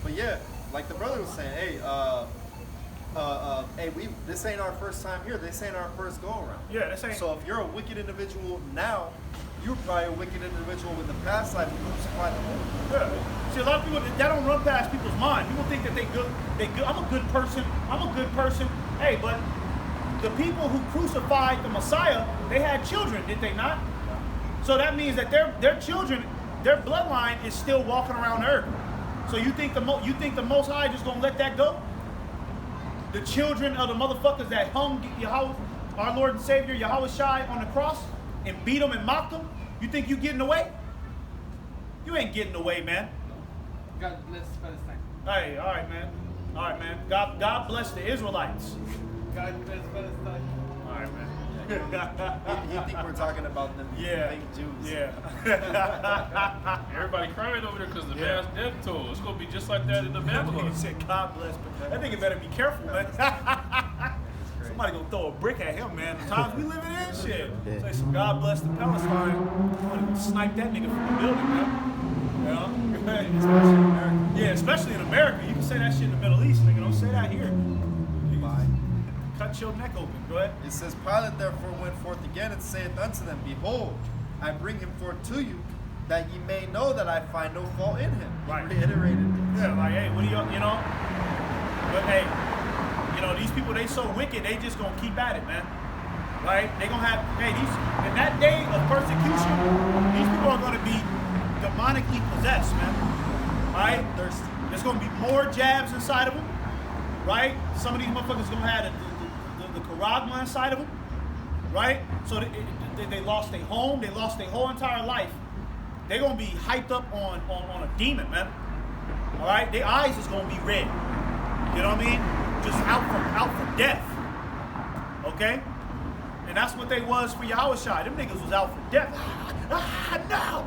But yeah, like the brother was saying, this ain't our first time here. This ain't our first go around. Yeah, this ain't. So if you're a wicked individual now, you're probably a wicked individual in the past life who crucified the Lord. Yeah. See, a lot of people that don't run past people's mind. People think that they good. I'm a good person. I'm a good person. Hey, but the people who crucified the Messiah, they had children, did they not? So that means that their children, their bloodline is still walking around earth. So you think the Most High just gonna let that go? The children of the motherfuckers that hung Yahweh, our Lord and Savior Yahweh Shai on the cross and beat them and mocked them. You think you getting away? You ain't getting away, man. God bless Palestine. Hey, all right, man. All right, man. God bless the Israelites. God bless Palestine. All right, man. You think we're talking about them fake Jews? Yeah. Everybody crying over there because the Yeah. mass death toll. It's gonna be just like that in the He Babylon. said, God bless. But that nigga better be careful, man. Somebody gonna throw a brick at him, man. The times we living in, shit. Yeah. Say some God bless the Palestine. Somebody gonna snipe that nigga from the building, man. Yeah, especially in America. You can say that shit in the Middle East, nigga. Don't say that here. Cut your neck open. Go ahead. It says, Pilate therefore went forth again and saith unto them, Behold, I bring him forth to you, that ye may know that I find no fault in him. He Right. reiterated. Yeah, like, hey, what do you know? But hey, these people, they so wicked, they just gonna keep at it, man. Right? They gonna have, in that day of persecution, these people are gonna be demonically possessed, man. Right? Thirsty. There's gonna be more jabs inside of them, right? Some of these motherfuckers gonna have the charagma inside of them, right? So they lost their home, they lost their whole entire life. They're gonna be hyped up on a demon, man. All right, their eyes is gonna be red. You know what I mean? Just out for death. Okay? And that's what they was for Yahweh Shai. Them niggas was out for death. No!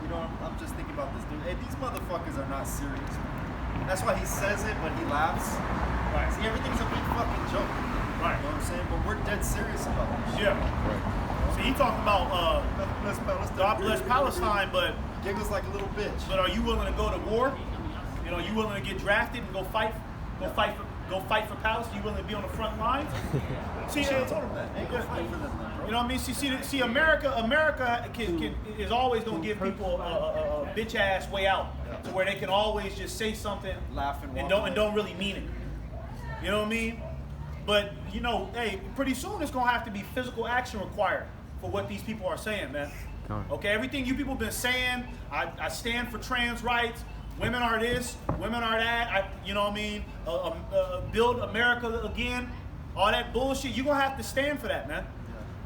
You know, I'm just thinking about this dude. Hey, these motherfuckers are not serious. That's why he says it, but he laughs. Right. See, everything's a big fucking joke. Right. You know what I'm saying? But we're dead serious about this. Yeah. See, he talking about God bless Palestine, but Giggles like a little bitch. are you willing to go to war? You know, you willing to get drafted and go fight for Palestine? You willing to be on the front lines? See, I told him that. Hey, go fight for them, bro. You know what I mean? See, America is always gonna give people a bitch ass way out, to where they can always just say something, Laugh and walk don't really mean it. You know what I mean? But hey, pretty soon it's gonna have to be physical action required for what these people are saying, man. Okay, everything you people been saying, I stand for trans rights. Women are this, women are that. You know what I mean? Build America again. All that bullshit. You're going to have to stand for that, man.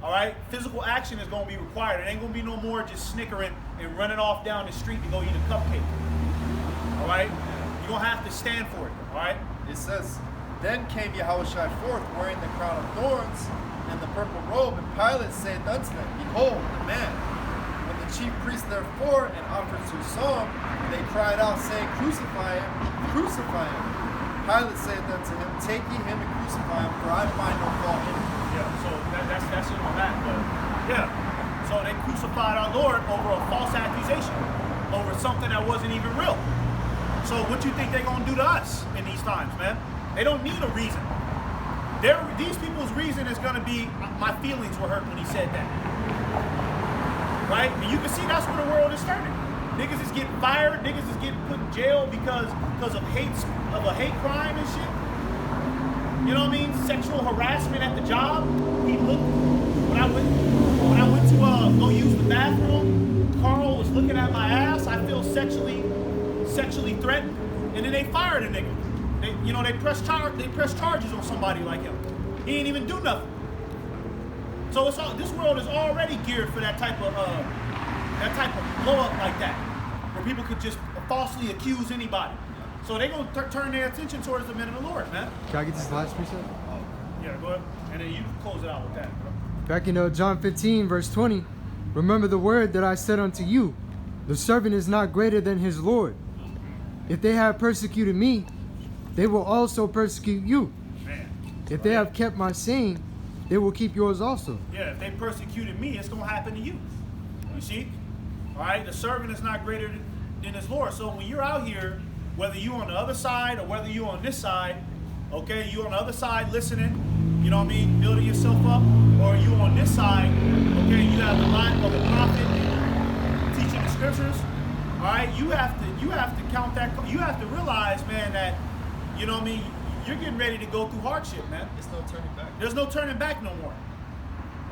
All right? Physical action is going to be required. It ain't going to be no more just snickering and running off down the street to go eat a cupcake. All right? You're going to have to stand for it. All right? It says, Then came Yahushua forth wearing the crown of thorns and the purple robe. And Pilate saith unto them, Behold the man. When the chief priests therefore and officers saw him, they cried out, saying, Crucify him, crucify him. Pilate saith unto him, Take ye him and crucify him, for I find no fault in him. Yeah, so that's it on that. But yeah, so they crucified our Lord over a false accusation, over something that wasn't even real. So what you think they're gonna do to us in these times, man? They don't need a reason. These people's reason is gonna be, my feelings were hurt when he said that. Right? And you can see that's where the world is turning. Niggas is getting fired, niggas is getting put in jail because of a hate crime and shit. You know what I mean? Sexual harassment at the job. He looked when I went to go use the bathroom, Carl was looking at my ass. I feel sexually threatened, and then they fired a nigga. They pressed charges on somebody like him. He ain't even do nothing. So this world is already geared for that type of blow up like that, where people could just falsely accuse anybody. So they're gonna turn their attention towards the men of the Lord, man. Can I get this last precept? Yeah, go ahead, and then you can close it out with that, bro. Back in John 15, verse 20, remember the word that I said unto you, the servant is not greater than his Lord. If they have persecuted me, they will also persecute you. Man. If they have kept my saying, they will keep yours also. Yeah, if they persecuted me, it's going to happen to you. You see? All right? The servant is not greater than his Lord. So when you're out here, whether you're on the other side or whether you're on this side, okay, you on the other side listening, you know what I mean, building yourself up, or you on this side, okay, you have the line of a prophet teaching the scriptures, all right, you have to count that, you have to realize, man, that, you know what I mean, you're getting ready to go through hardship, man. There's no turning back. There's no turning back no more,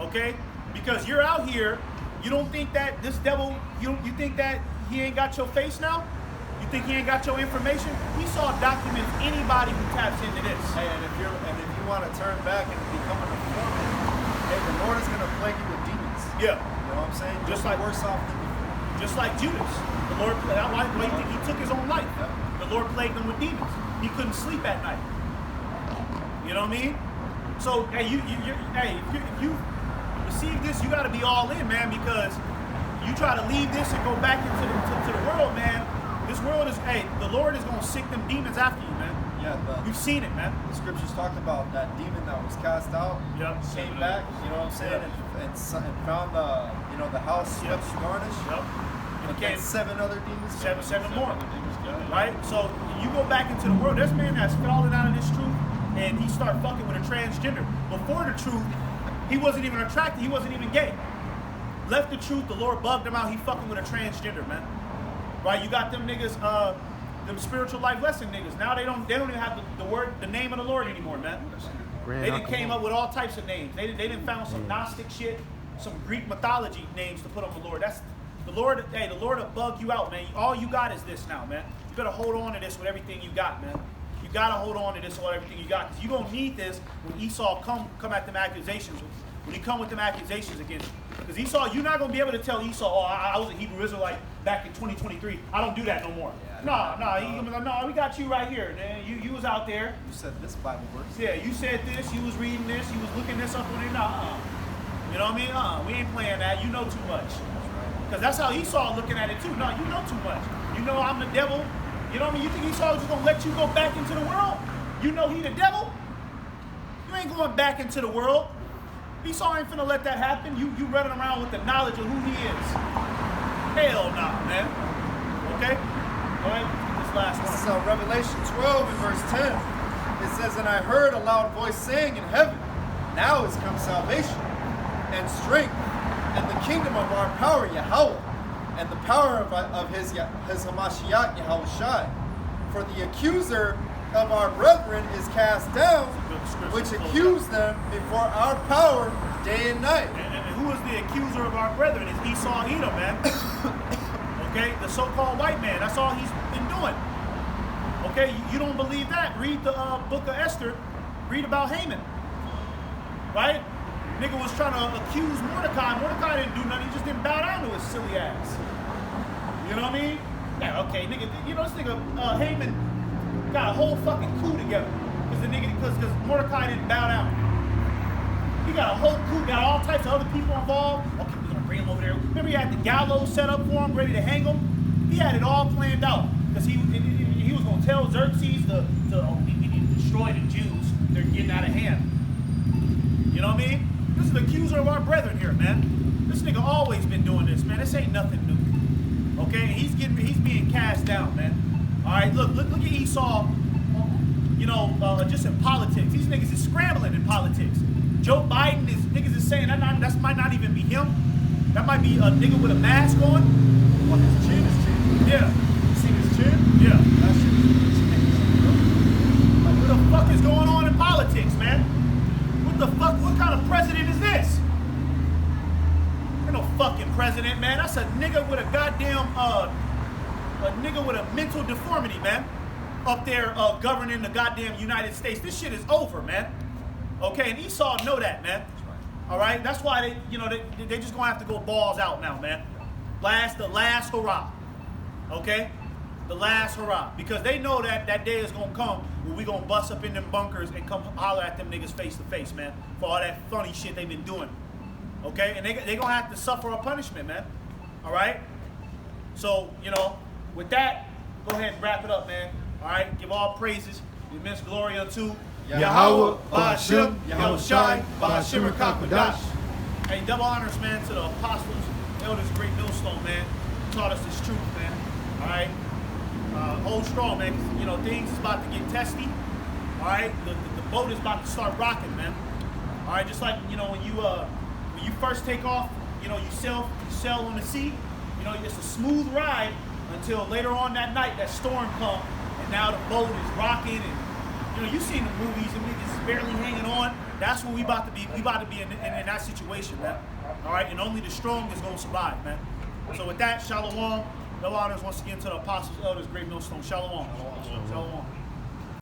okay, because you're out here, you don't think that this devil, you think that he ain't got your face now? You think he ain't got your information? We saw documents anybody who taps into this. Hey, and if you want to turn back and become an informant, hey, the Lord is gonna plague you with demons. Yeah. You know what I'm saying? Just You'll be like- worse off than before. Just like Judas. The Lord, why do you think he took his own life? Yeah. The Lord plagued him with demons. He couldn't sleep at night. You know what I mean? So, hey, if you receive this, you got to be all in, man, because you try to leave this and go back into the world, man. This world is, hey, the Lord is going to sick them demons after you, man. Yeah, You've seen it, man. the scriptures talk about that demon that was cast out, Yep. came back, you know what I'm saying, Yeah. and found the house swept and garnished. Yep. But Okay. then 7 other demons. Seven more. Right? So you go back into the world. There's man that's fallen out of this truth and he started fucking with a transgender. Before the truth, he wasn't even attracted, he wasn't even gay. Left the truth, the Lord bugged him out, he fucking with a transgender, man. Right? You got them niggas, them spiritual life lesson niggas. Now they don't even have the name of the Lord anymore, man. They done came up with all types of names. They done found some Gnostic shit, some Greek mythology names to put on the Lord. That's the Lord. Hey, the Lord will bug you out, man. All you got is this now, man. You better hold on to this with everything you got, man. You gotta hold on to this with everything you got, because you gonna need this when Esau come at them accusations. When he come with them accusations against you, because Esau, you're not gonna be able to tell Esau, oh, I was a Hebrew Israelite back in 2023. I don't do that no more. No, we got you right here. Man. You was out there. You said this Bible verse. Yeah, you said this, you was reading this, you was looking this up on it. You know what I mean? We ain't playing that. You know too much. Because that's how Esau looking at it too. No, you know too much. You know I'm the devil. You know what I mean? You think Esau is just gonna let you go back into the world? You know he the devil? You ain't going back into the world. Esau ain't finna let that happen. You running around with the knowledge of who he is. Hell nah, man. Okay? All right, this last This is one. Revelation 12 and verse 10. It says, And I heard a loud voice saying in heaven, Now is come salvation, and strength, and the kingdom of our power Yahweh, and the power of his Hamashiach Yahushai. For the accuser of our brethren is cast down, which accused them before our power day and night. And who is the accuser of our brethren? It's Esau Edom, man. Okay, the so-called white man. That's all he's been doing. Okay, you don't believe that? Read the book of Esther. Read about Haman. Right? Nigga was trying to accuse Mordecai. Mordecai didn't do nothing. He just didn't bow down to his silly ass. You know what I mean? Yeah, okay, nigga. You know this nigga Haman got a whole fucking coup together because Mordecai didn't bow down. He got a whole crew, got all types of other people involved. Okay, we're gonna bring him over there. Remember, he had the gallows set up for him, ready to hang him. He had it all planned out because he was gonna tell Xerxes we need to destroy the Jews. They're getting out of hand. You know what I mean? This is the accuser of our brethren here, man. This nigga always been doing this, man. This ain't nothing new. Okay, he's being cast down, man. All right, look at Esau. You know, just in politics, these niggas is scrambling in politics. Joe Biden niggas is saying that might not even be him. That might be a nigga with a mask on. What, his chin is changing? Yeah. You seen his chin? Yeah. That shit is Like, what the fuck is going on in politics, man? What the fuck? What kind of president is this? Ain't no fucking president, man. That's a nigga with a goddamn a nigga with a mental deformity, man. Up there governing the goddamn United States. This shit is over, man. Okay, and Esau know that, man. All right, that's why they just gonna have to go balls out now, man. The last hurrah. Okay, the last hurrah, because they know that day is gonna come when we gonna bust up in them bunkers and come holler at them niggas face to face, man, for all that funny shit they've been doing. Okay, and they gonna have to suffer a punishment, man. All right. So with that, go ahead and wrap it up, man. All right, give all praises, immense glory unto Yahweh, Ba'ashem, Yahushai, Ba'ashem, Rakakadash. Hey, double honors, man, to the apostles, elders, great millstone, man, who taught us this truth, man. All right, hold strong, man, because things is about to get testy. All right, the boat is about to start rocking, man. All right, just like when you first take off, you sail on the sea. It's a smooth ride until later on that night that storm comes, and now the boat is rocking, and you've seen the movies, and niggas is barely hanging on. That's what we about to be. We about to be in that situation, man. All right, and only the strong is gonna survive, man. So with that, shalom. No honors once again to the apostles, elders, great millstone. Shalom. Shalom.